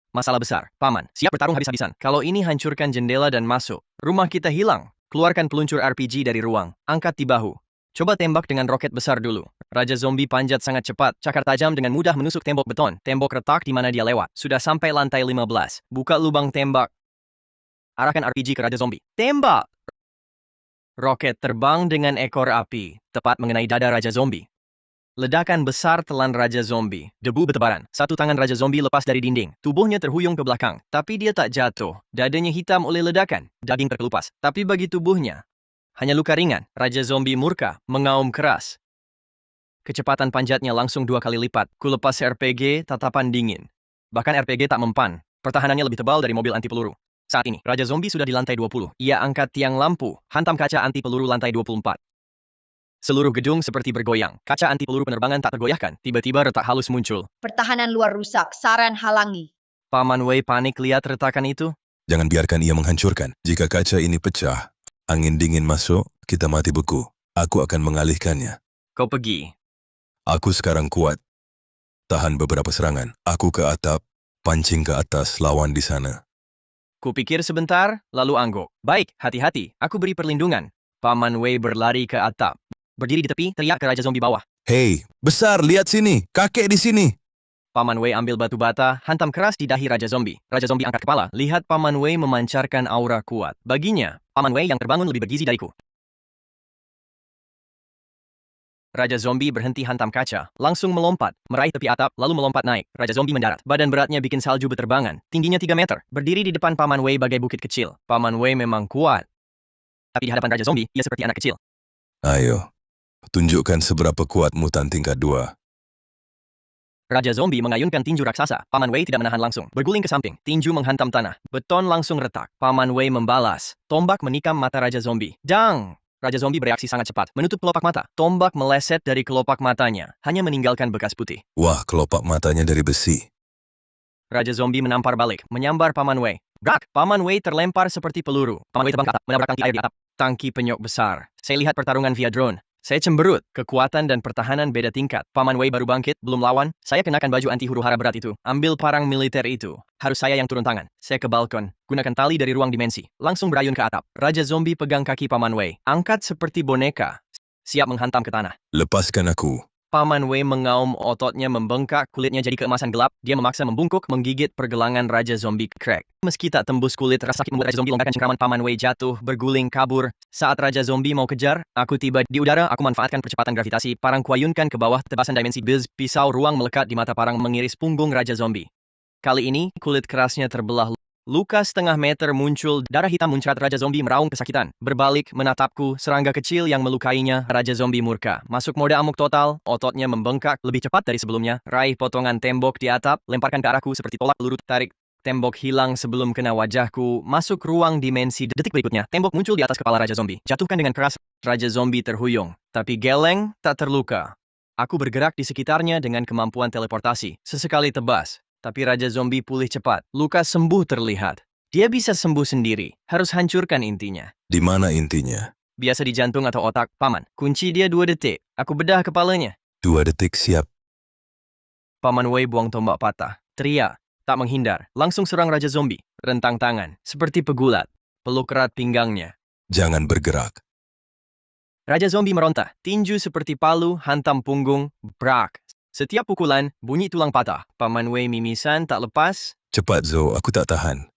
Masalah besar. Paman, siap bertarung habis-habisan. Kalau ini hancurkan jendela dan masuk. Rumah kita hilang. Keluarkan peluncur RPG dari ruang. Angkat di bahu. Coba tembak dengan roket besar dulu. Raja Zombie panjat sangat cepat. Cakar tajam dengan mudah menusuk tembok beton. Tembok retak di mana dia lewat. Sudah sampai lantai 15. Buka lubang tembak. Arahkan RPG ke Raja Zombie. Tembak! Roket terbang dengan ekor api. Tepat mengenai dada Raja Zombie. Ledakan besar telan Raja Zombie. Debu bertebaran. Satu tangan Raja Zombie lepas dari dinding. Tubuhnya terhuyung ke belakang. Tapi dia tak jatuh. Dadanya hitam oleh ledakan. Daging terkelupas. Tapi bagi tubuhnya, hanya luka ringan. Raja Zombie murka, mengaum keras. Kecepatan panjatnya langsung 2 kali lipat. Ku lepas RPG, tatapan dingin. Bahkan RPG tak mempan. Pertahanannya lebih tebal dari mobil anti peluru. Saat ini, Raja Zombie sudah di lantai 20. Ia angkat tiang lampu, hantam kaca anti peluru lantai 24. Seluruh gedung seperti bergoyang. Kaca anti peluru penerbangan tak tergoyahkan. Tiba-tiba retak halus muncul. Pertahanan luar rusak. Saran halangi. Paman Wei panik lihat retakan itu. Jangan biarkan ia menghancurkan. Jika kaca ini pecah, angin dingin masuk, kita mati beku. Aku akan mengalihkannya. Kau pergi. Aku sekarang kuat. Tahan beberapa serangan. Aku ke atap, pancing ke atas, lawan di sana. Kupikir sebentar, lalu angguk. Baik, hati-hati. Aku beri perlindungan. Paman Wei berlari ke atap. Berdiri di tepi, teriak ke Raja Zombie bawah. Hei, besar, lihat sini. Kakek di sini. Paman Wei ambil batu bata, hantam keras di dahi Raja Zombie. Raja Zombie angkat kepala. Lihat Paman Wei memancarkan aura kuat. Baginya, Paman Wei yang terbangun lebih bergizi dariku. Raja Zombie berhenti hantam kaca, langsung melompat, meraih tepi atap, lalu melompat naik. Raja Zombie mendarat. Badan beratnya bikin salju berterbangan. Tingginya 3 meter. Berdiri di depan Paman Wei bagai bukit kecil. Paman Wei memang kuat. Tapi di hadapan Raja Zombie, ia seperti anak kecil. Ayo, tunjukkan seberapa kuat mutan tingkat 2. Raja Zombie mengayunkan tinju raksasa. Paman Wei tidak menahan langsung. Berguling ke samping. Tinju menghantam tanah. Beton langsung retak. Paman Wei membalas. Tombak menikam mata Raja Zombie. Dang! Raja Zombie bereaksi sangat cepat. Menutup kelopak mata. Tombak meleset dari kelopak matanya. Hanya meninggalkan bekas putih. Wah, kelopak matanya dari besi. Raja Zombie menampar balik. Menyambar Paman Wei. Brak! Paman Wei terlempar seperti peluru. Paman Wei terbang ke atap. Menabrak tangki air di atap. Tangki penyok besar. Saya lihat pertarungan via drone. Saya cemberut. Kekuatan dan pertahanan beda tingkat. Paman Wei baru bangkit, belum lawan. Saya kenakan baju anti huru-hara berat itu. Ambil parang militer itu. Harus saya yang turun tangan. Saya ke balkon. Gunakan tali dari ruang dimensi. Langsung berayun ke atap. Raja Zombie pegang kaki Paman Wei. Angkat seperti boneka. Siap menghantam ke tanah. Lepaskan aku. Paman Wei mengaum, ototnya membengkak, kulitnya jadi keemasan gelap. Dia memaksa membungkuk, menggigit pergelangan Raja Zombie crack. Meski tak tembus kulit, rasa sakit membuat Raja Zombie longgarkan cengkraman. Paman Wei jatuh, berguling, kabur. Saat Raja Zombie mau kejar, aku tiba di udara. Aku manfaatkan percepatan gravitasi. Parang kuayunkan ke bawah, tebasan dimensi biz. Pisau ruang melekat di mata parang mengiris punggung Raja Zombie. Kali ini, kulit kerasnya terbelah. Luka setengah meter muncul, darah hitam muncrat. Raja Zombie meraung kesakitan. Berbalik, menatapku, serangga kecil yang melukainya. Raja Zombie murka. Masuk mode amuk total, ototnya membengkak lebih cepat dari sebelumnya. Raih potongan tembok di atap, lemparkan ke arahku seperti tolak peluru. Tarik. Tembok hilang sebelum kena wajahku, masuk ruang dimensi. Detik berikutnya, tembok muncul di atas kepala Raja Zombie. Jatuhkan dengan keras, Raja Zombie terhuyung. Tapi Geleng tak terluka. Aku bergerak di sekitarnya dengan kemampuan teleportasi. Sesekali tebas, tapi Raja Zombie pulih cepat. Luka sembuh terlihat. Dia bisa sembuh sendiri. Harus hancurkan intinya. Di mana intinya? Biasa di jantung atau otak, Paman. Kunci dia 2 detik. Aku bedah kepalanya. 2 detik siap. Paman Wei buang tombak patah. Teriak. Tak menghindar. Langsung serang Raja Zombie. Rentang tangan. Seperti pegulat. Peluk erat pinggangnya. Jangan bergerak. Raja Zombie meronta. Tinju seperti palu, hantam punggung. Brak. Setiap pukulan, bunyi tulang patah. Paman Wei mimisan tak lepas. Cepat Zo, aku tak tahan.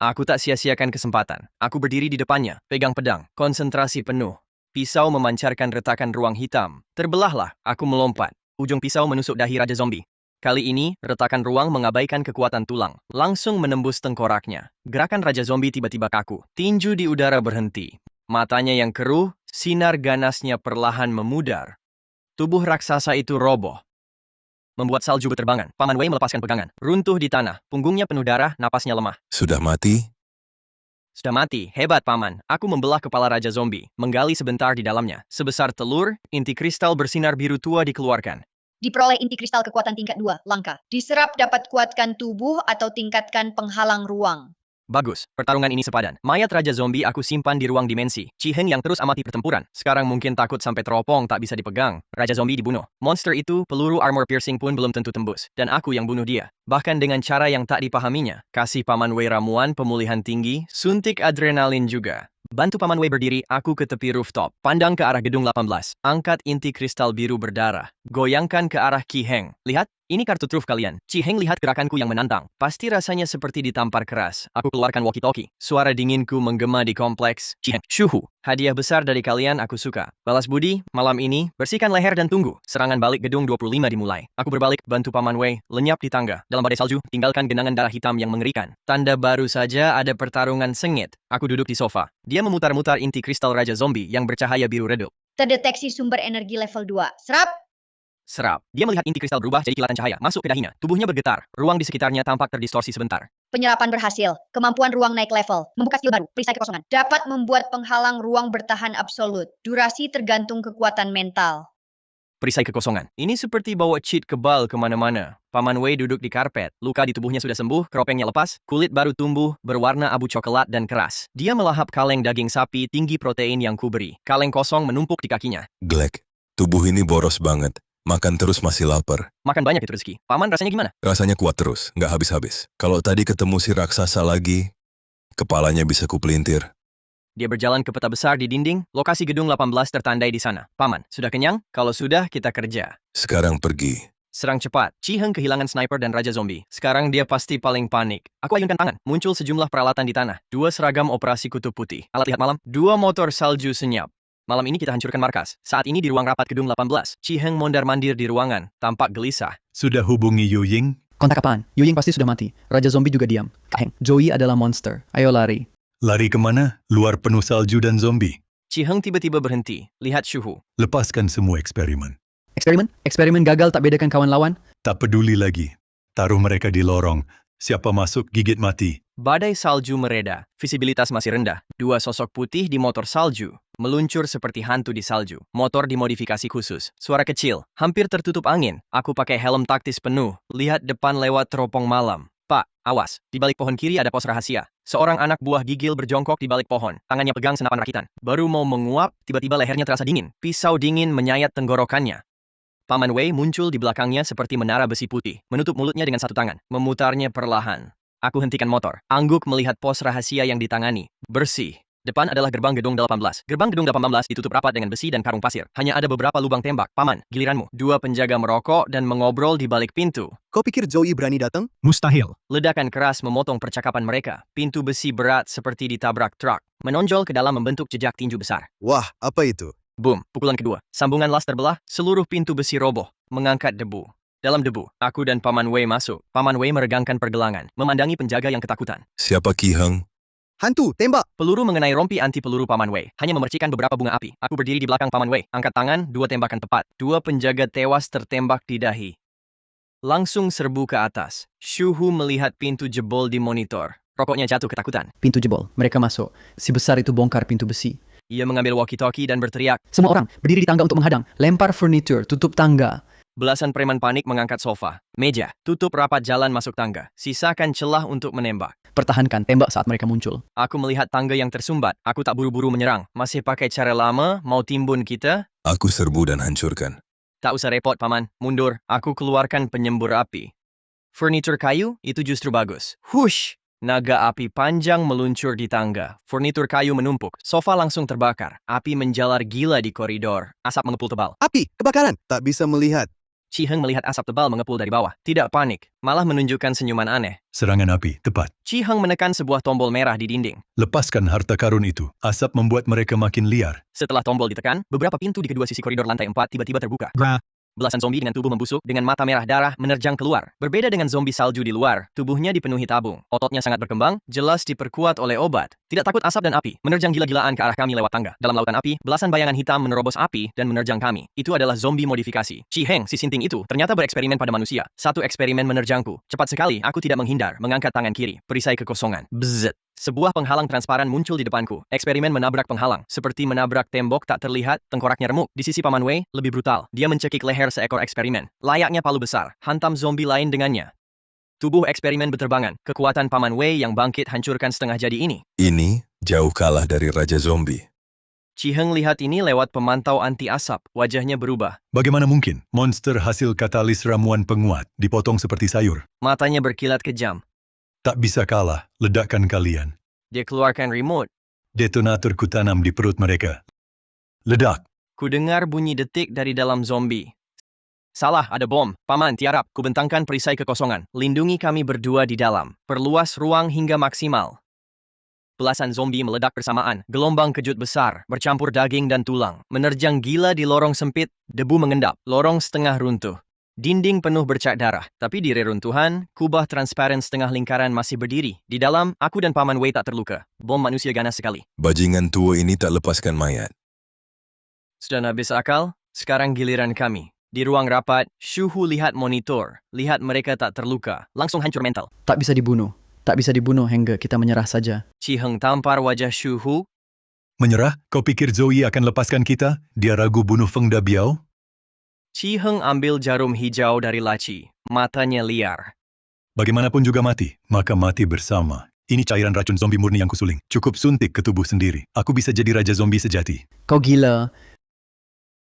Aku tak sia-siakan kesempatan. Aku berdiri di depannya. Pegang pedang. Konsentrasi penuh. Pisau memancarkan retakan ruang hitam. Terbelahlah. Aku melompat. Ujung pisau menusuk dahi Raja Zombie. Kali ini, retakan ruang mengabaikan kekuatan tulang. Langsung menembus tengkoraknya. Gerakan Raja Zombie tiba-tiba kaku. Tinju di udara berhenti. Matanya yang keruh, sinar ganasnya perlahan memudar. Tubuh raksasa itu roboh. Membuat salju berterbangan. Paman Wei melepaskan pegangan. Runtuh di tanah. Punggungnya penuh darah, napasnya lemah. Sudah mati? Sudah mati. Hebat, Paman. Aku membelah kepala Raja Zombie. Menggali sebentar di dalamnya. Sebesar telur, inti kristal bersinar biru tua dikeluarkan. Diperoleh inti kristal kekuatan tingkat 2, langka. Diserap dapat kuatkan tubuh atau tingkatkan penghalang ruang. Bagus, pertarungan ini sepadan. Mayat Raja Zombie aku simpan di ruang dimensi. Chi Heng yang terus amati pertempuran. Sekarang mungkin takut sampai teropong tak bisa dipegang. Raja Zombie dibunuh. Monster itu, peluru armor piercing pun belum tentu tembus. Dan aku yang bunuh dia. Bahkan dengan cara yang tak dipahaminya. Kasih Paman Wei ramuan pemulihan tinggi, suntik adrenalin juga. Bantu Paman Wei berdiri, aku ke tepi rooftop. Pandang ke arah gedung 18. Angkat inti kristal biru berdarah. Goyangkan ke arah Qi Heng. Lihat, ini kartu truf kalian. Qi Heng lihat gerakanku yang menantang. Pasti rasanya seperti ditampar keras. Aku keluarkan walkie-talkie. Suara dinginku menggema di kompleks. Qi Heng, Shuhu. Hadiah besar dari kalian aku suka. Balas budi, malam ini, bersihkan leher dan tunggu. Serangan balik gedung 25 dimulai. Aku berbalik, bantu Paman Wei, lenyap di tangga. Dalam badai salju, tinggalkan genangan darah hitam yang mengerikan. Tanda baru saja ada pertarungan sengit. Aku duduk di sofa. Dia memutar-mutar inti kristal Raja Zombie yang bercahaya biru redup. Terdeteksi sumber energi level 2. Serap! Serap. Dia melihat inti kristal berubah jadi kilatan cahaya. Masuk ke dahinya. Tubuhnya bergetar. Ruang di sekitarnya tampak terdistorsi sebentar. Penyerapan berhasil. Kemampuan ruang naik level. Membuka skill baru. Perisai kekosongan. Dapat membuat penghalang ruang bertahan absolut. Durasi tergantung kekuatan mental. Perisai kekosongan. Ini seperti bawa cheat kebal kemana-mana. Paman Wei duduk di karpet. Luka di tubuhnya sudah sembuh, keropengnya lepas, kulit baru tumbuh, berwarna abu coklat dan keras. Dia melahap kaleng daging sapi tinggi protein yang kuberi. Kaleng kosong menumpuk di kakinya. Glek, tubuh ini boros banget. Makan terus masih lapar. Makan banyak itu rezeki. Paman rasanya gimana? Rasanya kuat terus, nggak habis-habis. Kalau tadi ketemu si raksasa lagi, kepalanya bisa kupelintir. Dia berjalan ke peta besar di dinding, lokasi gedung 18 tertandai di sana. Paman, sudah kenyang? Kalau sudah, kita kerja. Sekarang pergi. Serang cepat. Qi Heng kehilangan sniper dan Raja Zombie. Sekarang dia pasti paling panik. Aku ayunkan tangan. Muncul sejumlah peralatan di tanah. 2 seragam operasi kutub putih. Alat lihat malam. 2 motor salju senyap. Malam ini kita hancurkan markas. Saat ini di ruang rapat gedung 18. Qi Heng mondar-mandir di ruangan. Tampak gelisah. Sudah hubungi Yu Ying? Kontak apaan? Yu Ying pasti sudah mati. Raja Zombie juga diam. Kak Heng, Joey adalah monster. Ayo lari. Lari kemana? Luar penuh salju dan zombie. Qi Heng tiba-tiba berhenti. Lihat Shuhu. Lepaskan semua eksperimen. Eksperimen? Eksperimen gagal tak bedakan kawan lawan? Tak peduli lagi. Taruh mereka di lorong. Siapa masuk, gigit mati. Badai salju mereda. Visibilitas masih rendah. 2 sosok putih di motor salju. Meluncur seperti hantu di salju. Motor dimodifikasi khusus. Suara kecil. Hampir tertutup angin. Aku pakai helm taktis penuh. Lihat depan lewat teropong malam. Pak, awas. Di balik pohon kiri ada pos rahasia. Seorang anak buah gigil berjongkok di balik pohon. Tangannya pegang senapan rakitan. Baru mau menguap, tiba-tiba lehernya terasa dingin. Pisau dingin menyayat tenggorokannya. Paman Wei muncul di belakangnya seperti menara besi putih. Menutup mulutnya dengan satu tangan. Memutarnya perlahan. Aku hentikan motor. Angguk melihat pos rahasia yang ditangani. Bersih. Depan adalah gerbang gedung 18. Gerbang gedung 18 ditutup rapat dengan besi dan karung pasir. Hanya ada beberapa lubang tembak. Paman, giliranmu. 2 penjaga merokok dan mengobrol di balik pintu. Kau pikir Joey berani datang? Mustahil. Ledakan keras memotong percakapan mereka. Pintu besi berat seperti ditabrak truk. Menonjol ke dalam membentuk jejak tinju besar. Wah, apa itu? Boom, pukulan kedua. Sambungan las terbelah, seluruh pintu besi roboh. Mengangkat debu. Dalam debu, aku dan Paman Wei masuk. Paman Wei meregangkan pergelangan. Memandangi penjaga yang ketakutan. Siapa Qi Heng? Hantu, tembak! Peluru mengenai rompi anti-peluru Paman Wei. Hanya memercikan beberapa bunga api. Aku berdiri di belakang Paman Wei. Angkat tangan, 2 tembakan tepat. 2 penjaga tewas tertembak di dahi. Langsung serbu ke atas. Shuhu melihat pintu jebol di monitor. Rokoknya jatuh ketakutan. Pintu jebol. Mereka masuk. Si besar itu bongkar pintu besi. Ia mengambil walkie-talkie dan berteriak. Semua orang berdiri di tangga untuk menghadang. Lempar furniture, tutup tangga. Belasan preman panik mengangkat sofa, meja, tutup rapat jalan masuk tangga. Sisakan celah untuk menembak. Pertahankan, tembak saat mereka muncul. Aku melihat tangga yang tersumbat. Aku tak buru-buru menyerang. Masih pakai cara lama, mau timbun kita? Aku serbu dan hancurkan. Tak usah repot, Paman. Mundur. Aku keluarkan penyembur api. Furnitur kayu, itu justru bagus. Hush! Naga api panjang meluncur di tangga. Furnitur kayu menumpuk. Sofa langsung terbakar. Api menjalar gila di koridor. Asap mengepul tebal. Api! Kebakaran! Tak bisa melihat. Chi Heng melihat asap tebal mengepul dari bawah. Tidak panik, malah menunjukkan senyuman aneh. Serangan api, tepat. Chi Heng menekan sebuah tombol merah di dinding. Lepaskan harta karun itu. Asap membuat mereka makin liar. Setelah tombol ditekan, beberapa pintu di kedua sisi koridor lantai 4 tiba-tiba terbuka. Belasan zombie dengan tubuh membusuk, dengan mata merah darah, menerjang keluar. Berbeda dengan zombie salju di luar, tubuhnya dipenuhi tabung. Ototnya sangat berkembang, jelas diperkuat oleh obat. Tidak takut asap dan api, menerjang gila-gilaan ke arah kami lewat tangga. Dalam lautan api, belasan bayangan hitam menerobos api dan menerjang kami. Itu adalah zombie modifikasi. Chi Heng, si sinting itu, ternyata bereksperimen pada manusia. Satu eksperimen menerjangku. Cepat sekali, aku tidak menghindar, mengangkat tangan kiri, perisai kekosongan. Bzzzt. Sebuah penghalang transparan muncul di depanku. Eksperimen menabrak penghalang. Seperti menabrak tembok tak terlihat, tengkoraknya remuk. Di sisi Paman Wei, lebih brutal. Dia mencekik leher seekor eksperimen. Layaknya palu besar. Hantam zombie lain dengannya. Tubuh eksperimen berterbangan. Kekuatan Paman Wei yang bangkit hancurkan setengah jadi ini. Ini jauh kalah dari Raja Zombie. Chi Heng lihat ini lewat pemantau anti asap. Wajahnya berubah. Bagaimana mungkin monster hasil katalis ramuan penguat dipotong seperti sayur? Matanya berkilat kejam. Tak bisa kalah, ledakan kalian. Dia keluarkan remote. Detonator kutanam di perut mereka. Ledak. Ku dengar bunyi detik dari dalam zombie. Salah, ada bom. Paman, tiarap. Kubentangkan perisai kekosongan. Lindungi kami berdua di dalam. Perluas ruang hingga maksimal. Belasan zombie meledak bersamaan. Gelombang kejut besar, bercampur daging dan tulang. Menerjang gila di lorong sempit, debu mengendap. Lorong setengah runtuh. Dinding penuh bercak darah. Tapi di reruntuhan, kubah transparan setengah lingkaran masih berdiri. Di dalam, aku dan Paman Wei tak terluka. Bom manusia ganas sekali. Bajingan tua ini tak lepaskan mayat. Sudah habis akal? Sekarang giliran kami. Di ruang rapat, Shuhu lihat monitor. Lihat mereka tak terluka. Langsung hancur mental. Tak bisa dibunuh. Tak bisa dibunuh hingga kita menyerah saja. Chi Heng tampar wajah Shuhu. Menyerah? Kau pikir Zoe akan lepaskan kita? Dia ragu bunuh Feng Dabiao? Chi Heng ambil jarum hijau dari laci. Matanya liar. Bagaimanapun juga mati, maka mati bersama. Ini cairan racun zombie murni yang kusuling. Cukup suntik ke tubuh sendiri. Aku bisa jadi raja zombie sejati. Kau gila.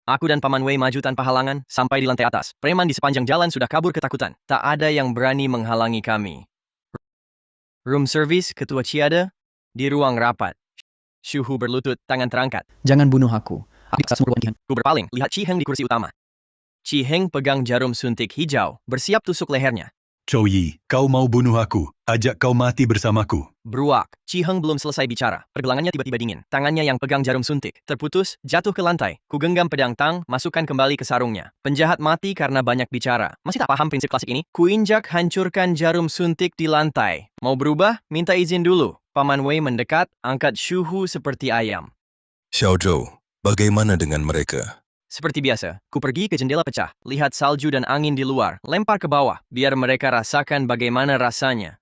Aku dan Paman Wei maju tanpa halangan sampai di lantai atas. Preman di sepanjang jalan sudah kabur ketakutan. Tak ada yang berani menghalangi kami. Room service, Ketua Chiada, di ruang rapat. Shuhu berlutut, tangan terangkat. Jangan bunuh aku. Aku bisa semua ruang. Ku berpaling, lihat Chi Heng di kursi utama. Chi Heng pegang jarum suntik hijau, bersiap tusuk lehernya. Chou Yi, kau mau bunuh aku. Ajak kau mati bersamaku. Bruak. Chi Heng belum selesai bicara. Pergelangannya tiba-tiba dingin. Tangannya yang pegang jarum suntik terputus, jatuh ke lantai. Ku genggam pedang tang, masukkan kembali ke sarungnya. Penjahat mati karena banyak bicara. Masih tak paham prinsip klasik ini? Ku injak hancurkan jarum suntik di lantai. Mau berubah? Minta izin dulu. Paman Wei mendekat, angkat Shuhu seperti ayam. Xiao Zhou, bagaimana dengan mereka? Seperti biasa, ku pergi ke jendela pecah, lihat salju dan angin di luar, lempar ke bawah, biar mereka rasakan bagaimana rasanya.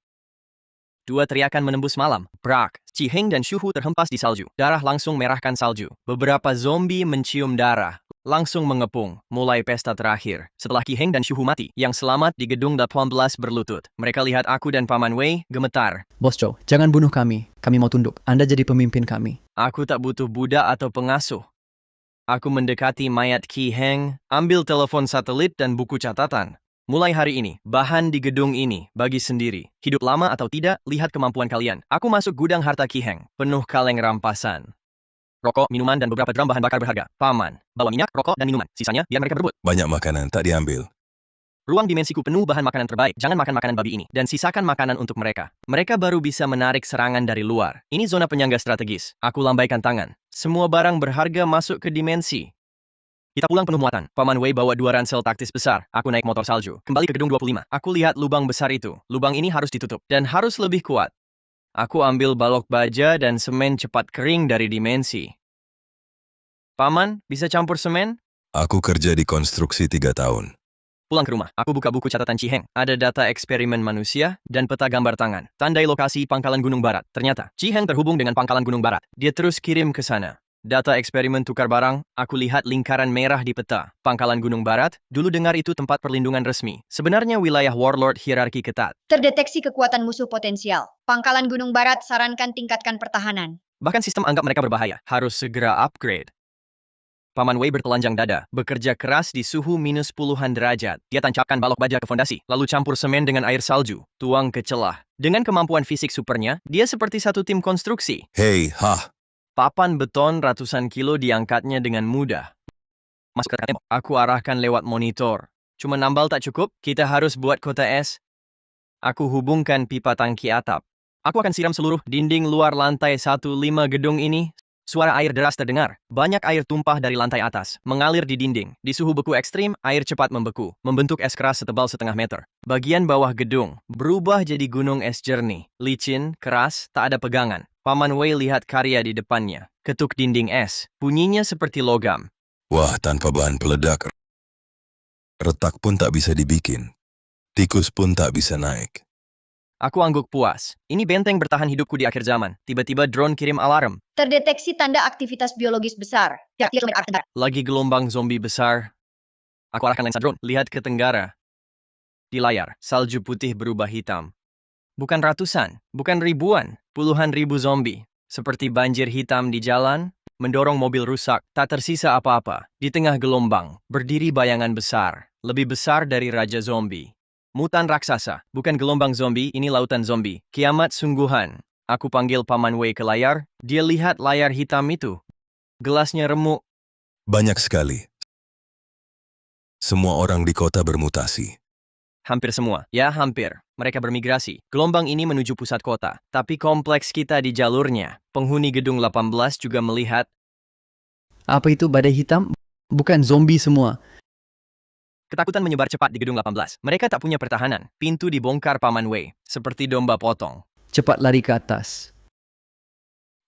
Dua teriakan menembus malam. Brak. Chi Heng dan Shuhu terhempas di salju. Darah langsung merahkan salju. Beberapa zombie mencium darah. Langsung mengepung. Mulai pesta terakhir. Setelah Chi Heng dan Shuhu mati, yang selamat di gedung 18 berlutut. Mereka lihat aku dan Paman Wei gemetar. Bos Chow, jangan bunuh kami. Kami mau tunduk. Anda jadi pemimpin kami. Aku tak butuh budak atau pengasuh. Aku mendekati mayat Chi Heng, ambil telepon satelit dan buku catatan. Mulai hari ini, bahan di gedung ini, bagi sendiri. Hidup lama atau tidak, lihat kemampuan kalian. Aku masuk gudang harta Chi Heng, penuh kaleng rampasan. Rokok, minuman, dan beberapa drum bahan bakar berharga. Paman, bawa minyak, rokok, dan minuman. Sisanya, biar mereka berebut. Banyak makanan tak diambil. Ruang dimensiku penuh bahan makanan terbaik. Jangan makan makanan babi ini. Dan sisakan makanan untuk mereka. Mereka baru bisa menarik serangan dari luar. Ini zona penyangga strategis. Aku lambaikan tangan. Semua barang berharga masuk ke dimensi. Kita pulang penuh muatan. Paman Wei bawa 2 ransel taktis besar. Aku naik motor salju. Kembali ke gedung 25. Aku lihat lubang besar itu. Lubang ini harus ditutup. Dan harus lebih kuat. Aku ambil balok baja dan semen cepat kering dari dimensi. Paman, bisa campur semen? Aku kerja di konstruksi 3 tahun. Pulang ke rumah, aku buka buku catatan Ciheng. Ada data eksperimen manusia dan peta gambar tangan. Tandai lokasi Pangkalan Gunung Barat. Ternyata, Ciheng terhubung dengan Pangkalan Gunung Barat. Dia terus kirim ke sana. Data eksperimen tukar barang, aku lihat lingkaran merah di peta. Pangkalan Gunung Barat, dulu dengar itu tempat perlindungan resmi. Sebenarnya wilayah warlord hierarki ketat. Terdeteksi kekuatan musuh potensial. Pangkalan Gunung Barat sarankan tingkatkan pertahanan. Bahkan sistem anggap mereka berbahaya. Harus segera upgrade. Paman Wei bertelanjang dada, bekerja keras di suhu minus puluhan derajat. Dia tancapkan balok baja ke fondasi, lalu campur semen dengan air salju, tuang ke celah. Dengan kemampuan fisik supernya, dia seperti satu tim konstruksi. Hei, Papan beton ratusan kilo diangkatnya dengan mudah. Masuk ke tembok. Aku arahkan lewat monitor. Cuma nambal tak cukup, kita harus buat kota es. Aku hubungkan pipa tangki atap. Aku akan siram seluruh dinding luar lantai 15 gedung ini. Suara air deras terdengar. Banyak air tumpah dari lantai atas, mengalir di dinding. Di suhu beku ekstrim, air cepat membeku, membentuk es keras setebal setengah meter. Bagian bawah gedung berubah jadi gunung es jernih, licin, keras, tak ada pegangan. Paman Wei lihat karya di depannya. Ketuk dinding es. Bunyinya seperti logam. wah, tanpa bahan peledak. Retak pun tak bisa dibikin. Tikus pun tak bisa naik. Aku angguk puas. Ini benteng bertahan hidupku di akhir zaman. Tiba-tiba drone kirim alarm. Terdeteksi tanda aktivitas biologis besar. Lagi gelombang zombie besar. Aku arahkan lensa drone. Lihat ke tenggara. Di layar, salju putih berubah hitam. Bukan ratusan, bukan ribuan, puluhan ribu zombie. Seperti banjir hitam di jalan, mendorong mobil rusak, tak tersisa apa-apa. Di tengah gelombang, berdiri bayangan besar. Lebih besar dari Raja Zombie. Mutan raksasa, bukan gelombang zombie, ini lautan zombie. Kiamat sungguhan. Aku panggil Paman Wei ke layar, dia lihat layar hitam itu. Gelasnya remuk. Banyak sekali. Semua orang di kota bermutasi. Hampir semua, ya hampir. Mereka bermigrasi. Gelombang ini menuju pusat kota. Tapi kompleks kita di jalurnya. Penghuni gedung 18 juga melihat. Apa itu badai hitam? Bukan zombie semua. Ketakutan menyebar cepat di gedung 18. Mereka tak punya pertahanan. Pintu dibongkar Paman Wei. Seperti domba potong. Cepat lari ke atas.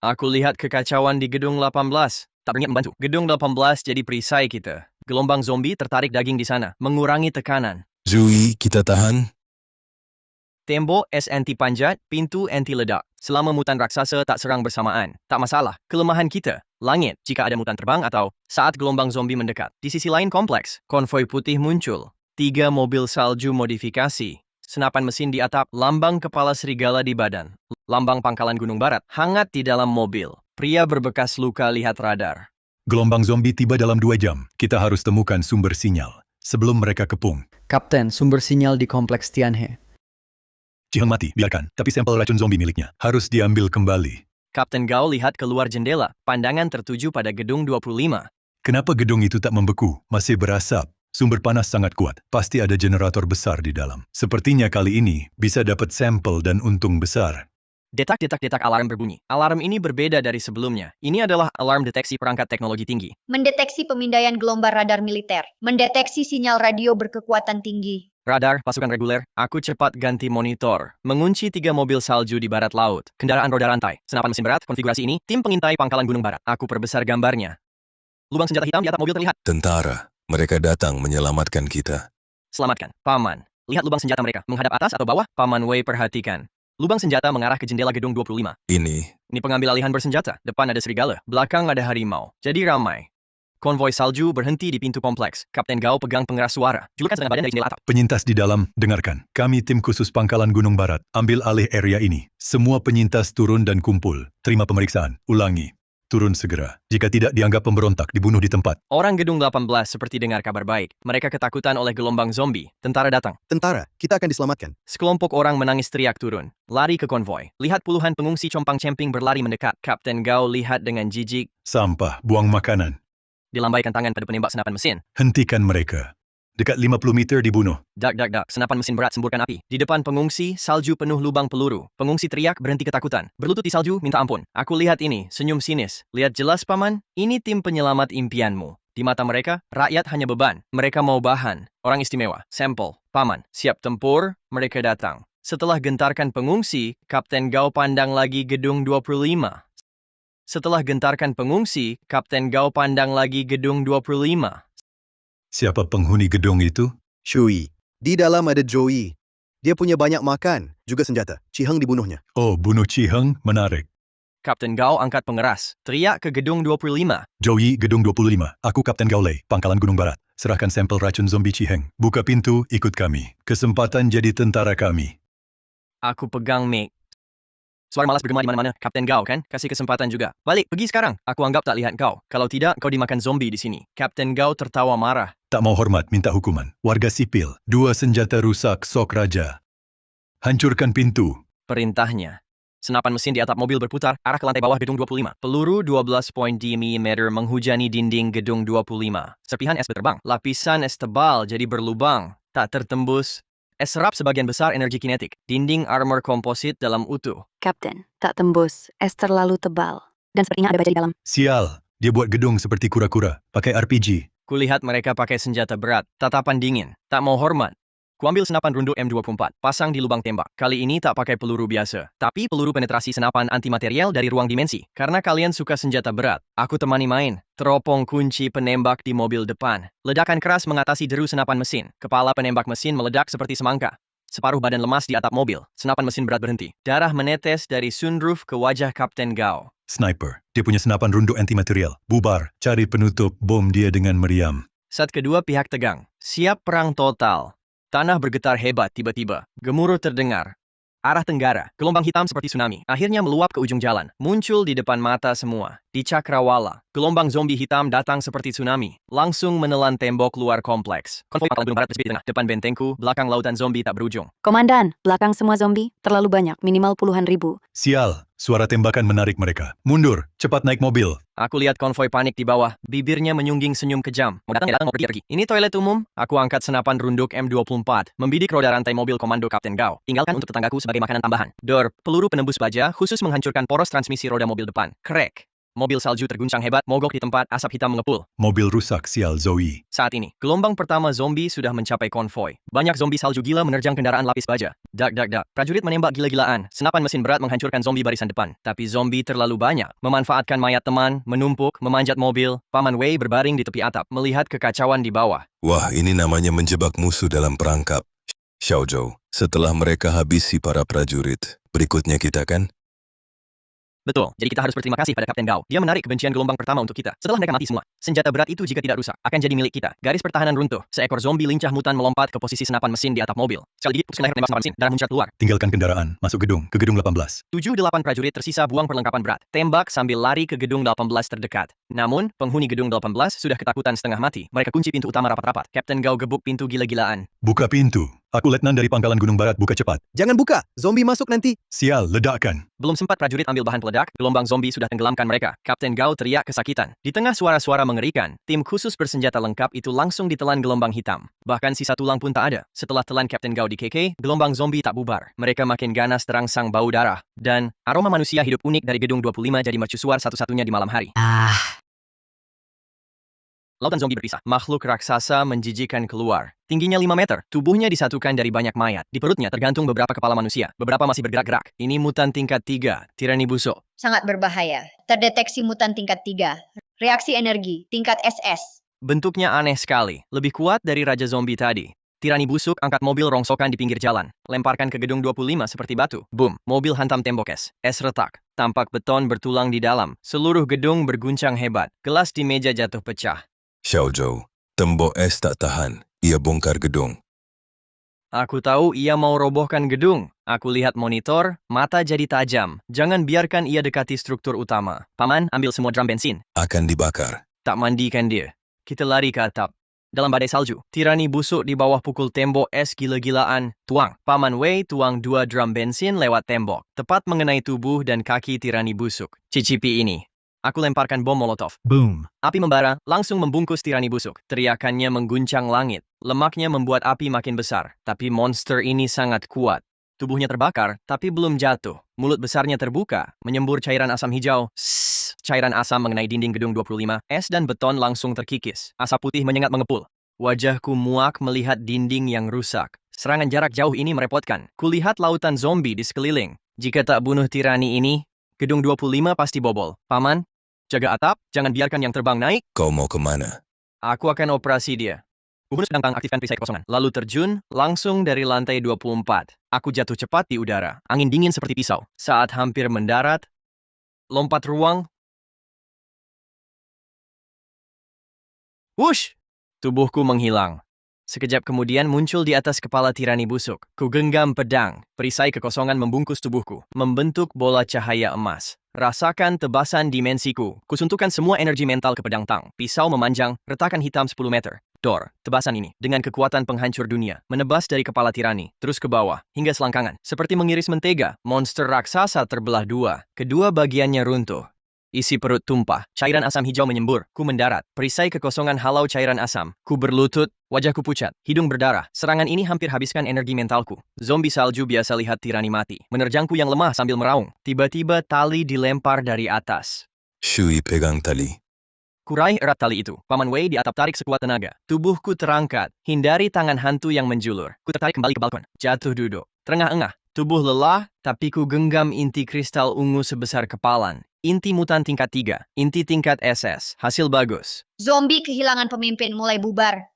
Aku lihat kekacauan di gedung 18. Tak berniat membantu. Gedung 18 jadi perisai kita. Gelombang zombie tertarik daging di sana. Mengurangi tekanan. Zui, kita tahan? Tembok es anti panjat, pintu anti ledak. Selama mutan raksasa tak serang bersamaan, tak masalah. Kelemahan kita, langit jika ada mutan terbang atau saat gelombang zombie mendekat. Di sisi lain kompleks, konvoi putih muncul. 3 mobil salju modifikasi. Senapan mesin di atap, lambang kepala serigala di badan. Lambang Pangkalan Gunung Barat, hangat di dalam mobil. Pria berbekas luka lihat radar. Gelombang zombie tiba dalam 2 jam. Kita harus temukan sumber sinyal sebelum mereka kepung. Kapten, sumber sinyal di kompleks Tianhe. Ciheng mati, biarkan. Tapi sampel racun zombie miliknya harus diambil kembali. Kapten Gao lihat keluar jendela. Pandangan tertuju pada gedung 25. Kenapa gedung itu tak membeku? Masih berasap. Sumber panas sangat kuat. Pasti ada generator besar di dalam. Sepertinya kali ini bisa dapat sampel dan untung besar. Detak-detak alarm berbunyi. Alarm ini berbeda dari sebelumnya. Ini adalah alarm deteksi perangkat teknologi tinggi. Mendeteksi pemindaian gelombang radar militer. Mendeteksi sinyal radio berkekuatan tinggi. Radar, pasukan reguler. Aku cepat ganti monitor. Mengunci 3 mobil salju di barat laut. Kendaraan roda rantai. Senapan mesin berat, konfigurasi ini. Tim pengintai Pangkalan Gunung Barat. Aku perbesar gambarnya. Lubang senjata hitam di atap mobil terlihat. Tentara. Mereka datang menyelamatkan kita. Selamatkan, Paman. Lihat lubang senjata mereka. Menghadap atas atau bawah? Paman Wei perhatikan. Lubang senjata mengarah ke jendela gedung 25. Ini pengambil alihan bersenjata. Depan ada serigala, belakang ada harimau. Jadi ramai. Konvoi salju berhenti di pintu kompleks. Kapten Gao pegang pengeras suara. Julukan setengah badan dari jendela atap. Penyintas di dalam, dengarkan. Kami tim khusus Pangkalan Gunung Barat. Ambil alih area ini. Semua penyintas turun dan kumpul. Terima pemeriksaan. Ulangi. Turun segera. Jika tidak dianggap pemberontak, dibunuh di tempat. Orang gedung 18 seperti dengar kabar baik. Mereka ketakutan oleh gelombang zombie. Tentara datang. Tentara, kita akan diselamatkan. Sekelompok orang menangis teriak turun. Lari ke konvoi. Lihat puluhan pengungsi compang-camping berlari mendekat. Kapten Gao lihat dengan jijik. Sampah, buang makanan. Dilambaikan tangan pada penembak senapan mesin. Hentikan mereka. Dekat 50 meter dibunuh. Dak. Senapan mesin berat semburkan api. Di depan pengungsi, salju penuh lubang peluru. Pengungsi teriak berhenti ketakutan. Berlutut di salju, minta ampun. Aku lihat ini, senyum sinis. Lihat jelas, Paman. Ini tim penyelamat impianmu. Di mata mereka, rakyat hanya beban. Mereka mau bahan. Orang istimewa. Sampel. Paman. Siap tempur. Mereka datang. Setelah gentarkan pengungsi, Kapten Gao pandang lagi gedung 25. Setelah gentarkan pengungsi, Kapten Gao pandang lagi gedung 25. Siapa penghuni gedung itu? Shui. Di dalam ada Joey. Dia punya banyak makan, juga senjata. Chiheng dibunuhnya. Oh, bunuh Chiheng, menarik. Kapten Gao angkat pengeras. Teriak ke gedung 25. Joey, gedung 25. Aku Kapten Gaolei, Pangkalan Gunung Barat. Serahkan sampel racun zombie Chiheng. Buka pintu, ikut kami. Kesempatan jadi tentara kami. Aku pegang mic. Suara malas bergema di mana-mana. Kapten Gao kan? Kasih kesempatan juga. Balik, pergi sekarang. Aku anggap tak lihat kau. Kalau tidak, kau dimakan zombie di sini. Kapten Gao tertawa marah. Tak mau hormat, minta hukuman. Warga sipil, 2 senjata rusak, sok raja. Hancurkan pintu. Perintahnya. Senapan mesin di atap mobil berputar, arah ke lantai bawah gedung 25. Peluru 12.2 mm menghujani dinding gedung 25. Serpihan es berterbang. Lapisan es tebal jadi berlubang. Tak tertembus. Es serap sebagian besar energi kinetik. Dinding armor komposit dalam utuh. Kapten, tak tembus. Es terlalu tebal. Dan sepertinya ada baja di dalam. Sial, dia buat gedung seperti kura-kura. Pakai RPG. Kulihat mereka pakai senjata berat. Tatapan dingin. Tak mau hormat. Kuambil senapan runduk M24, pasang di lubang tembak. Kali ini tak pakai peluru biasa, tapi peluru penetrasi senapan antimaterial dari ruang dimensi. Karena kalian suka senjata berat, aku temani main. Teropong kunci penembak di mobil depan. Ledakan keras mengatasi deru senapan mesin. Kepala penembak mesin meledak seperti semangka. Separuh badan lemas di atap mobil. Senapan mesin berat berhenti. Darah menetes dari sunroof ke wajah Kapten Gao. Sniper. Dia punya senapan runduk antimaterial. Bubar. Cari penutup bom dia dengan meriam. Saat kedua pihak tegang. Siap perang total. Tanah bergetar hebat tiba-tiba. Gemuruh terdengar. Arah tenggara, gelombang hitam seperti tsunami. Akhirnya meluap ke ujung jalan. Muncul di depan mata semua. Di Cakrawala, gelombang zombie hitam datang seperti tsunami. Langsung menelan tembok luar kompleks. Konvoi Pangkalan Gunung Barat bersepit di tengah. Depan bentengku, belakang lautan zombie tak berujung. Komandan, belakang semua zombie, terlalu banyak, minimal puluhan ribu. Sial, suara tembakan menarik mereka. Mundur, cepat naik mobil. Aku lihat konvoi panik di bawah. Bibirnya menyungging senyum kejam. Mau datang ya datang, mau pergi ya pergi. Ini toilet umum. Aku angkat senapan runduk M24. Membidik roda rantai mobil komando Kapten Gao. Tinggalkan untuk tetanggaku sebagai makanan tambahan. Dor, peluru penembus baja khusus menghancurkan poros transmisi roda mobil depan. Crack. Mobil salju terguncang hebat, mogok di tempat, asap hitam mengepul. Mobil rusak, sial Zoe. Saat ini, gelombang pertama zombie sudah mencapai konvoi. Banyak zombie salju gila menerjang kendaraan lapis baja. Dak. Prajurit menembak gila-gilaan. Senapan mesin berat menghancurkan zombie barisan depan. Tapi zombie terlalu banyak. Memanfaatkan mayat teman, menumpuk, memanjat mobil. Paman Wei berbaring di tepi atap, melihat kekacauan di bawah. Wah, ini namanya menjebak musuh dalam perangkap. Xiaozhou, setelah mereka habisi para prajurit, berikutnya kita kan? Betul, jadi kita harus berterima kasih pada Kapten Gao. Dia menarik kebencian gelombang pertama untuk kita. Setelah mereka mati semua, senjata berat itu jika tidak rusak, akan jadi milik kita. Garis pertahanan runtuh. Seekor zombie lincah mutan melompat ke posisi senapan mesin di atap mobil. Sekali gigit, putuskan leher penembak senapan mesin, darah muncrat keluar. Tinggalkan kendaraan, masuk gedung, ke gedung 18. 7-8 prajurit tersisa buang perlengkapan berat. Tembak sambil lari ke gedung 18 terdekat. Namun, penghuni gedung 18 sudah ketakutan setengah mati. Mereka kunci pintu utama rapat-rapat. Kapten Gao gebuk pintu gila-gilaan. Buka pintu. Aku letnan dari Pangkalan Gunung Barat, buka cepat. Jangan buka, zombie masuk nanti. Sial, ledakkan. Belum sempat prajurit ambil bahan peledak, gelombang zombie sudah tenggelamkan mereka. Kapten Gao teriak kesakitan. Di tengah suara-suara mengerikan, tim khusus bersenjata lengkap itu langsung ditelan gelombang hitam. Bahkan sisa tulang pun tak ada. Setelah telan Kapten Gao di KK, gelombang zombie tak bubar. Mereka makin ganas terangsang bau darah. Dan aroma manusia hidup unik dari gedung 25 jadi mercusuar satu-satunya di malam hari. Lautan zombie berpisah. Makhluk raksasa menjijikan keluar. Tingginya 5 meter. Tubuhnya disatukan dari banyak mayat. Di perutnya tergantung beberapa kepala manusia. Beberapa masih bergerak-gerak. Ini mutan tingkat 3. Tirani busuk. Sangat berbahaya. Terdeteksi mutan tingkat 3. Reaksi energi, tingkat SS. Bentuknya aneh sekali. Lebih kuat dari Raja Zombie tadi. Tirani busuk angkat mobil rongsokan di pinggir jalan. Lemparkan ke gedung 25 seperti batu. Boom. Mobil hantam tembok es. Es retak. Tampak beton bertulang di dalam. Seluruh gedung berguncang hebat. Gelas di meja jatuh pecah. Xiaozhou, tembok es tak tahan. Ia bongkar gedung. Aku tahu ia mau robohkan gedung. Aku lihat monitor, mata jadi tajam. Jangan biarkan ia dekati struktur utama. Paman, ambil semua drum bensin. Akan dibakar. Tak mandikan dia. Kita lari ke atap. Dalam badai salju, tirani busuk di bawah pukul tembok es gila-gilaan. Tuang. Paman Wei tuang 2 drum bensin lewat tembok. Tepat mengenai tubuh dan kaki tirani busuk. Cicipi ini. Aku lemparkan bom molotov. Boom. Api membara, langsung membungkus tirani busuk. Teriakannya mengguncang langit. Lemaknya membuat api makin besar. Tapi monster ini sangat kuat. Tubuhnya terbakar, tapi belum jatuh. Mulut besarnya terbuka, menyembur cairan asam hijau. Sss, cairan asam mengenai dinding gedung 25. Es dan beton langsung terkikis. Asap putih menyengat mengepul. Wajahku muak melihat dinding yang rusak. Serangan jarak jauh ini merepotkan. Kulihat lautan zombie di sekeliling. Jika tak bunuh tirani ini, gedung 25 pasti bobol. Paman, jaga atap, jangan biarkan yang terbang naik. Kau mau kemana? Aku akan operasi dia. Kubunus sedang aktifkan perisai kekosongan. Lalu terjun, langsung dari lantai 24. Aku jatuh cepat di udara. Angin dingin seperti pisau. Saat hampir mendarat, lompat ruang. Wush! Tubuhku menghilang. Sekejap kemudian muncul di atas kepala tirani busuk. Ku genggam pedang. Perisai kekosongan membungkus tubuhku, membentuk bola cahaya emas. Rasakan tebasan dimensiku. Kusuntukkan semua energi mental ke pedang tang. Pisau memanjang, retakan hitam 10 meter. Dor, tebasan ini, dengan kekuatan penghancur dunia, menebas dari kepala tirani, terus ke bawah, hingga selangkangan. Seperti mengiris mentega, monster raksasa terbelah dua. Kedua bagiannya runtuh. Isi perut tumpah, cairan asam hijau menyembur, ku mendarat, perisai kekosongan halau cairan asam, ku berlutut, wajahku pucat, hidung berdarah, serangan ini hampir habiskan energi mentalku. Zombie salju biasa lihat tirani mati, menerjangku yang lemah sambil meraung. Tiba-tiba tali dilempar dari atas. Shui pegang tali. Kuraih erat tali itu, Paman Wei di atap tarik sekuat tenaga. Tubuhku terangkat, hindari tangan hantu yang menjulur. Ku tertarik kembali ke balkon, jatuh duduk, terengah-engah. Tubuh lelah, tapi ku genggam inti kristal ungu sebesar kepalan. Inti mutan tingkat 3, inti tingkat SS, hasil bagus. Zombie kehilangan pemimpin mulai bubar.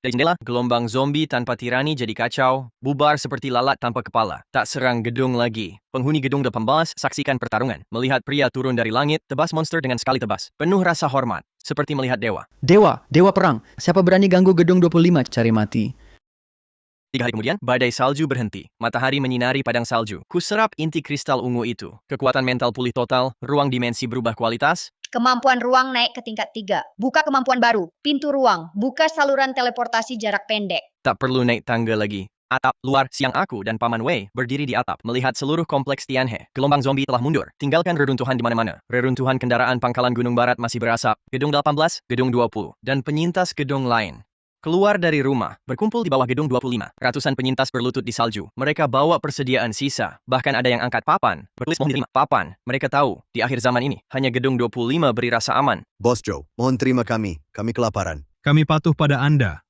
Dari jendela, gelombang zombie tanpa tirani jadi kacau, bubar seperti lalat tanpa kepala. Tak serang gedung lagi. Penghuni gedung 18 saksikan pertarungan. Melihat pria turun dari langit, tebas monster dengan sekali tebas. Penuh rasa hormat, seperti melihat dewa. Dewa perang. Siapa berani ganggu gedung 25 cari mati? 3 hari kemudian, badai salju berhenti. Matahari menyinari padang salju. Kuserap inti kristal ungu itu. Kekuatan mental pulih total, ruang dimensi berubah kualitas. Kemampuan ruang naik ke tingkat 3. Buka kemampuan baru. Pintu ruang. Buka saluran teleportasi jarak pendek. Tak perlu naik tangga lagi. Atap luar, siang aku dan Paman Wei berdiri di atap, melihat seluruh kompleks Tianhe. Gelombang zombie telah mundur, tinggalkan reruntuhan di mana-mana. Reruntuhan kendaraan pangkalan Gunung Barat masih berasap. Gedung 18, Gedung 20, dan penyintas gedung lain. Keluar dari rumah, berkumpul di bawah gedung 25. Ratusan penyintas berlutut di salju. Mereka bawa persediaan sisa. Bahkan ada yang angkat papan. Bertulis mohon diterima. Papan. Mereka tahu, di akhir zaman ini, hanya gedung 25 beri rasa aman. Bos Joe, mohon terima kami. Kami kelaparan. Kami patuh pada Anda.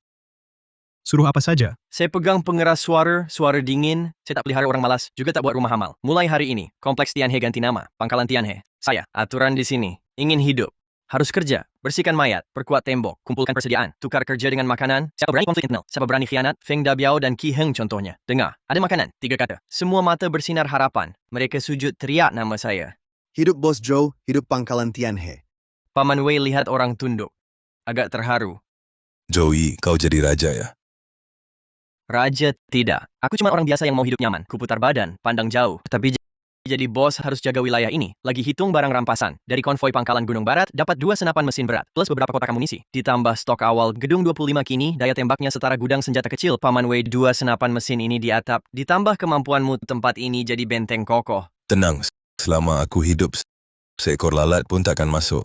Suruh apa saja? Saya pegang pengeras suara dingin. Saya tak pelihara orang malas, juga tak buat rumah amal. Mulai hari ini, kompleks Tianhe ganti nama, Pangkalan Tianhe. Saya, aturan di sini. Ingin hidup. Harus kerja, bersihkan mayat, perkuat tembok, kumpulkan persediaan, tukar kerja dengan makanan. Siapa berani konflik internal, siapa berani khianat, Feng Dabiao dan Qi Heng contohnya. Dengar, ada makanan, 3 kata. Semua mata bersinar harapan. Mereka sujud teriak nama saya. Hidup Bos Joe, hidup Pangkalan Tianhe. Paman Wei lihat orang tunduk. Agak terharu. Joey, kau jadi raja ya? Raja tidak. Aku cuma orang biasa yang mau hidup nyaman. Kuputar badan, pandang jauh. Tapi jadi bos harus jaga wilayah ini. Lagi hitung barang rampasan. Dari konvoi Pangkalan Gunung Barat, dapat 2 senapan mesin berat, plus beberapa kotak amunisi. Ditambah stok awal gedung 25 kini, daya tembaknya setara gudang senjata kecil. Paman Wei 2 senapan mesin ini di atap. Ditambah kemampuanmu, tempat ini jadi benteng kokoh. Tenang, selama aku hidup, seekor lalat pun takkan masuk.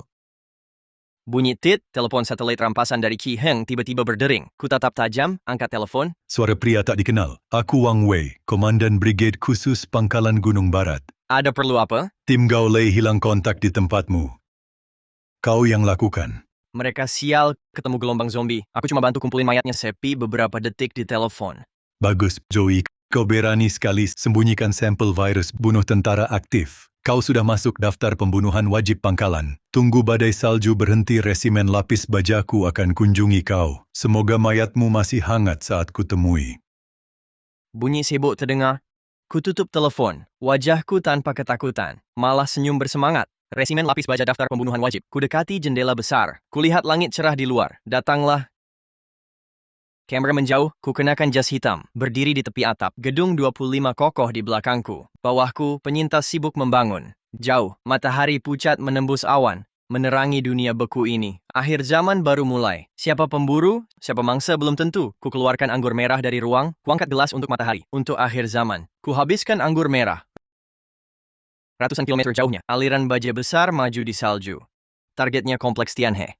Bunyi tit, telepon satelit rampasan dari Qi Heng tiba-tiba berdering. Ku tatap tajam, angkat telepon. Suara pria tak dikenal. Aku Wang Wei, Komandan Brigade Khusus Pangkalan Gunung Barat. Ada perlu apa? Tim Gaolei hilang kontak di tempatmu. Kau yang lakukan. Mereka sial ketemu gelombang zombie. Aku cuma bantu kumpulin mayatnya. Sepi beberapa detik di telepon. Bagus, Joey. Kau berani sekali sembunyikan sampel virus bunuh tentara aktif. Kau sudah masuk daftar pembunuhan wajib pangkalan. Tunggu badai salju berhenti, resimen lapis bajaku akan kunjungi kau. Semoga mayatmu masih hangat saat kutemui. Bunyi sibuk terdengar. Kututup telepon. Wajahku tanpa ketakutan. Malah senyum bersemangat. Resimen lapis baja daftar pembunuhan wajib. Kudekati jendela besar. Kulihat langit cerah di luar. Datanglah. Kamera menjauh, ku kenakan jas hitam, berdiri di tepi atap. Gedung 25 kokoh di belakangku. Bawahku, penyintas sibuk membangun. Jauh, matahari pucat menembus awan, menerangi dunia beku ini. Akhir zaman baru mulai. Siapa pemburu, siapa mangsa belum tentu. Ku keluarkan anggur merah dari ruang, kuangkat gelas untuk matahari. Untuk akhir zaman. Ku habiskan anggur merah. Ratusan kilometer jauhnya, aliran baja besar maju di salju. Targetnya kompleks Tianhe.